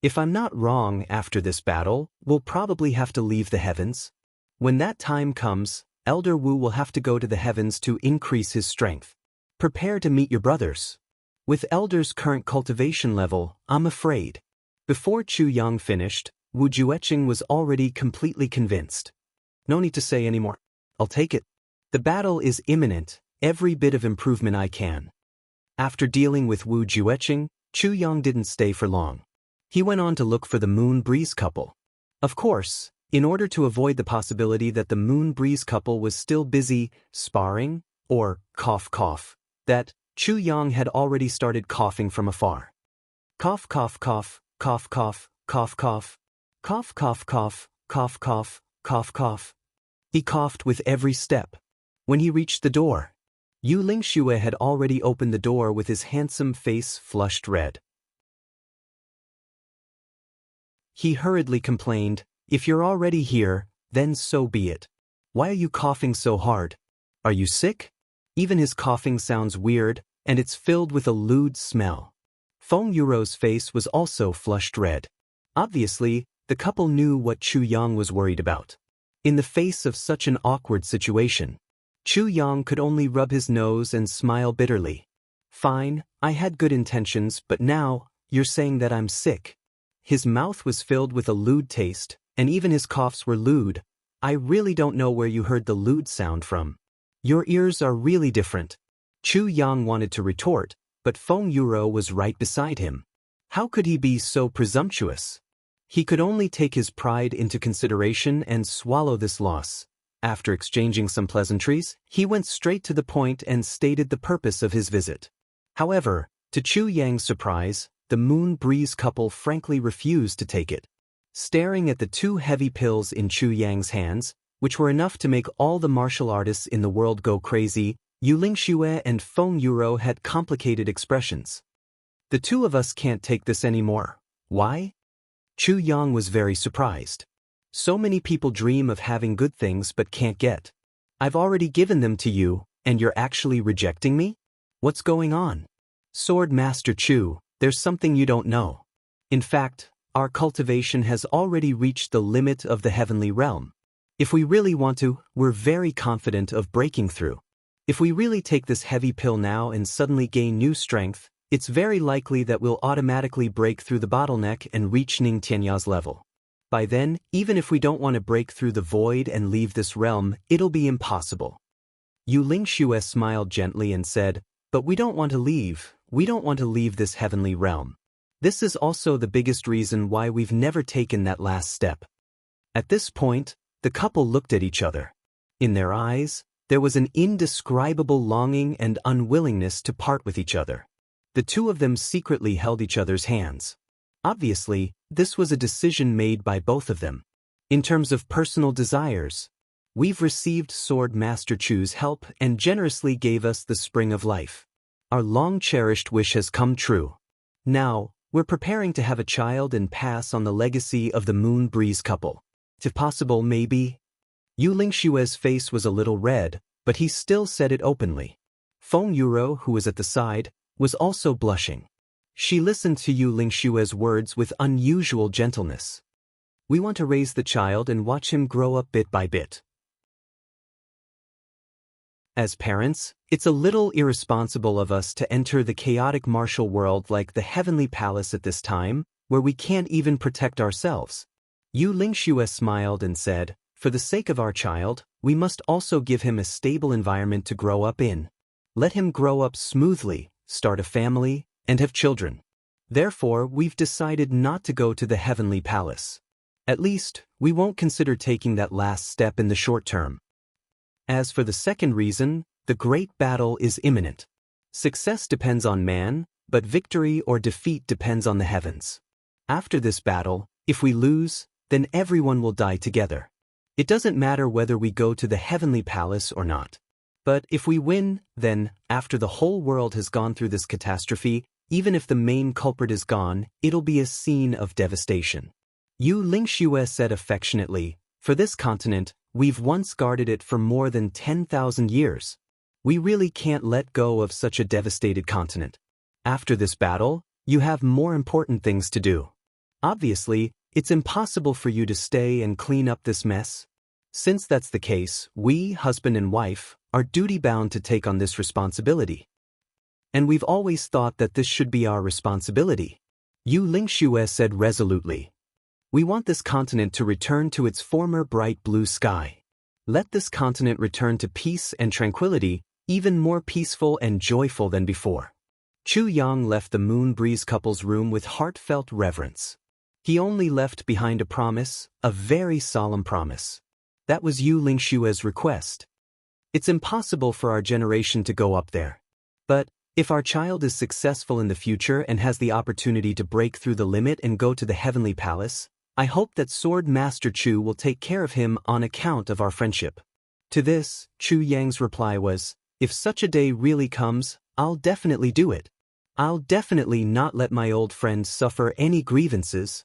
If I'm not wrong, after this battle, we'll probably have to leave the heavens. When that time comes, Elder Wu will have to go to the heavens to increase his strength. Prepare to meet your brothers. With Elder's current cultivation level, I'm afraid. Before Chu Yang finished, Wu Jueqing was already completely convinced. No need to say any more. I'll take it. The battle is imminent, every bit of improvement I can. After dealing with Wu Jueqing, Chu Yang didn't stay for long. He went on to look for the Moon Breeze couple. Of course, in order to avoid the possibility that the Moon Breeze couple was still busy sparring, or cough, that Chu Yang had already started coughing from afar. Cough, cough, cough, cough, cough, cough, cough, cough, cough, cough, cough, cough, cough, cough. He coughed with every step. When he reached the door, Yu Lingxue had already opened the door with his handsome face flushed red. He hurriedly complained, if you're already here, then so be it. Why are you coughing so hard? Are you sick? Even his coughing sounds weird, and it's filled with a lewd smell. Feng Yuro's face was also flushed red. Obviously, the couple knew what Chu Yang was worried about. In the face of such an awkward situation, Chu Yang could only rub his nose and smile bitterly. Fine, I had good intentions, but now, you're saying that I'm sick. His mouth was filled with a lewd taste, and even his coughs were lewd. I really don't know where you heard the lewd sound from. Your ears are really different. Chu Yang wanted to retort, but Feng Yuro was right beside him. How could he be so presumptuous? He could only take his pride into consideration and swallow this loss. After exchanging some pleasantries, he went straight to the point and stated the purpose of his visit. However, to Chu Yang's surprise, the Moon Breeze couple frankly refused to take it. Staring at the 2 heavy pills in Chu Yang's hands, which were enough to make all the martial artists in the world go crazy, Yu Lingxue and Feng Yuro had complicated expressions. The 2 of us can't take this anymore. Why? Chu Yang was very surprised. So many people dream of having good things but can't get. I've already given them to you, and you're actually rejecting me? What's going on? Sword Master Chu, there's something you don't know. In fact, our cultivation has already reached the limit of the heavenly realm. If we really want to, we're very confident of breaking through. If we really take this heavy pill now and suddenly gain new strength, it's very likely that we'll automatically break through the bottleneck and reach Ning Tianya's level. By then, even if we don't want to break through the void and leave this realm, it'll be impossible. Yu Lingxue smiled gently and said, but we don't want to leave. We don't want to leave this heavenly realm. This is also the biggest reason why we've never taken that last step. At this point, the couple looked at each other. In their eyes, there was an indescribable longing and unwillingness to part with each other. The two of them secretly held each other's hands. Obviously, this was a decision made by both of them. In terms of personal desires, we've received Sword Master Chu's help and generously gave us the spring of life. Our long-cherished wish has come true. Now, we're preparing to have a child and pass on the legacy of the Moon Breeze couple. If possible, maybe. Yu Lingxue's face was a little red, but he still said it openly. Feng Yuro, who was at the side, was also blushing. She listened to Yu Lingxue's words with unusual gentleness. We want to raise the child and watch him grow up bit by bit. As parents, it's a little irresponsible of us to enter the chaotic martial world like the Heavenly Palace at this time, where we can't even protect ourselves. Yu Lingxue smiled and said, for the sake of our child, we must also give him a stable environment to grow up in. Let him grow up smoothly, start a family, and have children. Therefore, we've decided not to go to the Heavenly Palace. At least, we won't consider taking that last step in the short term. As for the second reason, the great battle is imminent. Success depends on man, but victory or defeat depends on the heavens. After this battle, if we lose, then everyone will die together. It doesn't matter whether we go to the Heavenly Palace or not. But if we win, then, after the whole world has gone through this catastrophe, even if the main culprit is gone, it'll be a scene of devastation. Yu Lingxue said affectionately, for this continent, we've once guarded it for more than 10,000 years. We really can't let go of such a devastated continent. After this battle, you have more important things to do. Obviously, it's impossible for you to stay and clean up this mess. Since that's the case, we, husband and wife, are duty-bound to take on this responsibility. And we've always thought that this should be our responsibility. Yu Lingxue said resolutely. We want this continent to return to its former bright blue sky. Let this continent return to peace and tranquility, even more peaceful and joyful than before. Chu Yang left the Moon Breeze couple's room with heartfelt reverence. He only left behind a promise, a very solemn promise. That was Yu Lingxue's request. It's impossible for our generation to go up there. But, if our child is successful in the future and has the opportunity to break through the limit and go to the Heavenly Palace, I hope that Sword Master Chu will take care of him on account of our friendship. To this, Chu Yang's reply was, if such a day really comes, I'll definitely do it. I'll definitely not let my old friend suffer any grievances.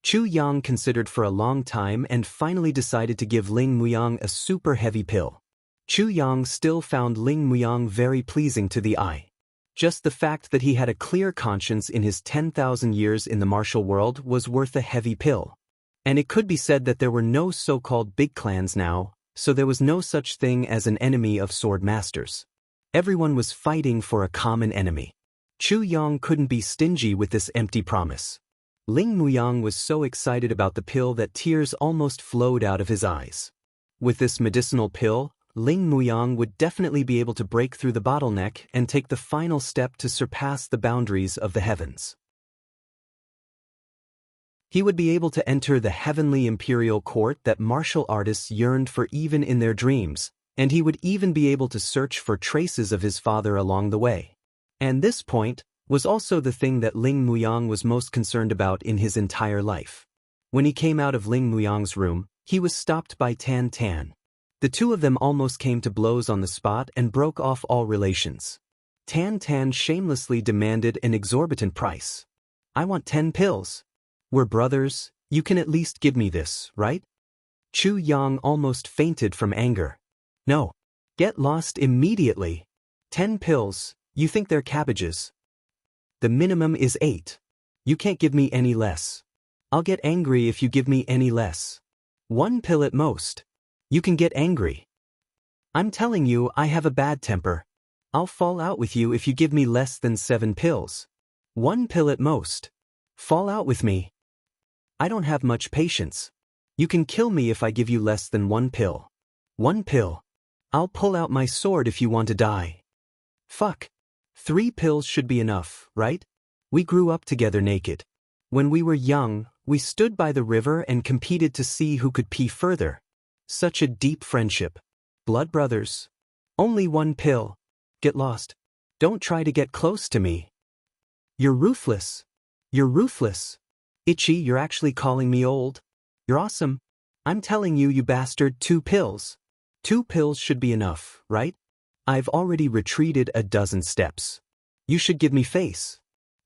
Chu Yang considered for a long time and finally decided to give Ling Muyang a super heavy pill. Chu Yang still found Ling Muyang very pleasing to the eye. Just the fact that he had a clear conscience in his 10,000 years in the martial world was worth a heavy pill. And it could be said that there were no so-called big clans now, so there was no such thing as an enemy of sword masters. Everyone was fighting for a common enemy. Chu Yang couldn't be stingy with this empty promise. Ling Muyang was so excited about the pill that tears almost flowed out of his eyes. With this medicinal pill, Ling Muyang would definitely be able to break through the bottleneck and take the final step to surpass the boundaries of the heavens. He would be able to enter the heavenly imperial court that martial artists yearned for even in their dreams, and he would even be able to search for traces of his father along the way. And this point was also the thing that Ling Muyang was most concerned about in his entire life. When he came out of Ling Muyang's room, he was stopped by Tan Tan. The two of them almost came to blows on the spot and broke off all relations. Tan Tan shamelessly demanded an exorbitant price. I want 10 pills. We're brothers, you can at least give me this, right? Chu Yang almost fainted from anger. No. Get lost immediately. 10 pills, you think they're cabbages. The minimum is 8. You can't give me any less. I'll get angry if you give me any less. 1 pill at most. You can get angry. I'm telling you, I have a bad temper. I'll fall out with you if you give me less than 7 pills. 1 pill at most. Fall out with me. I don't have much patience. You can kill me if I give you less than 1 pill. 1 pill. I'll pull out my sword if you want to die. Fuck. 3 pills should be enough, right? We grew up together naked. When we were young, we stood by the river and competed to see who could pee further. Such a deep friendship. Blood brothers. Only 1 pill. Get lost. Don't try to get close to me. You're ruthless. You're ruthless. Itchy, you're actually calling me old? You're awesome. I'm telling you, you bastard, 2 pills. 2 pills should be enough, right? I've already retreated a dozen steps. You should give me face.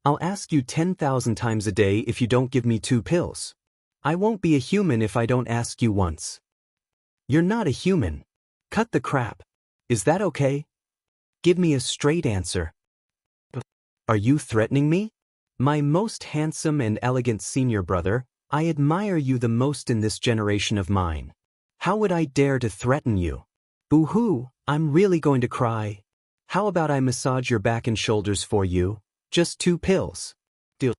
I'll ask you 10,000 times a day if you don't give me 2 pills. I won't be a human if I don't ask you once. You're not a human. Cut the crap. Is that okay? Give me a straight answer. Are you threatening me? My most handsome and elegant senior brother, I admire you the most in this generation of mine. How would I dare to threaten you? Boo-hoo, I'm really going to cry. How about I massage your back and shoulders for you? Just 2 pills. Deal.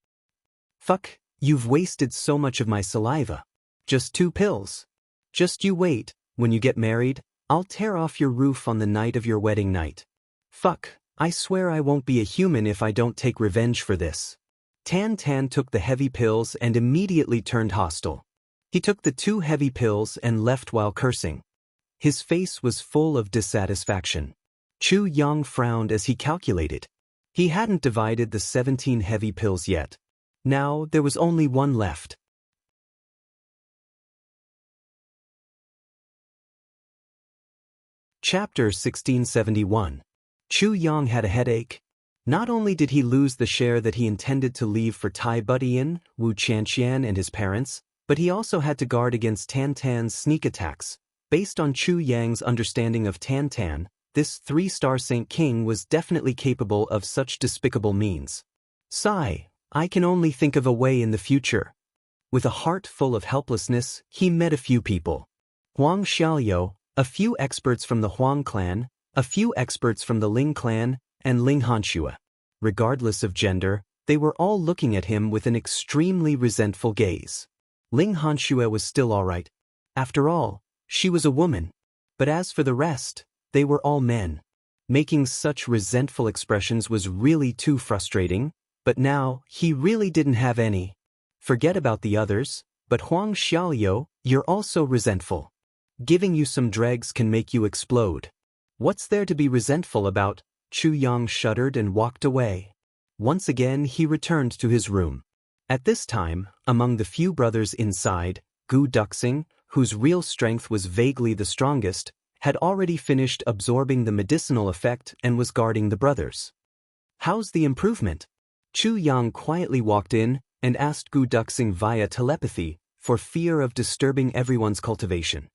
Fuck, you've wasted so much of my saliva. Just 2 pills. Just you wait, when you get married, I'll tear off your roof on the night of your wedding night. Fuck, I swear I won't be a human if I don't take revenge for this. Tan Tan took the heavy pills and immediately turned hostile. He took the 2 heavy pills and left while cursing. His face was full of dissatisfaction. Chu Yang frowned as he calculated. He hadn't divided the 17 heavy pills yet. Now there was only 1 left. Chapter 1671. Chu Yang had a headache. Not only did he lose the share that he intended to leave for Tai Butian, Wu Qianqian and his parents, but he also had to guard against Tan Tan's sneak attacks. Based on Chu Yang's understanding of Tan Tan, this 3-star Saint King was definitely capable of such despicable means. Sigh, I can only think of a way in the future. With a heart full of helplessness, he met a few people. Huang Xiaoliu, a few experts from the Huang clan, a few experts from the Ling clan, and Ling Hanxue. Regardless of gender, they were all looking at him with an extremely resentful gaze. Ling Hanxue was still all right. After all, she was a woman. But as for the rest, they were all men. Making such resentful expressions was really too frustrating, but now he really didn't have any. Forget about the others, but Huang Xiaoliu, you're also resentful. Giving you some dregs can make you explode. What's there to be resentful about? Chu Yang shuddered and walked away. Once again he returned to his room. At this time, among the few brothers inside, Gu Duxing, whose real strength was vaguely the strongest, had already finished absorbing the medicinal effect and was guarding the brothers. How's the improvement? Chu Yang quietly walked in and asked Gu Duxing via telepathy, for fear of disturbing everyone's cultivation.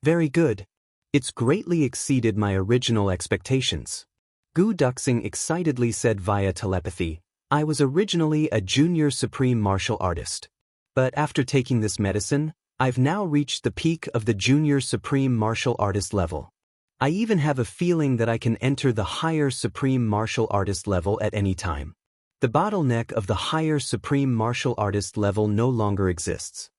Very good. It's greatly exceeded my original expectations. Gu Duxing excitedly said via telepathy, I was originally a junior supreme martial artist. But after taking this medicine, I've now reached the peak of the junior supreme martial artist level. I even have a feeling that I can enter the higher supreme martial artist level at any time. The bottleneck of the higher supreme martial artist level no longer exists.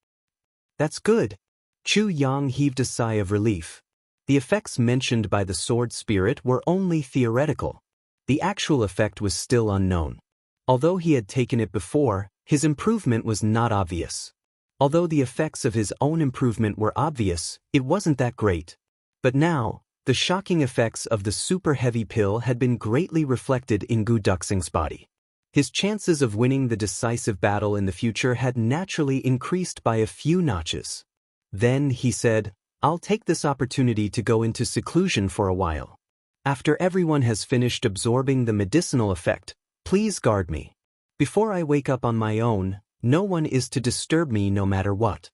That's good. Chu Yang heaved a sigh of relief. The effects mentioned by the sword spirit were only theoretical. The actual effect was still unknown. Although he had taken it before, his improvement was not obvious. Although the effects of his own improvement were obvious, it wasn't that great. But now, the shocking effects of the super heavy pill had been greatly reflected in Gu Duxing's body. His chances of winning the decisive battle in the future had naturally increased by a few notches. Then he said, I'll take this opportunity to go into seclusion for a while. After everyone has finished absorbing the medicinal effect, please guard me. Before I wake up on my own, no one is to disturb me no matter what.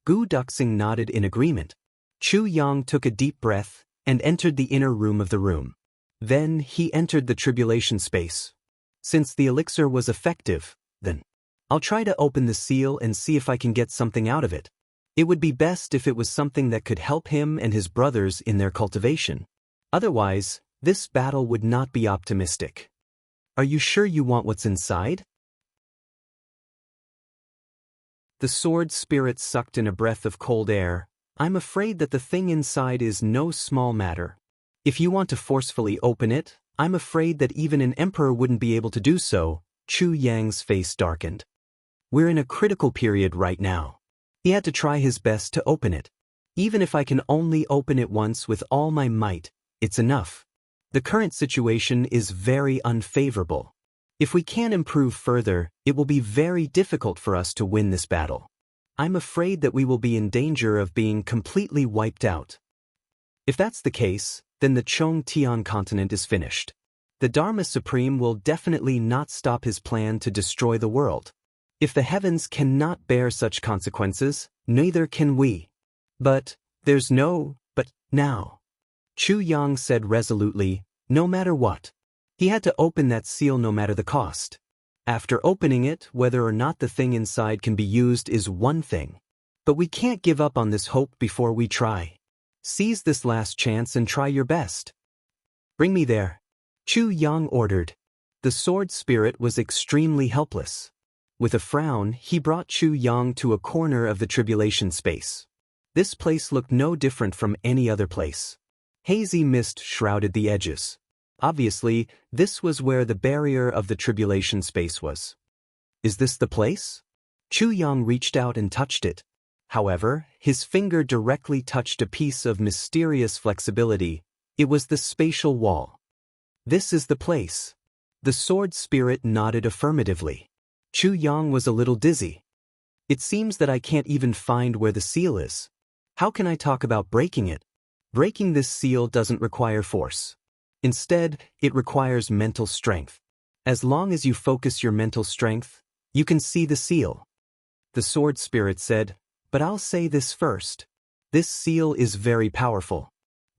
Gu Duxing nodded in agreement. Chu Yang took a deep breath and entered the inner room of the room. Then he entered the tribulation space. Since the elixir was effective, then I'll try to open the seal and see if I can get something out of it. It would be best if it was something that could help him and his brothers in their cultivation. Otherwise, This battle would not be optimistic. Are you sure you want what's inside? The sword spirit sucked in a breath of cold air. I'm afraid that the thing inside is no small matter. If you want to forcefully open it, I'm afraid that even an emperor wouldn't be able to do so. Chu Yang's face darkened. We're in a critical period right now. He had to try his best to open it. Even if I can only open it once with all my might, it's enough. The current situation is very unfavorable. If we can't improve further, it will be very difficult for us to win this battle. I'm afraid that we will be in danger of being completely wiped out. If that's the case, then the Chongtian continent is finished. The Dharma Supreme will definitely not stop his plan to destroy the world. If the heavens cannot bear such consequences, neither can we. But there's no but now. Chu Yang said resolutely, no matter what. He had to open that seal no matter the cost. After opening it, whether or not the thing inside can be used is one thing. But we can't give up on this hope before we try. Seize this last chance and try your best. Bring me there. Chu Yang ordered. The sword spirit was extremely helpless. With a frown, he brought Chu Yang to a corner of the tribulation space. This place looked no different from any other place. Hazy mist shrouded the edges. Obviously, this was where the barrier of the tribulation space was. Is this the place? Chu Yang reached out and touched it. However, his finger directly touched a piece of mysterious flexibility. It was the spatial wall. This is the place. The sword spirit nodded affirmatively. Chu Yang was a little dizzy. It seems that I can't even find where the seal is. How can I talk about breaking it? Breaking this seal doesn't require force. Instead, it requires mental strength. As long as you focus your mental strength, you can see the seal. The sword spirit said, but I'll say this first. This seal is very powerful.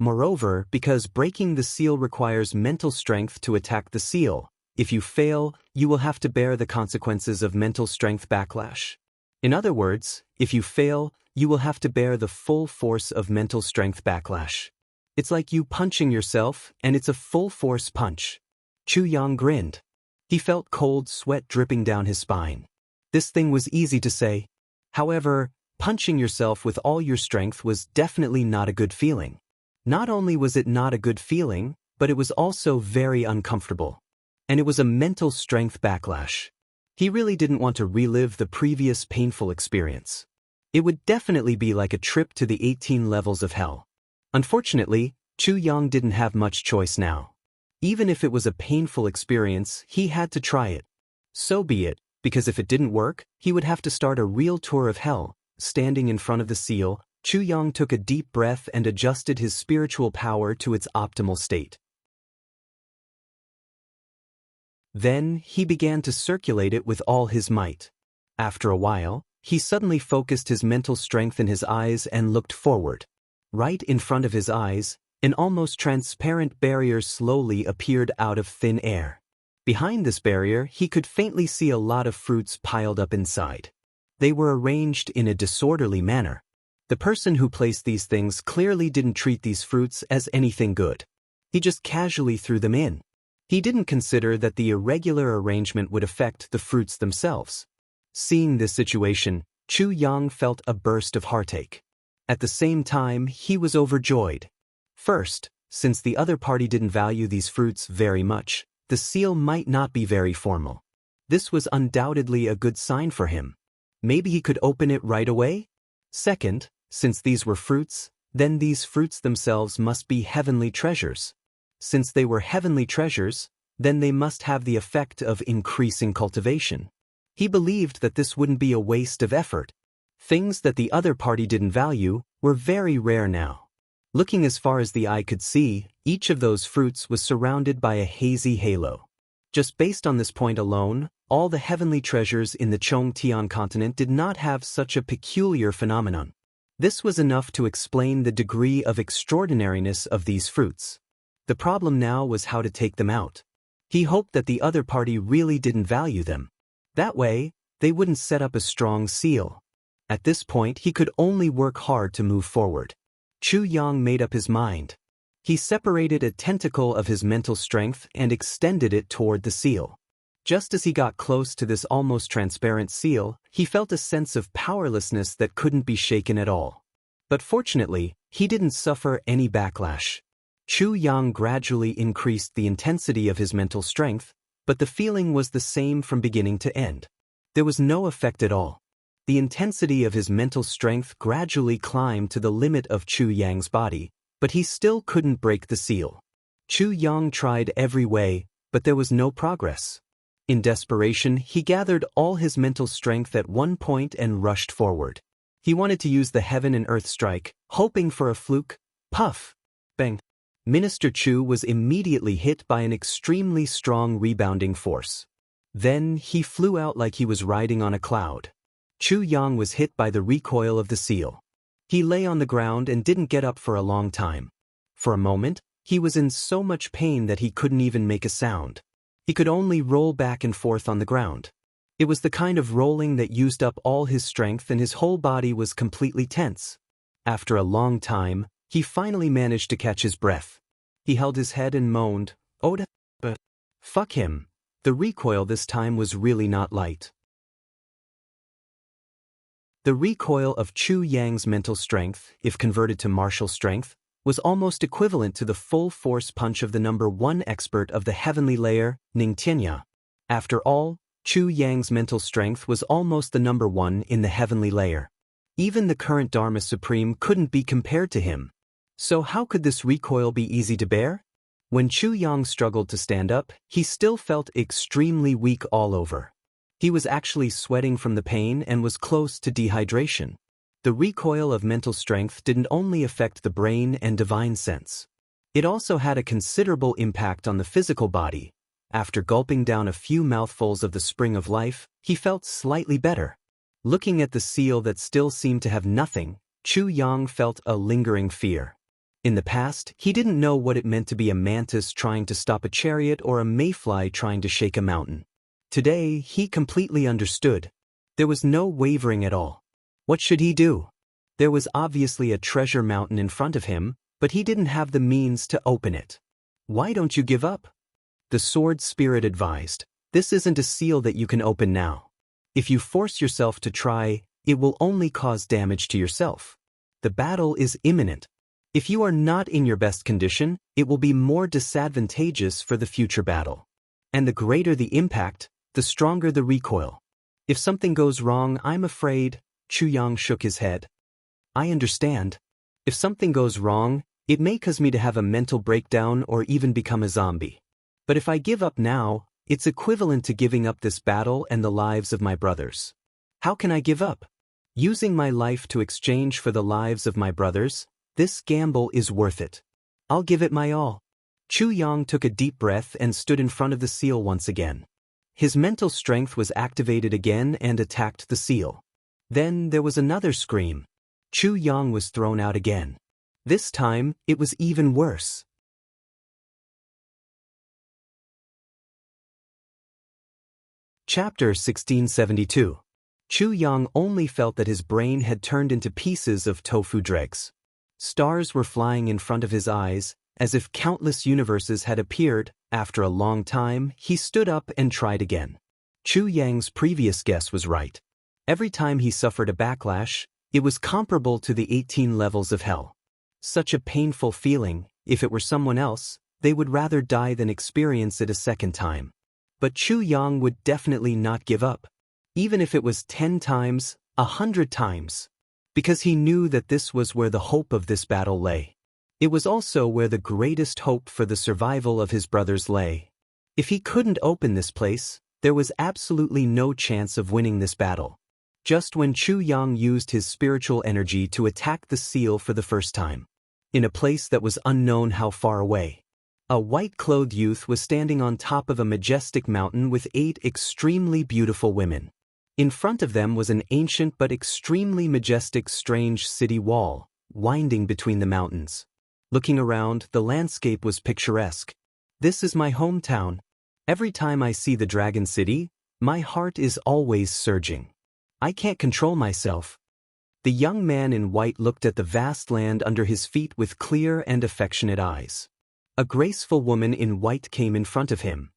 Moreover, because breaking the seal requires mental strength to attack the seal, if you fail, you will have to bear the consequences of mental strength backlash. In other words, if you fail, you will have to bear the full force of mental strength backlash. It's like you punching yourself, and it's a full-force punch. Chu Yang grinned. He felt cold sweat dripping down his spine. This thing was easy to say. However, punching yourself with all your strength was definitely not a good feeling. Not only was it not a good feeling, but it was also very uncomfortable. And it was a mental strength backlash. He really didn't want to relive the previous painful experience. It would definitely be like a trip to the 18 levels of hell. Unfortunately, Chu Yang didn't have much choice now. Even if it was a painful experience, he had to try it. So be it, because if it didn't work, he would have to start a real tour of hell. Standing in front of the seal, Chu Yang took a deep breath and adjusted his spiritual power to its optimal state. Then, he began to circulate it with all his might. After a while, he suddenly focused his mental strength in his eyes and looked forward. Right in front of his eyes, an almost transparent barrier slowly appeared out of thin air. Behind this barrier, he could faintly see a lot of fruits piled up inside. They were arranged in a disorderly manner. The person who placed these things clearly didn't treat these fruits as anything good. He just casually threw them in. He didn't consider that the irregular arrangement would affect the fruits themselves. Seeing this situation, Chu Yang felt a burst of heartache. At the same time, he was overjoyed. First, since the other party didn't value these fruits very much, the seal might not be very formal. This was undoubtedly a good sign for him. Maybe he could open it right away? Second, since these were fruits, then these fruits themselves must be heavenly treasures. Since they were heavenly treasures, then they must have the effect of increasing cultivation. He believed that this wouldn't be a waste of effort. Things that the other party didn't value were very rare now. Looking as far as the eye could see, each of those fruits was surrounded by a hazy halo. Just based on this point alone, all the heavenly treasures in the Chongtian continent did not have such a peculiar phenomenon. This was enough to explain the degree of extraordinariness of these fruits. The problem now was how to take them out. He hoped that the other party really didn't value them. That way, they wouldn't set up a strong seal. At this point, he could only work hard to move forward. Chu Yang made up his mind. He separated a tentacle of his mental strength and extended it toward the seal. Just as he got close to this almost transparent seal, he felt a sense of powerlessness that couldn't be shaken at all. But fortunately, he didn't suffer any backlash. Chu Yang gradually increased the intensity of his mental strength, but the feeling was the same from beginning to end. There was no effect at all. The intensity of his mental strength gradually climbed to the limit of Chu Yang's body, but he still couldn't break the seal. Chu Yang tried every way, but there was no progress. In desperation, he gathered all his mental strength at one point and rushed forward. He wanted to use the heaven and earth strike, hoping for a fluke. Puff! Bang! Minister Chu was immediately hit by an extremely strong rebounding force. Then he flew out like he was riding on a cloud. Chu Yang was hit by the recoil of the seal. He lay on the ground and didn't get up for a long time. For a moment, he was in so much pain that he couldn't even make a sound. He could only roll back and forth on the ground. It was the kind of rolling that used up all his strength and his whole body was completely tense. After a long time, he finally managed to catch his breath. He held his head and moaned, "Oh, but fuck him." The recoil this time was really not light. The recoil of Chu Yang's mental strength, if converted to martial strength, was almost equivalent to the full force punch of the number 1 expert of the heavenly layer, Ning Tianya. After all, Chu Yang's mental strength was almost the number 1 in the heavenly layer. Even the current Dharma Supreme couldn't be compared to him. So how could this recoil be easy to bear? When Chu Yang struggled to stand up, he still felt extremely weak all over. He was actually sweating from the pain and was close to dehydration. The recoil of mental strength didn't only affect the brain and divine sense. It also had a considerable impact on the physical body. After gulping down a few mouthfuls of the spring of life, he felt slightly better. Looking at the seal that still seemed to have nothing, Chu Yang felt a lingering fear. In the past, he didn't know what it meant to be a mantis trying to stop a chariot or a mayfly trying to shake a mountain. Today, he completely understood. There was no wavering at all. What should he do? There was obviously a treasure mountain in front of him, but he didn't have the means to open it. "Why don't you give up?" The sword spirit advised. "This isn't a seal that you can open now. If you force yourself to try, it will only cause damage to yourself. The battle is imminent. If you are not in your best condition, it will be more disadvantageous for the future battle. And the greater the impact, the stronger the recoil. If something goes wrong, I'm afraid." Chu Yang shook his head. "I understand. If something goes wrong, it may cause me to have a mental breakdown or even become a zombie. But if I give up now, it's equivalent to giving up this battle and the lives of my brothers. How can I give up? Using my life to exchange for the lives of my brothers, this gamble is worth it. I'll give it my all." Chu Yang took a deep breath and stood in front of the seal once again. His mental strength was activated again and attacked the seal. Then there was another scream. Chu Yang was thrown out again. This time, it was even worse. Chapter 1672. Chu Yang only felt that his brain had turned into pieces of tofu dregs. Stars were flying in front of his eyes, as if countless universes had appeared. After a long time, he stood up and tried again. Chu Yang's previous guess was right. Every time he suffered a backlash, it was comparable to the 18 levels of hell. Such a painful feeling. If it were someone else, they would rather die than experience it a second time. But Chu Yang would definitely not give up. Even if it was 10 times, 100 times. Because he knew that this was where the hope of this battle lay. It was also where the greatest hope for the survival of his brothers lay. If he couldn't open this place, there was absolutely no chance of winning this battle. Just when Chu Yang used his spiritual energy to attack the seal for the first time. In a place that was unknown how far away. A white-clothed youth was standing on top of a majestic mountain with 8 extremely beautiful women. In front of them was an ancient but extremely majestic strange city wall, winding between the mountains. Looking around, the landscape was picturesque. This is my hometown. Every time I see the Dragon City, my heart is always surging. I can't control myself. The young man in white looked at the vast land under his feet with clear and affectionate eyes. A graceful woman in white came in front of him.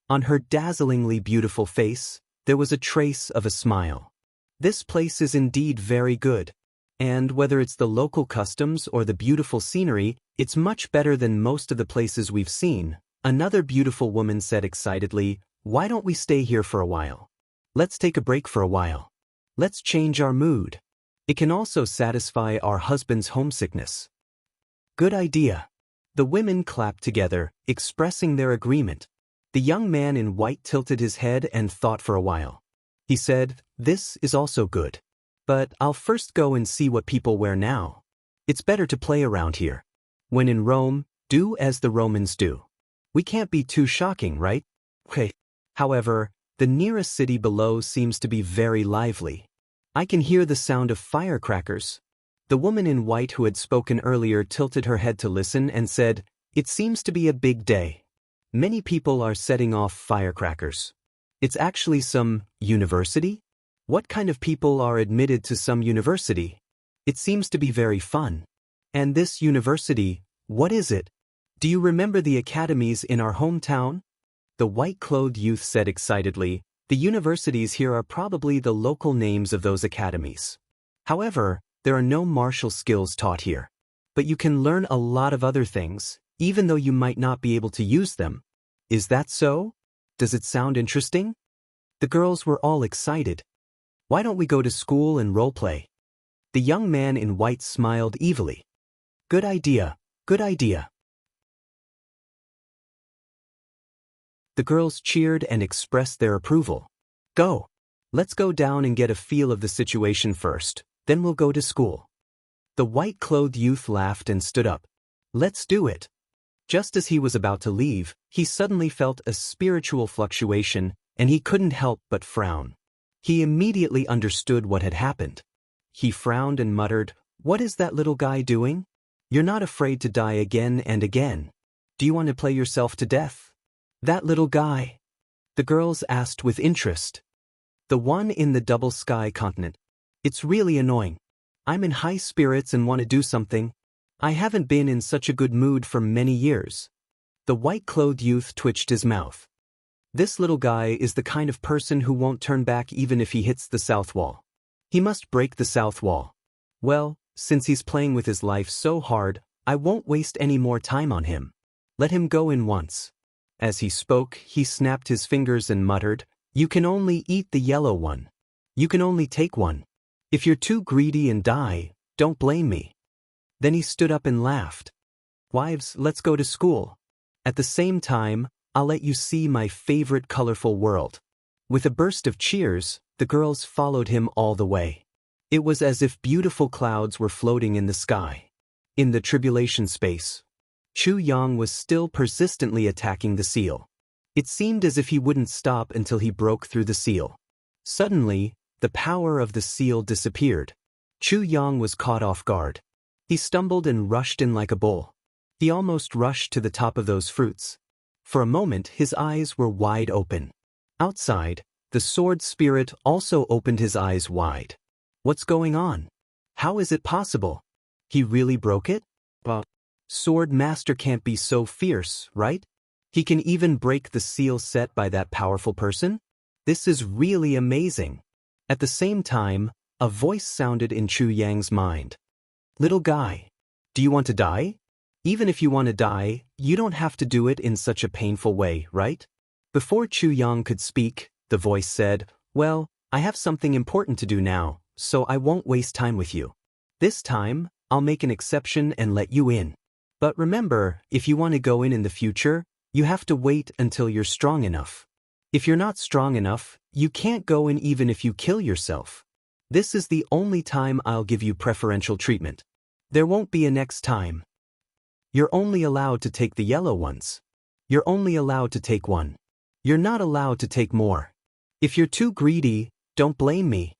On her dazzlingly beautiful face, there was a trace of a smile. This place is indeed very good. And whether it's the local customs or the beautiful scenery, it's much better than most of the places we've seen. Another beautiful woman said excitedly, "Why don't we stay here for a while? Let's take a break for a while. Let's change our mood. It can also satisfy our husband's homesickness." Good idea. The women clapped together, expressing their agreement. The young man in white tilted his head and thought for a while. He said, "This is also good. But I'll first go and see what people wear now. It's better to play around here. When in Rome, do as the Romans do. We can't be too shocking, right?" Okay. However, the nearest city below seems to be very lively. I can hear the sound of firecrackers. The woman in white who had spoken earlier tilted her head to listen and said, "It seems to be a big day. Many people are setting off firecrackers. It's actually some university? What kind of people are admitted to some university? It seems to be very fun. And this university, what is it? Do you remember the academies in our hometown?" The white-clothed youth said excitedly, "The universities here are probably the local names of those academies. However, there are no martial skills taught here. But you can learn a lot of other things, even though you might not be able to use them. Is that so? Does it sound interesting?" The girls were all excited. "Why don't we go to school and role-play?" The young man in white smiled evilly. "Good idea, good idea." The girls cheered and expressed their approval. "Go. Let's go down and get a feel of the situation first, then we'll go to school." The white-clothed youth laughed and stood up. "Let's do it." Just as he was about to leave, he suddenly felt a spiritual fluctuation, and he couldn't help but frown. He immediately understood what had happened. He frowned and muttered, "What is that little guy doing? You're not afraid to die again and again. Do you want to play yourself to death?" "That little guy?" the girls asked with interest. "The one in the double sky continent. It's really annoying. I'm in high spirits and want to do something. I haven't been in such a good mood for many years." The white-clothed youth twitched his mouth. "This little guy is the kind of person who won't turn back even if he hits the south wall. He must break the south wall. Well, since he's playing with his life so hard, I won't waste any more time on him. Let him go in once." As he spoke, he snapped his fingers and muttered, "You can only eat the yellow one. You can only take one. If you're too greedy and die, don't blame me." Then he stood up and laughed. "Wives, let's go to school. At the same time, I'll let you see my favorite colorful world." With a burst of cheers, the girls followed him all the way. It was as if beautiful clouds were floating in the sky. In the tribulation space, Chu Yang was still persistently attacking the seal. It seemed as if he wouldn't stop until he broke through the seal. Suddenly, the power of the seal disappeared. Chu Yang was caught off guard. He stumbled and rushed in like a bull. He almost rushed to the top of those fruits. For a moment, his eyes were wide open. Outside, the sword spirit also opened his eyes wide. What's going on? How is it possible? He really broke it? But Sword Master can't be so fierce, right? He can even break the seal set by that powerful person? This is really amazing. At the same time, a voice sounded in Chu Yang's mind. "Little guy, do you want to die? Even if you want to die, you don't have to do it in such a painful way, right?" Before Chu Yang could speak, the voice said, "Well, I have something important to do now, so I won't waste time with you. This time, I'll make an exception and let you in. But remember, if you want to go in the future, you have to wait until you're strong enough. If you're not strong enough, you can't go in even if you kill yourself. This is the only time I'll give you preferential treatment. There won't be a next time. You're only allowed to take the yellow ones. You're only allowed to take one. You're not allowed to take more. If you're too greedy, don't blame me."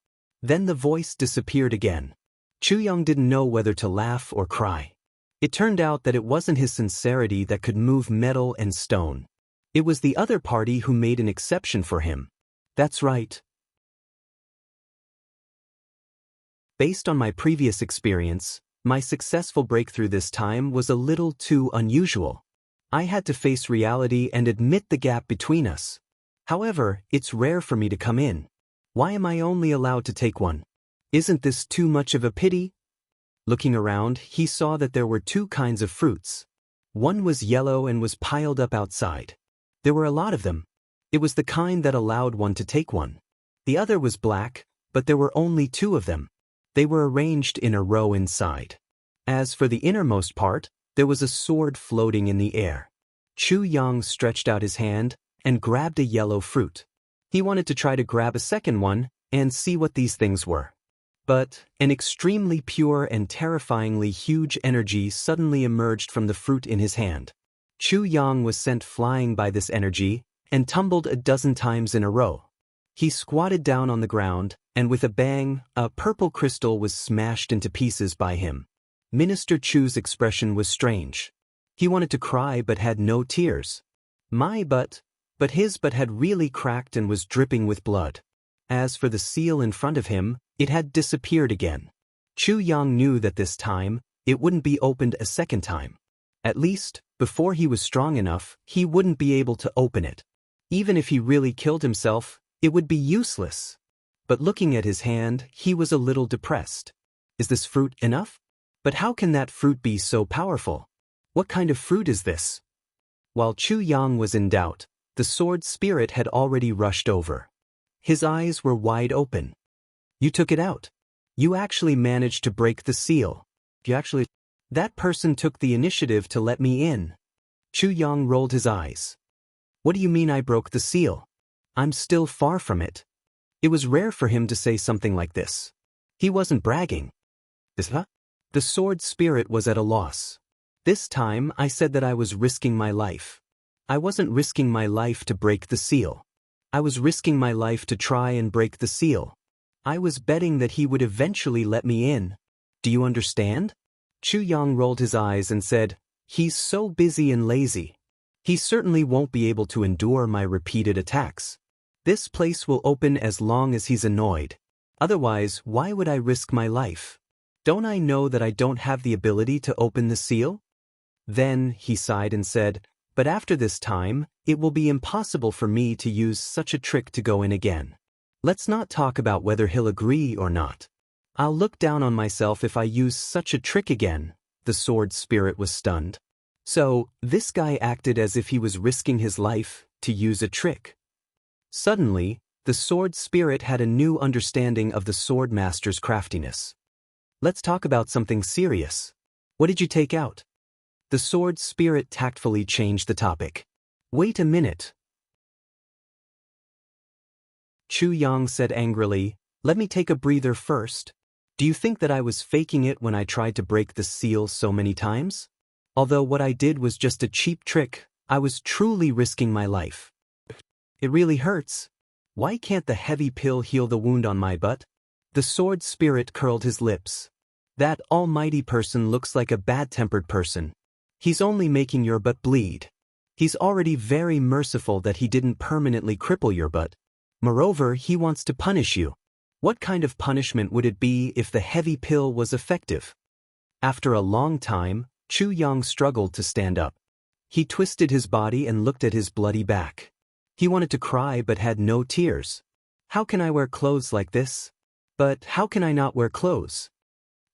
Then the voice disappeared again. Chu Yang didn't know whether to laugh or cry. It turned out that it wasn't his sincerity that could move metal and stone. It was the other party who made an exception for him. That's right. Based on my previous experience, my successful breakthrough this time was a little too unusual. I had to face reality and admit the gap between us. However, it's rare for me to come in. Why am I only allowed to take one? Isn't this too much of a pity? Looking around, he saw that there were two kinds of fruits. One was yellow and was piled up outside. There were a lot of them. It was the kind that allowed one to take one. The other was black, but there were only two of them. They were arranged in a row inside. As for the innermost part, there was a sword floating in the air. Chu Yang stretched out his hand and grabbed a yellow fruit. He wanted to try to grab a second one and see what these things were. But an extremely pure and terrifyingly huge energy suddenly emerged from the fruit in his hand. Chu Yang was sent flying by this energy and tumbled a dozen times in a row. He squatted down on the ground, and with a bang, a purple crystal was smashed into pieces by him. Minister Chu's expression was strange. He wanted to cry but had no tears. But his butt had really cracked and was dripping with blood. As for the seal in front of him, it had disappeared again. Chu Yang knew that this time, it wouldn't be opened a second time. At least, before he was strong enough, he wouldn't be able to open it. Even if he really killed himself, it would be useless. But looking at his hand, he was a little depressed. Is this fruit enough? But how can that fruit be so powerful? What kind of fruit is this? While Chu Yang was in doubt, the sword spirit had already rushed over. His eyes were wide open. You took it out. You actually managed to break the seal. That person took the initiative to let me in. Chu Yang rolled his eyes. What do you mean I broke the seal? I'm still far from it. It was rare for him to say something like this. He wasn't bragging. The sword spirit was at a loss. This time I said that I was risking my life. I wasn't risking my life to break the seal. I was risking my life to try and break the seal. I was betting that he would eventually let me in. Do you understand? Chu Yang rolled his eyes and said, He's so busy and lazy. He certainly won't be able to endure my repeated attacks. This place will open as long as he's annoyed. Otherwise, why would I risk my life? Don't I know that I don't have the ability to open the seal? Then, he sighed and said, but after this time, it will be impossible for me to use such a trick to go in again. Let's not talk about whether he'll agree or not. I'll look down on myself if I use such a trick again. The sword spirit was stunned. So, this guy acted as if he was risking his life to use a trick. Suddenly, the sword spirit had a new understanding of the sword master's craftiness. Let's talk about something serious. What did you take out? The sword spirit tactfully changed the topic. Wait a minute. Chu Yang said angrily, let me take a breather first. Do you think that I was faking it when I tried to break the seal so many times? Although what I did was just a cheap trick, I was truly risking my life. It really hurts. Why can't the heavy pill heal the wound on my butt? The sword spirit curled his lips. That almighty person looks like a bad-tempered person. He's only making your butt bleed. He's already very merciful that he didn't permanently cripple your butt. Moreover, he wants to punish you. What kind of punishment would it be if the heavy pill was effective? After a long time, Chu Yang struggled to stand up. He twisted his body and looked at his bloody back. He wanted to cry but had no tears. How can I wear clothes like this? But how can I not wear clothes?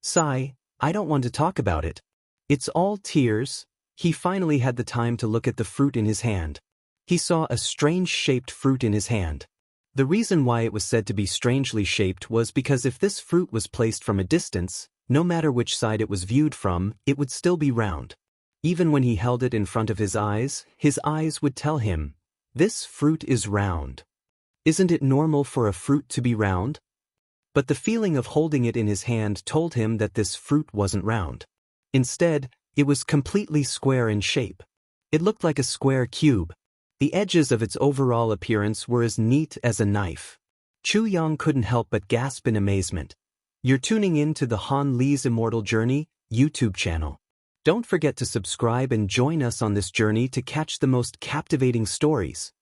Sigh, I don't want to talk about it. It's all tears. He finally had the time to look at the fruit in his hand. He saw a strange-shaped fruit in his hand. The reason why it was said to be strangely shaped was because if this fruit was placed from a distance, no matter which side it was viewed from, it would still be round. Even when he held it in front of his eyes would tell him, this fruit is round. Isn't it normal for a fruit to be round? But the feeling of holding it in his hand told him that this fruit wasn't round. Instead, it was completely square in shape. It looked like a square cube. The edges of its overall appearance were as neat as a knife. Chu Yang couldn't help but gasp in amazement. You're tuning in to the Han Li's Immortal Journey YouTube channel. Don't forget to subscribe and join us on this journey to catch the most captivating stories.